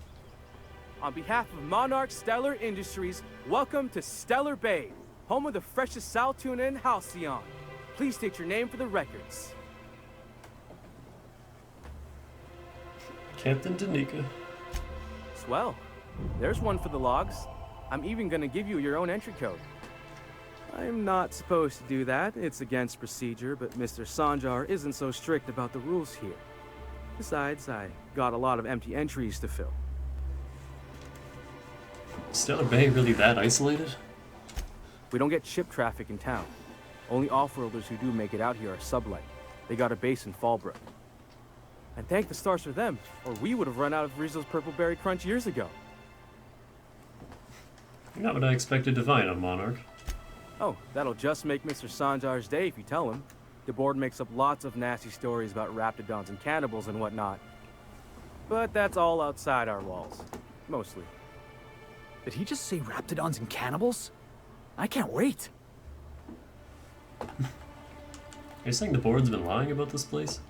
On behalf of Monarch Stellar Industries, welcome to Stellar Bay, home of the freshest sal tuna in Halcyon. Please state your name for the records. Captain Danica. Swell. There's one for the logs. I'm even gonna give you your own entry code. I'm not supposed to do that. It's against procedure, but Mr. Sanjar isn't so strict about the rules here. Besides, I got a lot of empty entries to fill. Stellar Bay really that isolated? We don't get ship traffic in town. Only off-worlders who do make it out here are sublight. They got a base in Fallbrook. And thank the stars for them, or we would have run out of Rizzo's Purple Berry Crunch years ago. Not what I expected to find on Monarch. Oh, that'll just make Mr. Sanjar's day if you tell him. The board makes up lots of nasty stories about raptidons and cannibals and whatnot. But that's all outside our walls. Mostly. Did he just say raptidons and cannibals? I can't wait. Are you saying the board's been lying about this place?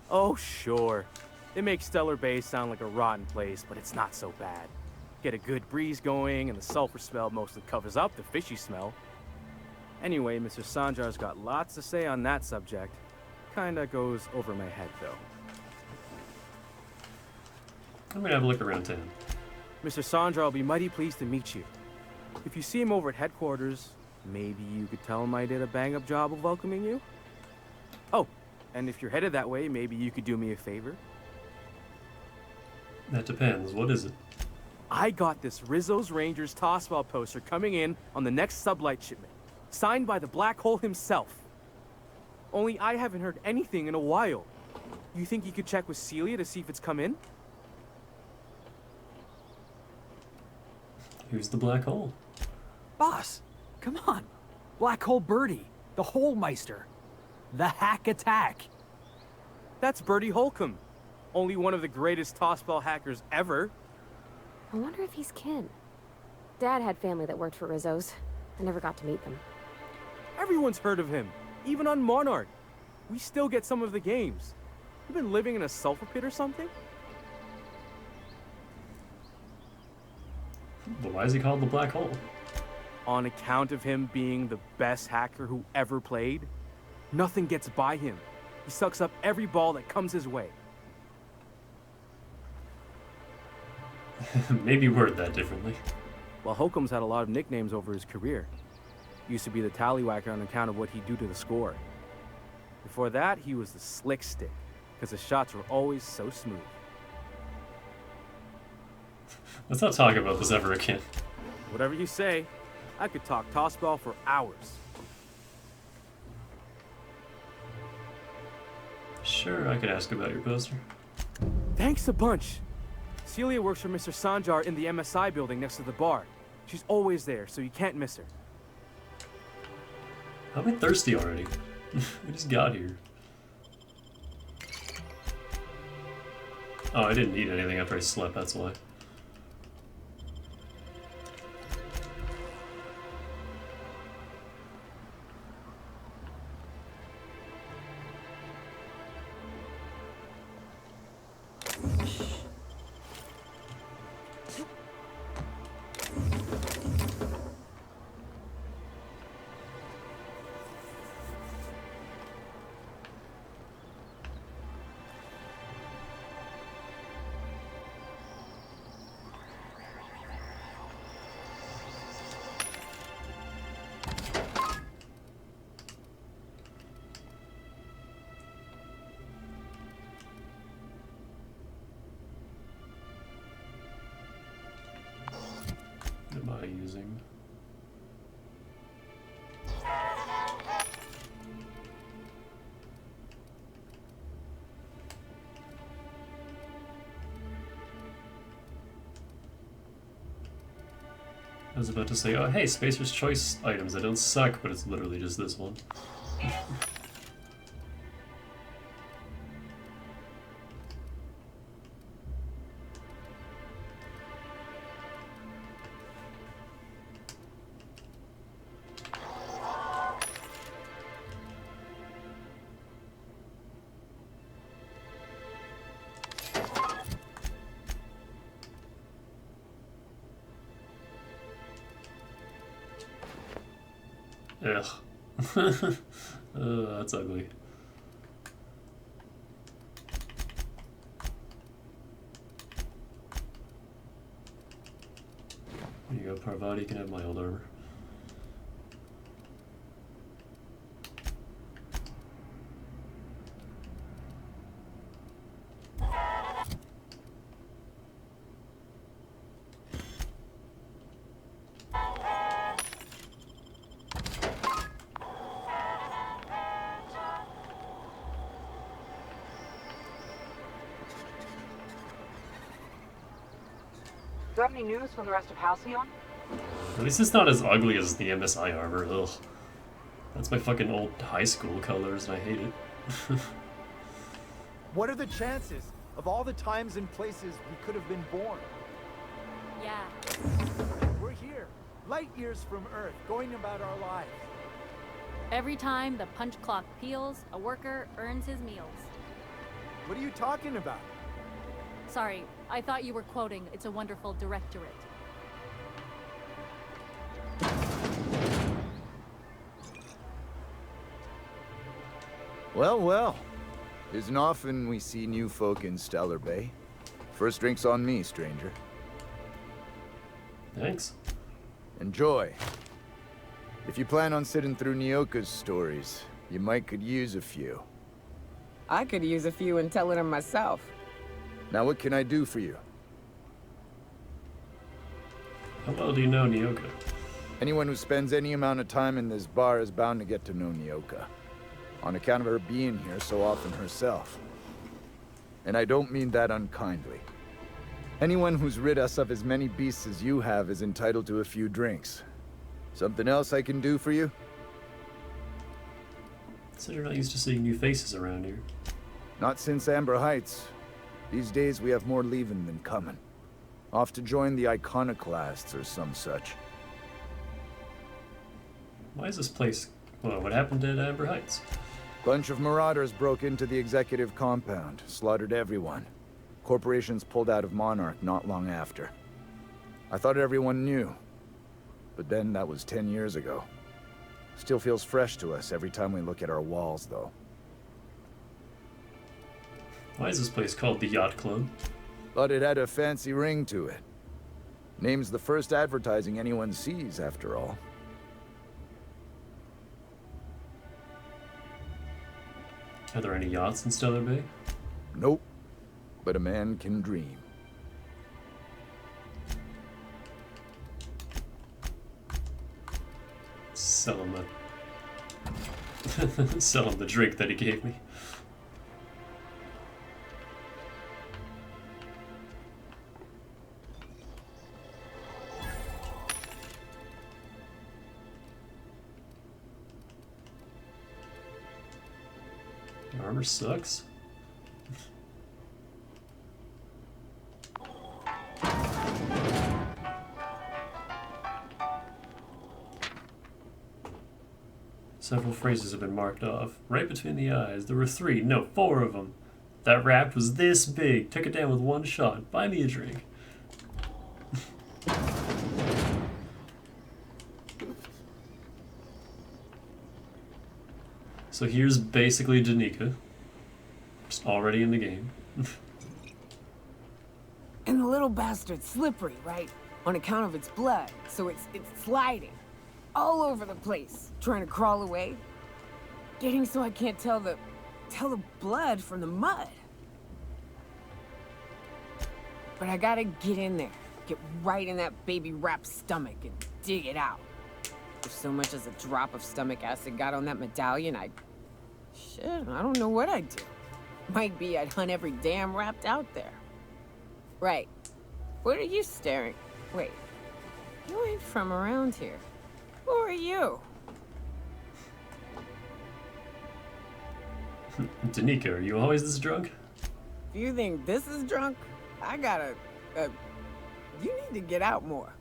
Oh, sure. They make Stellar Bay sound like a rotten place, but it's not so bad. Get a good breeze going, and the sulfur smell mostly covers up the fishy smell. Anyway, Mr. Sanjar's got lots to say on that subject. Kinda goes over my head, though. I'm gonna have a look around town. Mr. Sanjar will be mighty pleased to meet you. If you see him over at headquarters, maybe you could tell him I did a bang-up job of welcoming you? Oh, and if you're headed that way, maybe you could do me a favor? That depends. What is it? I got this Rizzo's Rangers Tossball poster coming in on the next sublight shipment, signed by the Black Hole himself. Only I haven't heard anything in a while. You think you could check with Celia to see if it's come in? Who's the Black Hole? Boss, come on. Black Hole Birdie, the Hole Meister, the Hack Attack. That's Bertie Holcomb, only one of the greatest tossball hackers ever. I wonder if he's kin. Dad had family that worked for Rizzo's. I never got to meet them. Everyone's heard of him, even on Monarch. We still get some of the games. You been living in a sulfur pit or something? But why is he called the Black Hole? On account of him being the best hacker who ever played. Nothing gets by him. He sucks up every ball that comes his way. Maybe word that differently. Well, Holcomb's had a lot of nicknames over his career. Used to be the tallywhacker on account of what he'd do to the score. Before that, he was the slick stick, because his shots were always so smooth. Let's not talk about this ever again. Whatever you say, I could talk tossball for hours. Sure, I could ask about your poster. Thanks a bunch. Celia works for Mr. Sanjar in the MSI building next to the bar. She's always there, so you can't miss her. I've been thirsty already. We just got here. Oh, I didn't eat anything after I slept, that's why. What am I using? I was about to say, oh hey, Spacer's Choice items, they don't suck, but it's literally just this one. Ugh. That's ugly. There you go, Parvati, you can have my old armor. Do you have any news from the rest of Halcyon? At least it's not as ugly as the MSI armor, ugh. That's my fucking old high school colors and I hate it. What are the chances of all the times and places we could have been born? Yeah. We're here, light years from Earth, going about our lives. Every time the punch clock peals, a worker earns his meals. What are you talking about? Sorry, I thought you were quoting It's a Wonderful Directorate. Well, well. Isn't often we see new folk in Stellar Bay. First drink's on me, stranger. Thanks. Enjoy. If you plan on sitting through Nyoka's stories, you might could use a few. I could use a few and telling them myself. Now what can I do for you? How well do you know Nyoka? Anyone who spends any amount of time in this bar is bound to get to know Nyoka. On account of her being here so often herself. And I don't mean that unkindly. Anyone who's rid us of as many beasts as you have is entitled to a few drinks. Something else I can do for you? So you're not used to seeing new faces around here. Not since Amber Heights. These days we have more leaving than coming. Off to join the Iconoclasts or some such. Why is this place... Well, what happened at Amber Heights? Bunch of marauders broke into the executive compound, slaughtered everyone. Corporations pulled out of Monarch not long after. I thought everyone knew. But then that was 10 years ago. Still feels fresh to us every time we look at our walls, though. Why is this place called the Yacht Club? But it had a fancy ring to it. Name's the first advertising anyone sees, after all. Are there any yachts in Stellar Bay? Nope. But a man can dream. Sell him sell him the drink that he gave me. Your armor sucks. Several phrases have been marked off. Right between the eyes. There were 3, no, 4 of them. That raft was this big. Took it down with one shot. Buy me a drink. So here's basically Danica. Just already in the game. And the little bastard's slippery, right? On account of its blood. So it's sliding. All over the place, trying to crawl away. Getting so I can't tell the blood from the mud. But I gotta get in there, get right in that baby rap's stomach and dig it out. If so much as a drop of stomach acid got on that medallion, shit, I don't know what I'd do. Might be I'd hunt every damn rapt out there. Right. What are you staring? Wait, you ain't from around here. Who are you? Danica, are you always this drunk? If you think this is drunk, I gotta... you need to get out more.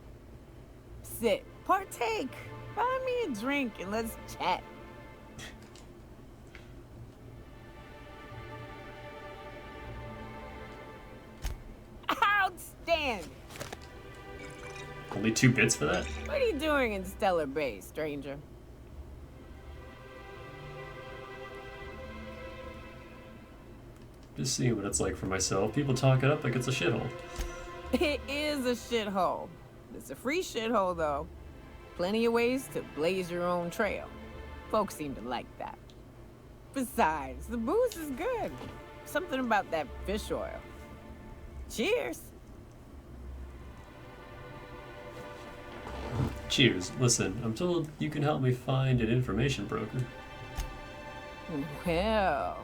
Sit, partake, buy me a drink and let's chat. Outstanding! Only 2 bits for that? What are you doing in Stellar Bay, stranger? Just seeing what it's like for myself. People talk it up like it's a shithole. It is a shithole. It's a free shithole, though. Plenty of ways to blaze your own trail. Folks seem to like that. Besides, the booze is good. Something about that fish oil. Cheers! Cheers. Listen, I'm told you can help me find an information broker. Well.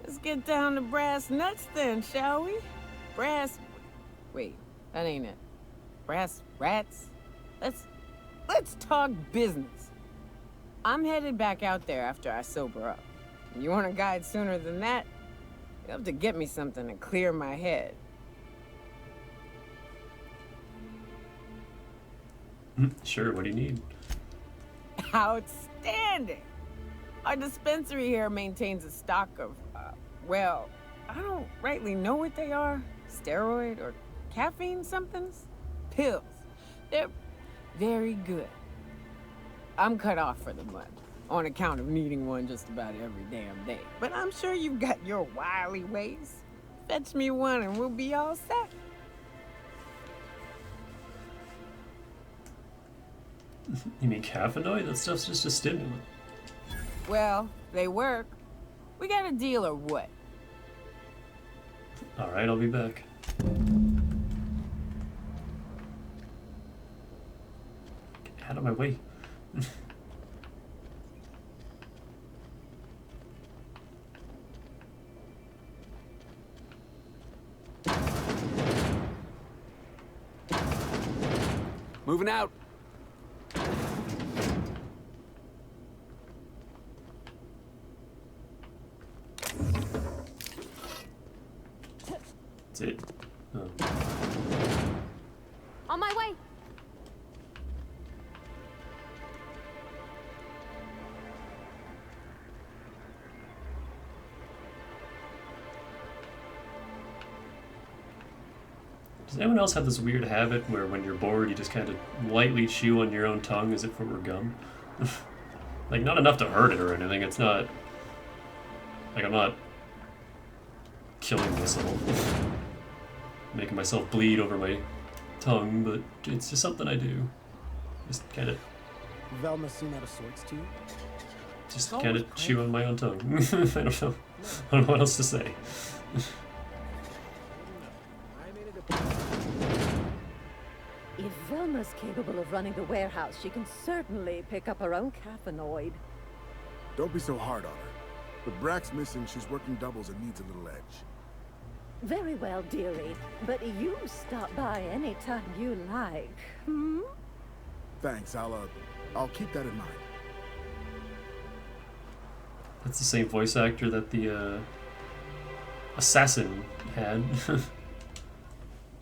Let's get down to brass nuts then, shall we? Wait, that ain't it. Brass rats? Let's talk business. I'm headed back out there after I sober up. You want a guide sooner than that? You have to get me something to clear my head. Sure, what do you need? Outstanding! Our dispensary here maintains a stock of, well, I don't rightly know what they are. Steroid or caffeine somethings? Pills. They're very good. I'm cut off for the mud, on account of needing one just about every damn day. But I'm sure you've got your wily ways. Fetch me one and we'll be all set. You mean caffeinoid? That stuff's just a stimulant. Well, they work. We got a deal or what? Alright, I'll be back. Get out of my way. Moving out. That's it. Oh. On my way. Does anyone else have this weird habit where when you're bored you just kind of lightly chew on your own tongue as if it were gum? Like, not enough to hurt it or anything. It's not... Like, I'm not killing myself. making myself bleed over my tongue, but it's just something I do. Just kind of Velma seem out of sorts to you? Just kind of chew on my own tongue. I don't know. I don't know what else to say. If Velma's capable of running the warehouse, she can certainly pick up her own caffeinoid. Don't be so hard on her. With Brack's missing, she's working doubles and needs a little edge. Very well, dearie. But you stop by anytime you like, hmm? Thanks, I'll keep that in mind. That's the same voice actor that the assassin had.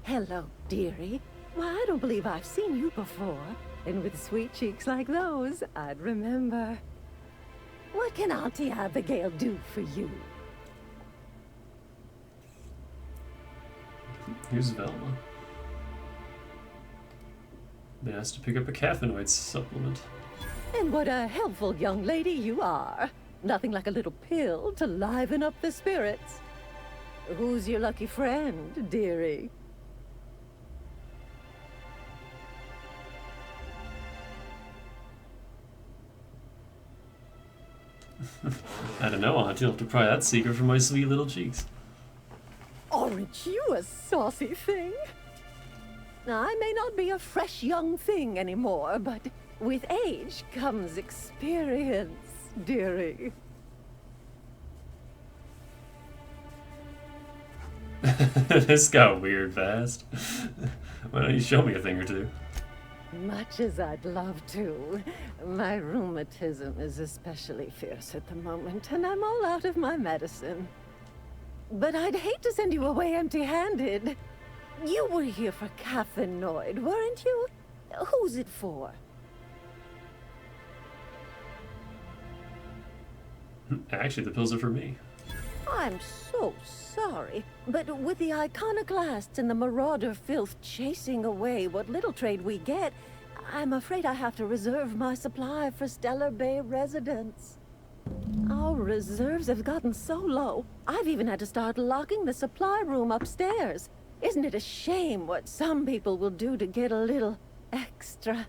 Hello, dearie. Why, I don't believe I've seen you before. And with sweet cheeks like those, I'd remember. What can Auntie Abigail do for you? Here's Velma. Been asked to pick up a caffeinoid supplement. And what a helpful young lady you are. Nothing like a little pill to liven up the spirits. Who's your lucky friend, dearie? I don't know, Aunt. You'll have to pry that secret from my sweet little cheeks. Aren't you a saucy thing? Now, I may not be a fresh young thing anymore, but with age comes experience, dearie. This got weird fast. Why don't you show me a thing or two? Much as I'd love to. My rheumatism is especially fierce at the moment, and I'm all out of my medicine. But I'd hate to send you away empty-handed. You were here for caffeinoid, weren't you? Who's it for? Actually, the pills are for me. I'm so sorry, but with the iconoclasts and the marauder filth chasing away what little trade we get, I'm afraid I have to reserve my supply for Stellar Bay residents. Our reserves have gotten so low, I've even had to start locking the supply room upstairs. Isn't it a shame what some people will do to get a little extra?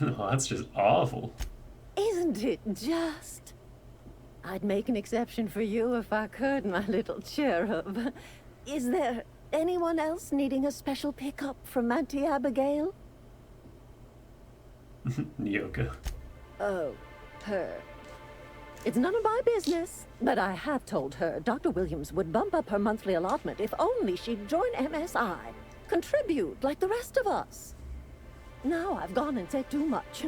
Oh, that's just awful. Isn't it just? I'd make an exception for you if I could, my little cherub. Is there anyone else needing a special pickup from Auntie Abigail? Nyoka. Oh, her. It's none of my business, but I have told her Dr. Williams would bump up her monthly allotment if only she'd join MSI. Contribute like the rest of us. Now I've gone and said too much.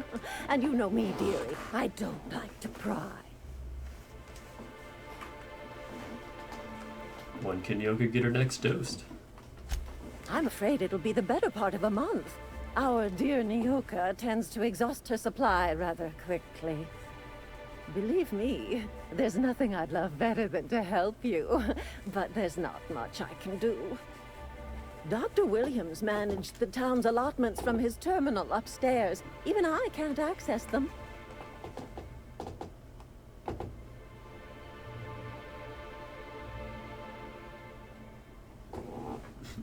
And you know me, dearie. I don't like to pry. When can Nyoka get her next dose? I'm afraid it'll be the better part of a month. Our dear Nyoka tends to exhaust her supply rather quickly. Believe me, there's nothing I'd love better than to help you. But there's not much I can do. Dr. Williams managed the town's allotments from his terminal upstairs. Even I can't access them.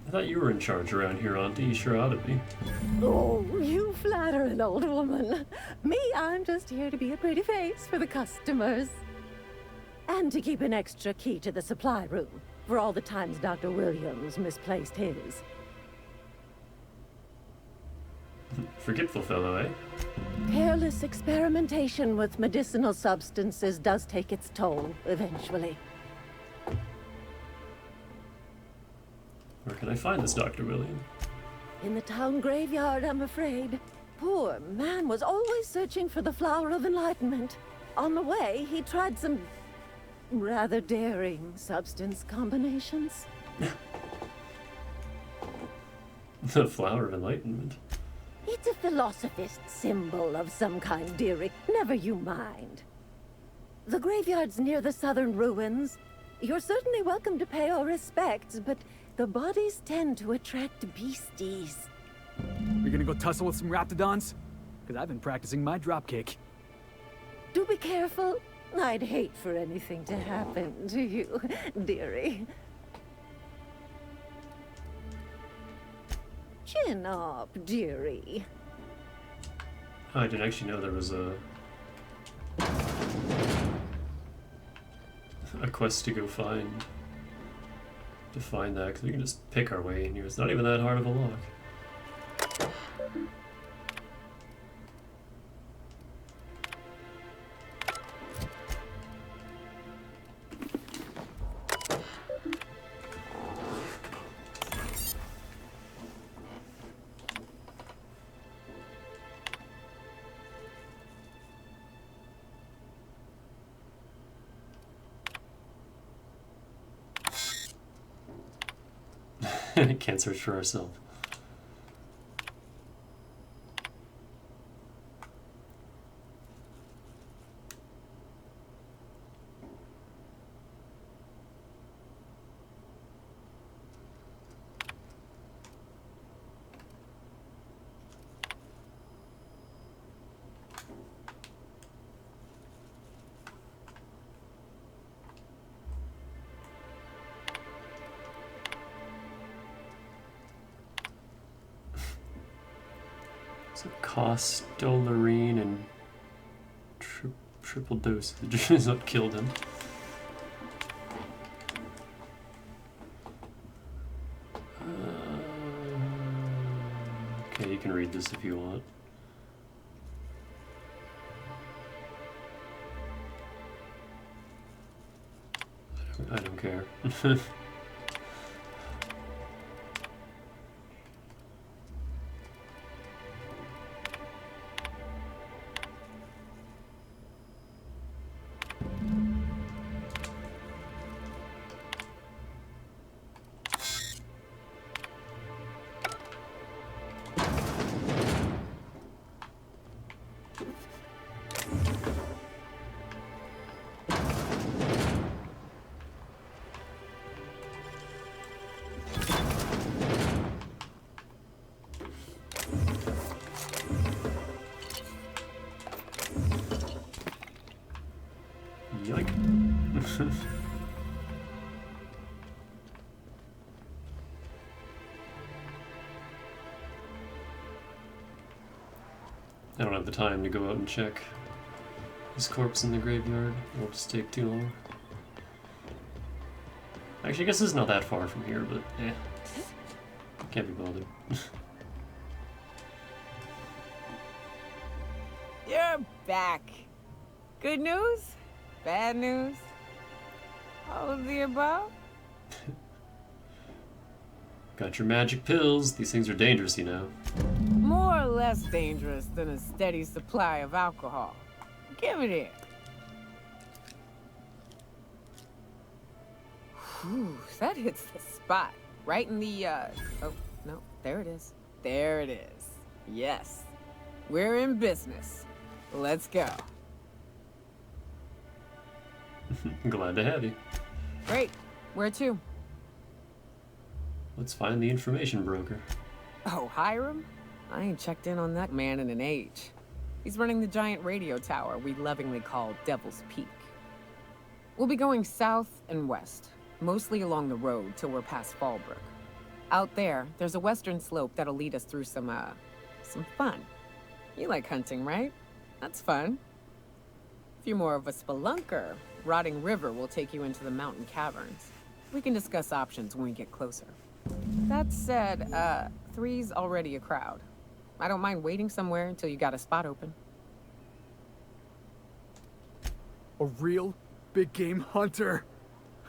I thought you were in charge around here, Auntie. You sure ought to be. Oh, you flatter an old woman. Me, I'm just here to be a pretty face for the customers. And to keep an extra key to the supply room, for all the times Dr. Williams misplaced his. Forgetful fellow, eh? Careless experimentation with medicinal substances does take its toll, eventually. Where can I find this Dr. William? In the town graveyard, I'm afraid. Poor man was always searching for the Flower of Enlightenment. On the way, he tried some rather daring substance combinations. The Flower of Enlightenment? It's a philosophist symbol of some kind, dearie. Never you mind. The graveyard's near the southern ruins. You're certainly welcome to pay our respects, but the bodies tend to attract beasties. We're gonna go tussle with some raptidons? Because I've been practicing my dropkick. Do be careful. I'd hate for anything to happen to you, dearie. Chin up, dearie. Oh, I didn't actually know there was a quest to go find that, because we can just pick our way in here. It's not even that hard of a lock. Can't search for ourselves. So Costolarine and triple dosage is what killed him. Okay, you can read this if you want. I don't care. Yoink. I don't have the time to go out and check his corpse in the graveyard. It'll just take too long. Actually, I guess it's not that far from here, but can't be bothered. You're back. Good news? Bad news? All of the above? Got your magic pills. These things are dangerous, you know. More or less dangerous than a steady supply of alcohol. Give it here. Whew, that hits the spot. Right in the, oh, no, there it is. There it is. Yes. We're in business. Let's go. Glad to have you. Great. Where to? Let's find the information broker. Oh, Hiram? I ain't checked in on that man in an age. He's running the giant radio tower we lovingly call Devil's Peak. We'll be going south and west, mostly along the road till we're past Fallbrook. Out there, there's a western slope that'll lead us through some fun. You like hunting, right? That's fun. If you're more of a spelunker, Rotting River will take you into the mountain caverns. We can discuss options when we get closer. That said, 3's already a crowd. I don't mind waiting somewhere until you got a spot open. A real big game hunter?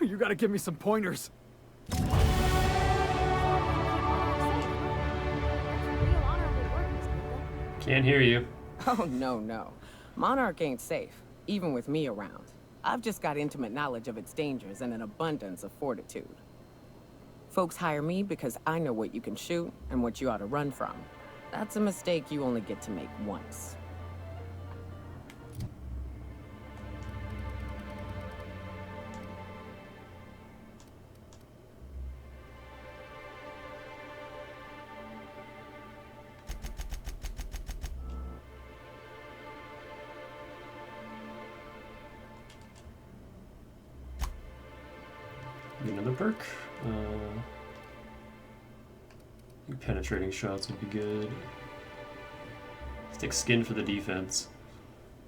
You gotta give me some pointers. Can't hear you. Oh, no. Monarch ain't safe, even with me around. I've just got intimate knowledge of its dangers and an abundance of fortitude. Folks hire me because I know what you can shoot and what you ought to run from. That's a mistake you only get to make once. perk. I think penetrating shots would be good. Stick skin for the defense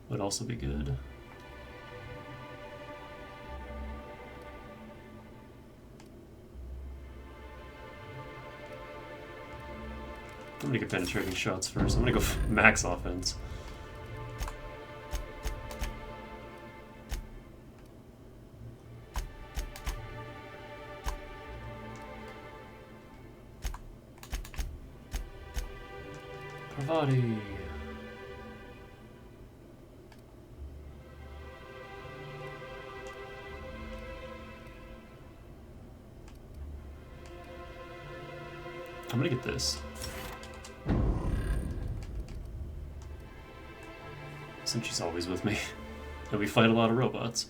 would also be good. I'm gonna get penetrating shots first. I'm gonna go max offense. Pravati. I'm gonna get this. Since she's always with me. And we fight a lot of robots.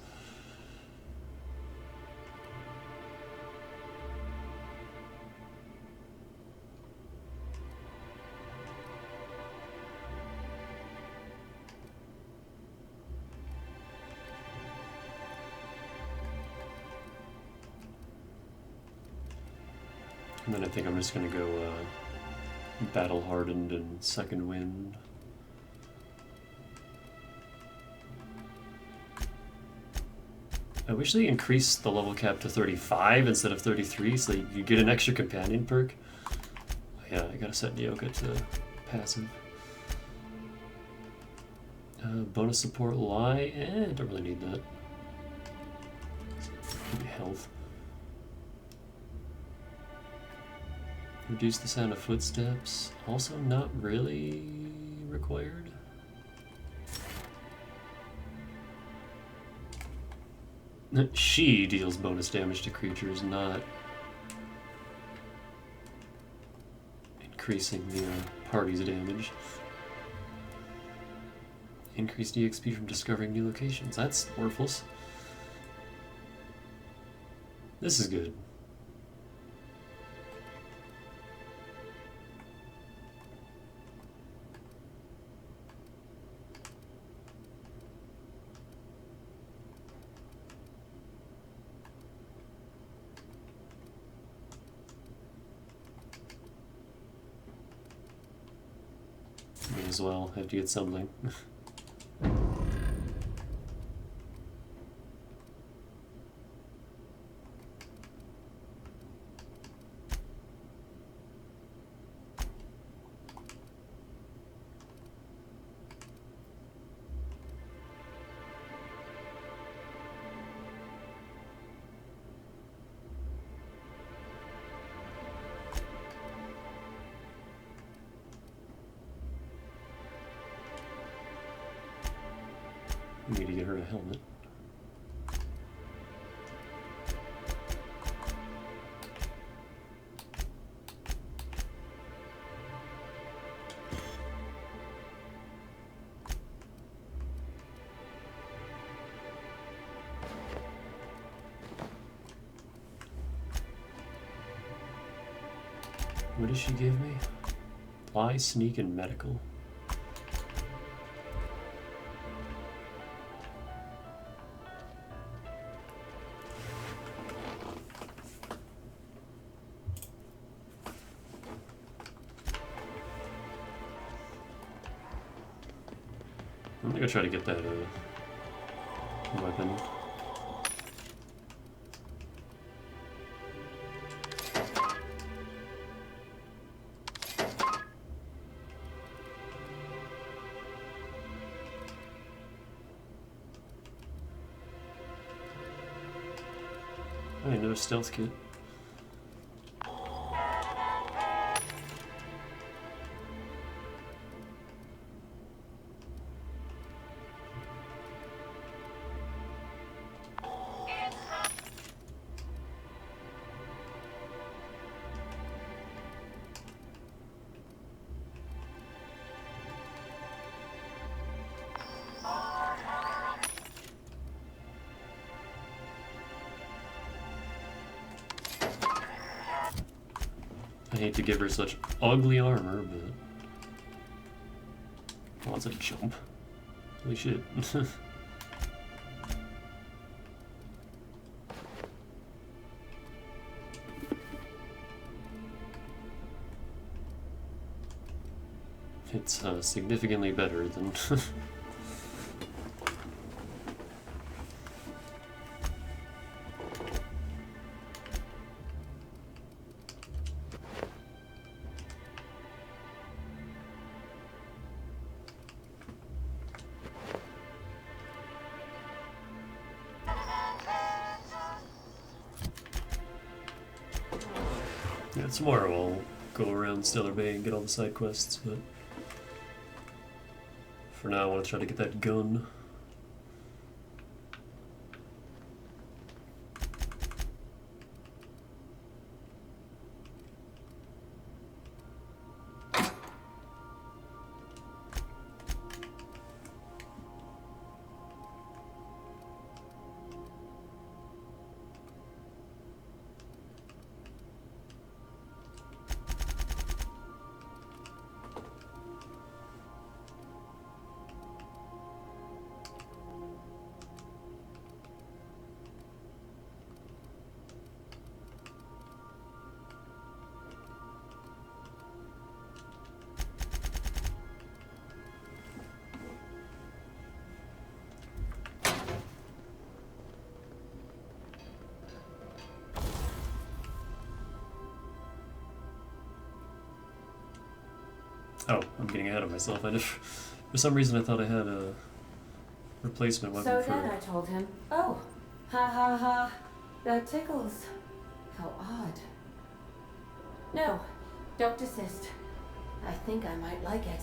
And then I think I'm just gonna go battle hardened and second wind. I wish they increased the level cap to 35 instead of 33 so that you get an extra companion perk. Oh, yeah, I gotta set Nyoka to passive. Bonus support lie, don't really need that. Maybe health. Reduce the sound of footsteps, also not really required. She deals bonus damage to creatures, not increasing the party's damage. Increased EXP from discovering new locations. That's worthless. This is good. May as well have to get something. We need to get her a helmet. What did she give me? Lie, sneak, and medical. I'm gonna go try to get that weapon. Oh, another stealth kit. I hate to give her such ugly armor, but... Oh, that's a jump. Holy shit. It's significantly better than... Yeah, tomorrow I'll go around Stellar Bay and get all the side quests, but for now I want to try to get that gun. Oh, I'm getting ahead of myself. For some reason I thought I had a replacement weapon So then I told him, oh, ha ha ha, that tickles. How odd. No, don't desist. I think I might like it.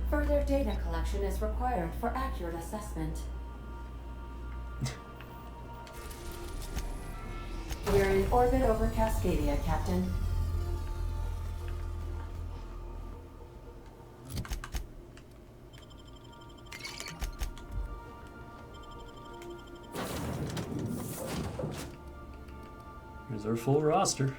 Further data collection is required for accurate assessment. We're in orbit over Cascadia, Captain. Here's our full roster.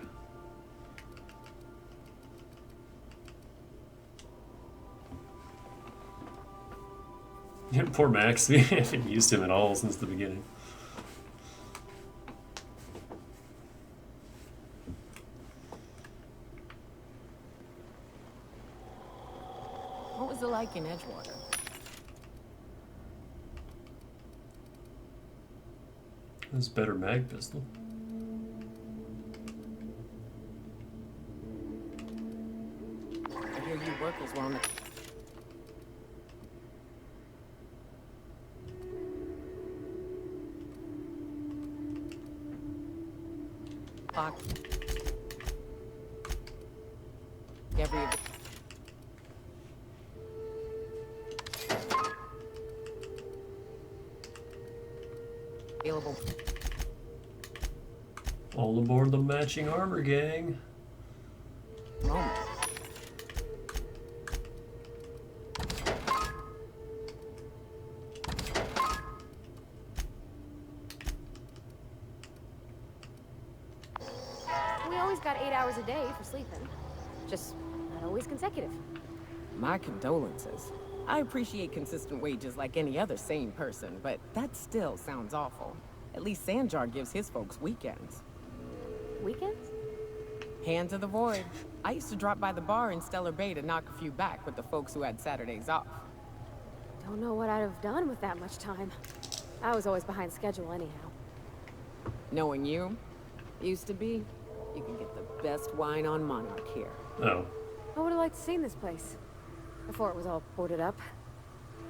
Yeah, poor Max. We haven't used him at all since the beginning. What was it like in Edgewater? This better mag pistol. I hear you workers were on the... clock. Every... available. All aboard the matching armor gang. Moment. We always got 8 hours a day for sleeping. Just not always consecutive. My condolences. I appreciate consistent wages like any other sane person, but that still sounds awful. At least Sanjar gives his folks weekends. Weekends? Hand to the void. I used to drop by the bar in Stellar Bay to knock a few back with the folks who had Saturdays off. Don't know what I'd have done with that much time. I was always behind schedule anyhow. Knowing you, used to be, you can get the best wine on Monarch here. Oh. I would have liked to see this place. Before it was all boarded up.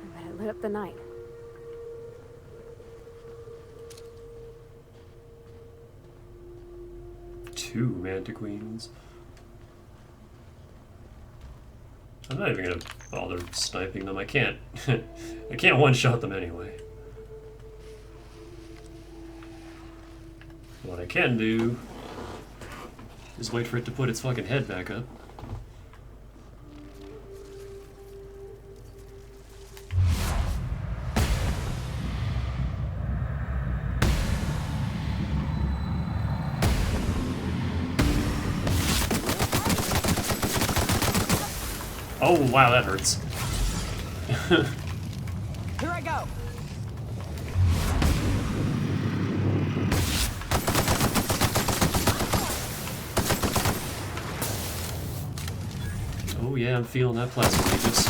I bet it lit up the night. Two Manta Queens. I'm not even gonna bother sniping them. I can't. I can't one-shot them anyway. What I can do is wait for it to put its fucking head back up. Oh, wow, that hurts. Here I go. Oh yeah, I'm feeling that plasma matrix.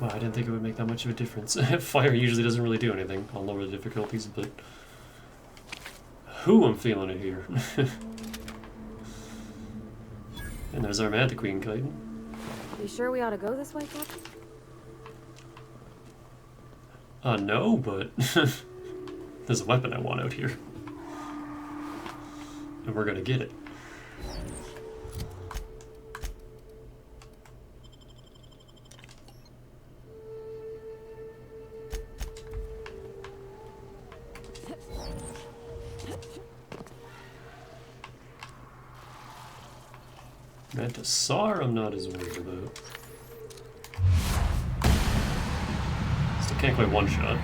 Wow, I didn't think it would make that much of a difference. Fire usually doesn't really do anything. I'll lower the difficulties, but... I'm feeling it here. And there's our Manta Queen, Clayton. You sure we ought to go this way, Captain? No, but... there's a weapon I want out here. And we're gonna get it. Mantisaur I'm not as worried about. Still can't quite one-shot.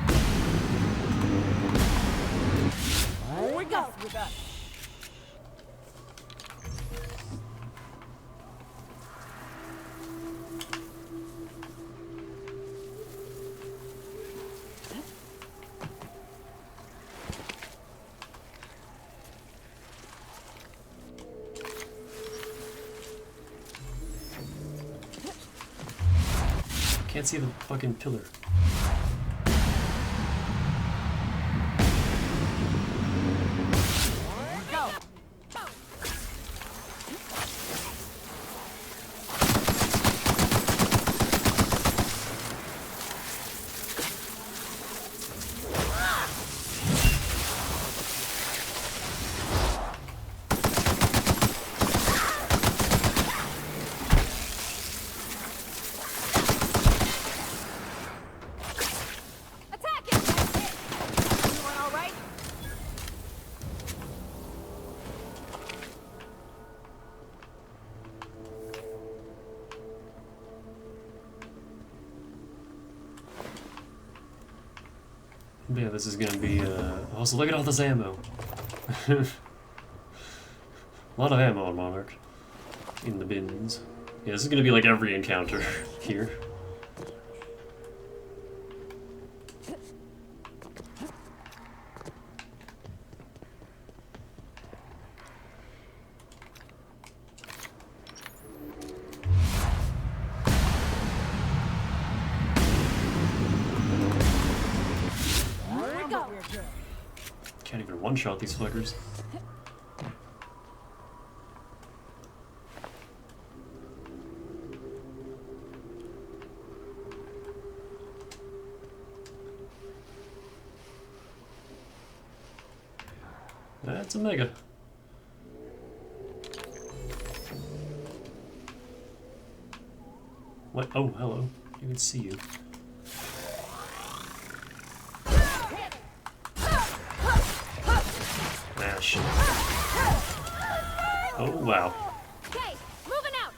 Here we go with us. Can't see the fucking pillar. Yeah, this is gonna be, also look at all this ammo. A lot of ammo on Monarch. In the bins. Yeah, this is gonna be like every encounter here. Can't even one-shot these fuckers. That's a mega. What? Oh, hello. You can see you. Ah, shit. Oh, wow. Okay, moving out.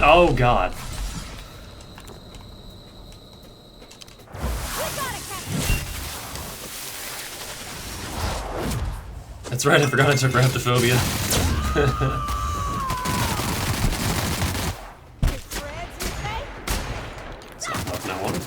Oh, God. That's right, I forgot I took Raptophobia. It's not enough now, one.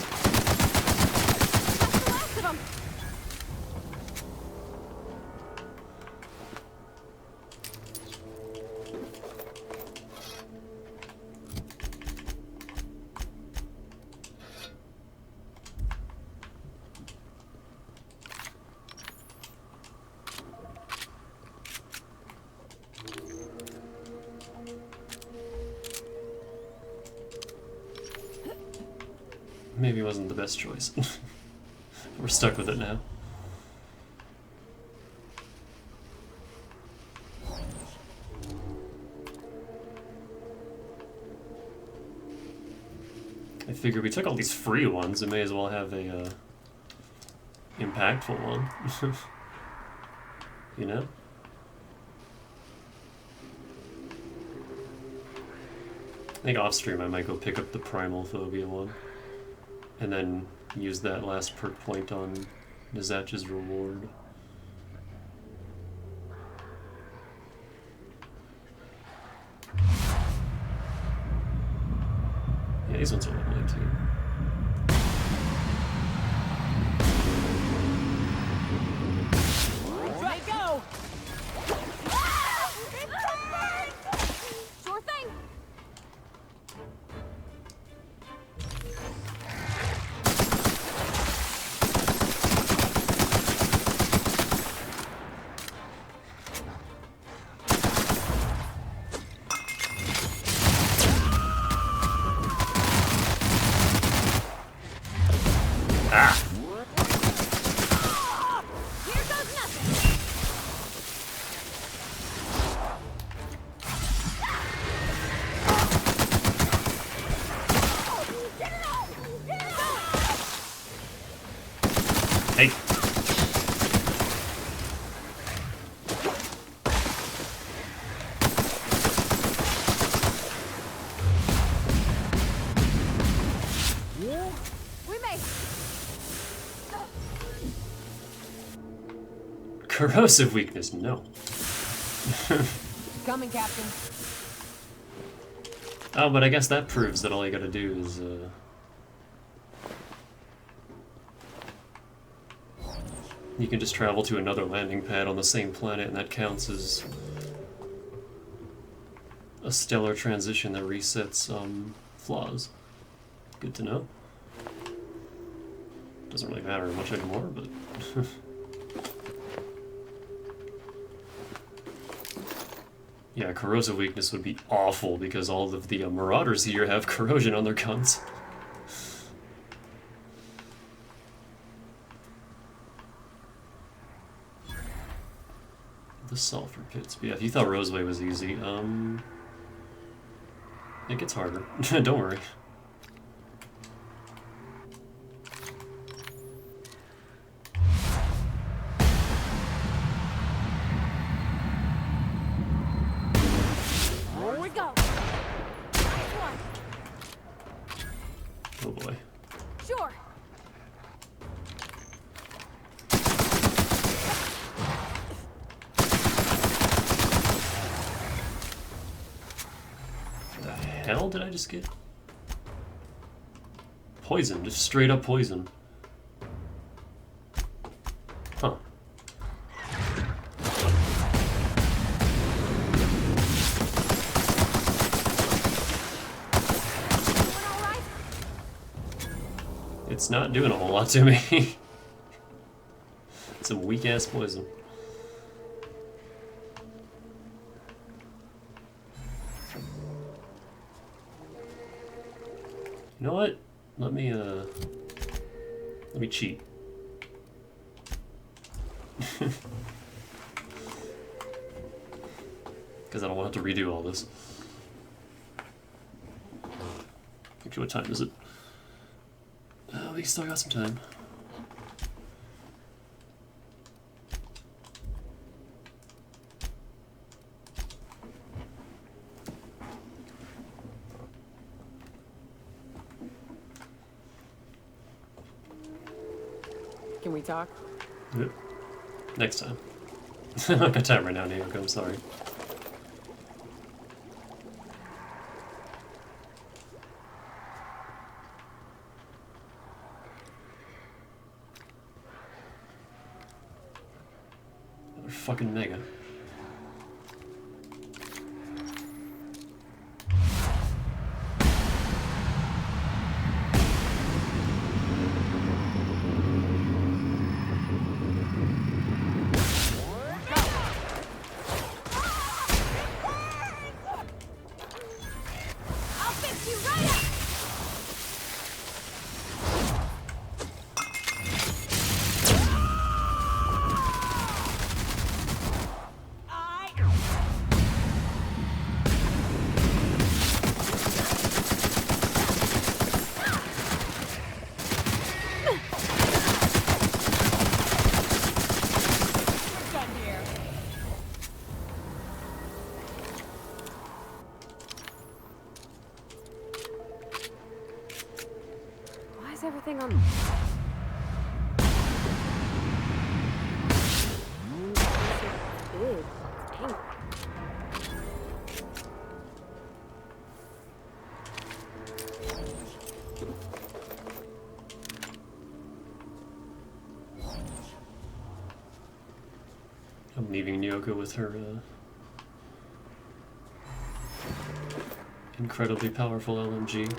maybe it wasn't the best choice. We're stuck with it now. I figure we took all these free ones, we may as well have a impactful one. You know? I think off stream I might go pick up the Primal Phobia one. And then use that last perk point on Nizatch's reward. Yeah, these ones are lovely too. Let go! Sure thing. Hey. We made Corrosive weakness, no. Coming, Captain. Oh, but I guess that proves that all you gotta do is, you can just travel to another landing pad on the same planet, and that counts as a stellar transition that resets flaws. Good to know. Doesn't really matter much anymore, but... Yeah, corrosive weakness would be awful because all of the Marauders here have corrosion on their guns. The sulfur pits. But yeah, if you thought Roseway was easy, it gets harder. Don't worry. Here we go. Nice one. Oh boy. Sure. The hell did I just get? Poison, just straight up poison. Huh. It's not doing a whole lot to me. Some weak ass poison. You know what? Let me cheat. Because I don't want to have to redo all this. Actually, what time is it? We still got some time. Can we talk? Yep. Next time. I don't got time right now, Naoka, I'm sorry. Another fucking mega. anything on... Big. Dang. I'm leaving Nyoko with her incredibly powerful LMG.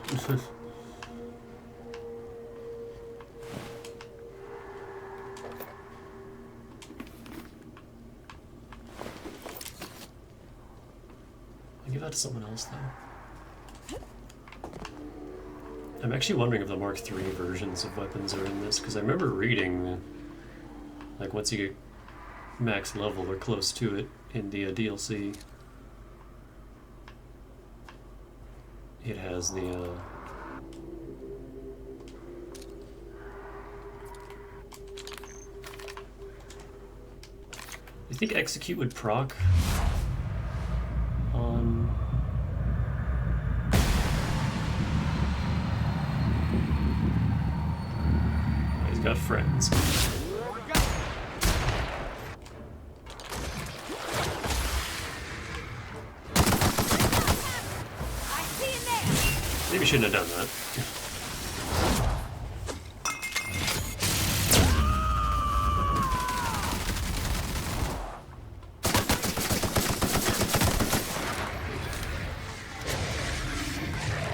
I'll give that to someone else though. I'm actually wondering if the Mark III versions of weapons are in this, because I remember reading like once you get max level or close to it in the DLC, it has the I think execute would proc on he's got friends. Maybe shouldn't have done that.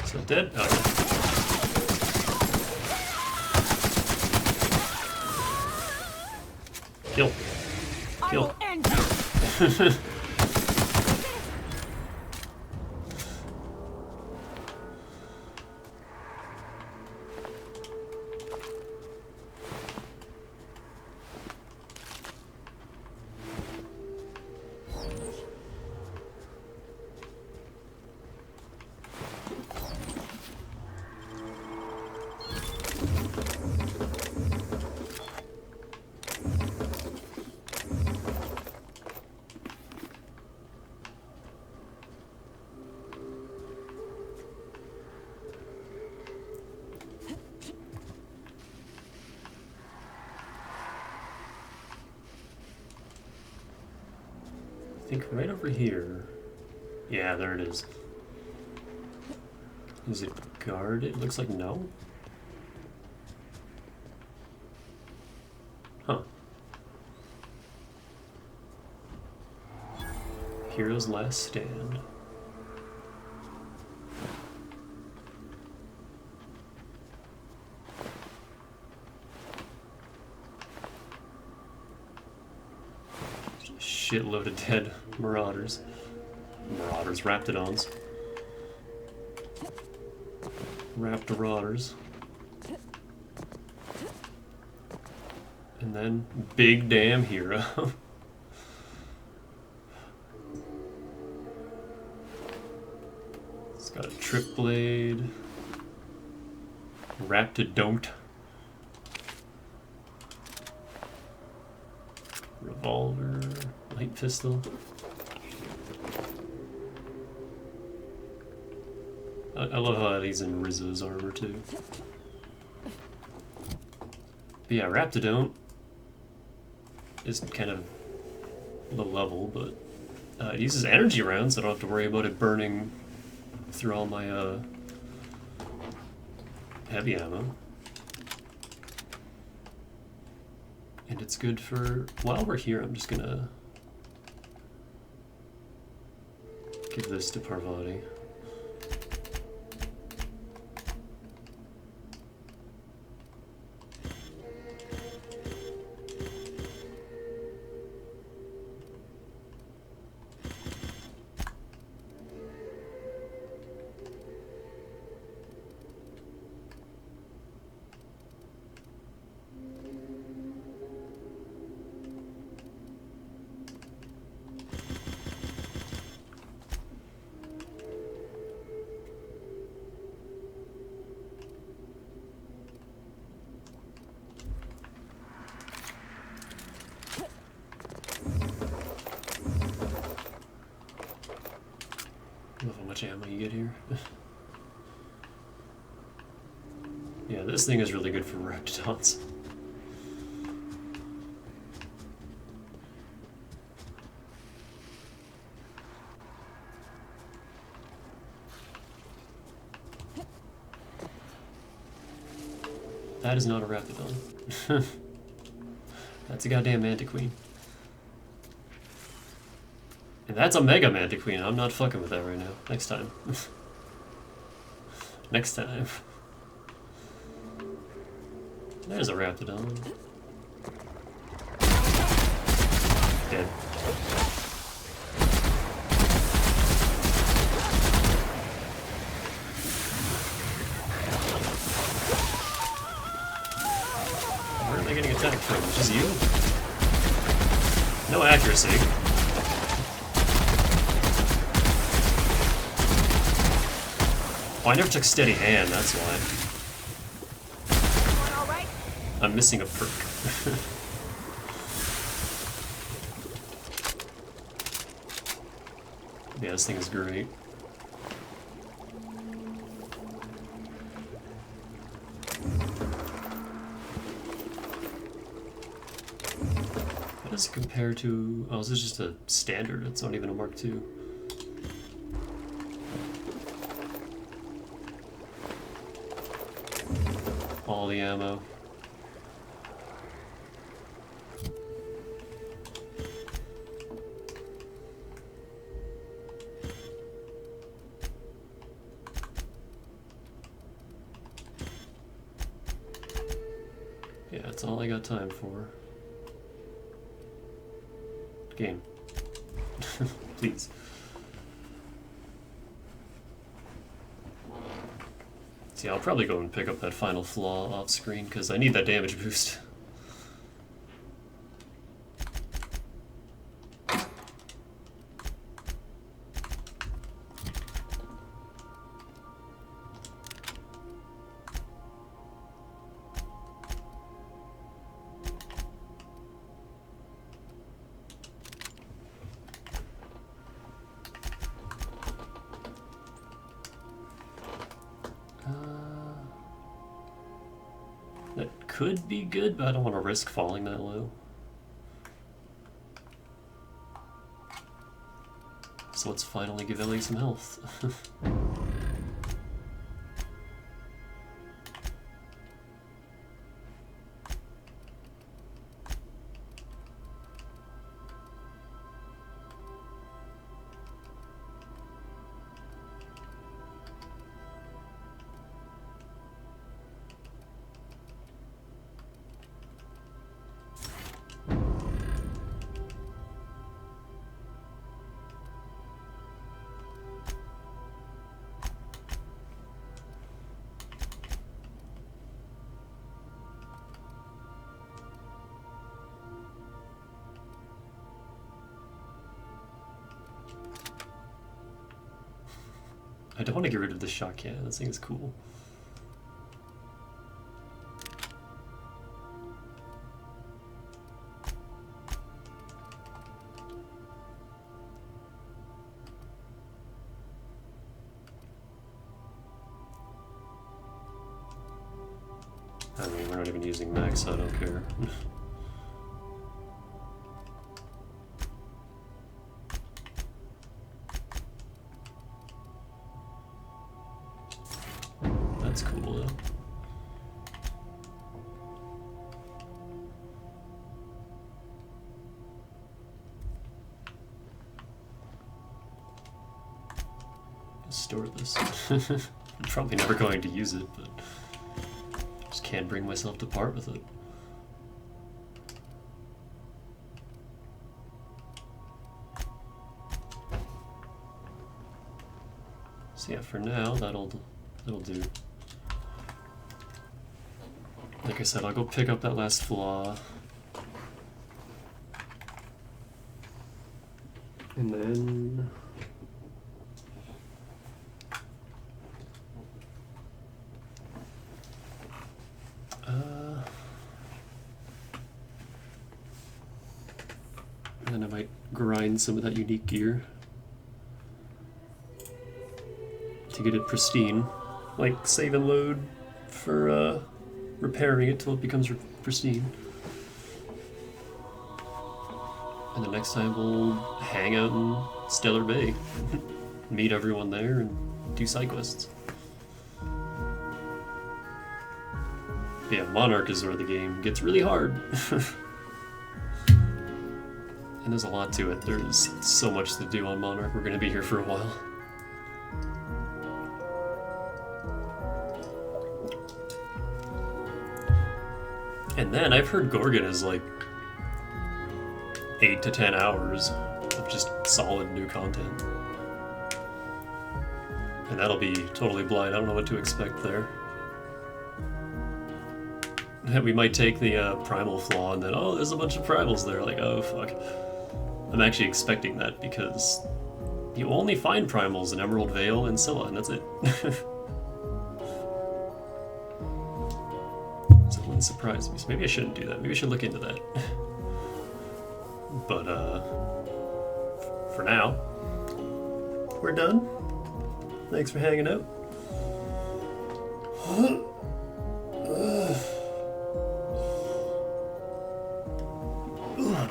So dead? Oh, yeah. Kill. Kill. I think right over here. Yeah, there it is. Is it guarded? Looks like no. Huh. Hero's Last Stand. Shitload of dead marauders. Raptidons. Raptorotters. And then big damn hero. It's got a trip blade. Raptidont. Revolver. Light pistol. I love how he's in Rizzo's armor too. But yeah, Raptidont is kind of low level, but it uses energy rounds, so I don't have to worry about it burning through all my heavy ammo. And it's good for... While we're here, I'm just gonna give this to Parvati. Love how much ammo you get here. Yeah, this thing is really good for raptidons. That is not a raptidon. That's a goddamn mantiqueen. And that's a mega mantiqueen. I'm not fucking with that right now. Next time. Next time. There's a raptidon. Dead. Where are they getting attacked from? Just you? No accuracy. Oh, I never took steady hand, that's why. I'm missing a perk. Yeah, this thing is great. How does it compare to... Oh, is this just a standard? It's not even a Mark II. All the ammo. Yeah, that's all I got time for. Game. Please. See, I'll probably go and pick up that final flaw off screen because I need that damage boost. That could be good, but I don't want to risk falling that low. So let's finally give Ellie some health. I don't want to get rid of the shot cannon. This thing is cool. I mean, we're not even using max, so I don't care. That's cool, though. Store this. I'm probably never going to use it, but just can't bring myself to part with it. So yeah, for now, that'll do. Like I said, I'll go pick up that last flaw. And then... and then I might grind some of that unique gear to get it pristine. Like save and load for repairing it till it becomes pristine. And the next time we'll hang out in Stellar Bay, meet everyone there, and do side quests. Yeah, Monarch is where the game gets really hard. And there's a lot to it. There's so much to do on Monarch. We're going to be here for a while. And then I've heard Gorgon is like 8 to 10 hours of just solid new content. And that'll be totally blind. I don't know what to expect there. We might take the primal flaw and then, oh, there's a bunch of primals there. Like, oh, fuck. I'm actually expecting that because you only find primals in Emerald Vale and Scylla, and that's it. So it wouldn't surprise me. So maybe I shouldn't do that. Maybe I should look into that. But, for now, we're done. Thanks for hanging out.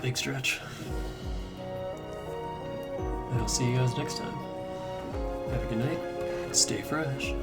Big stretch. And I'll see you guys next time. Have a good night. Stay fresh.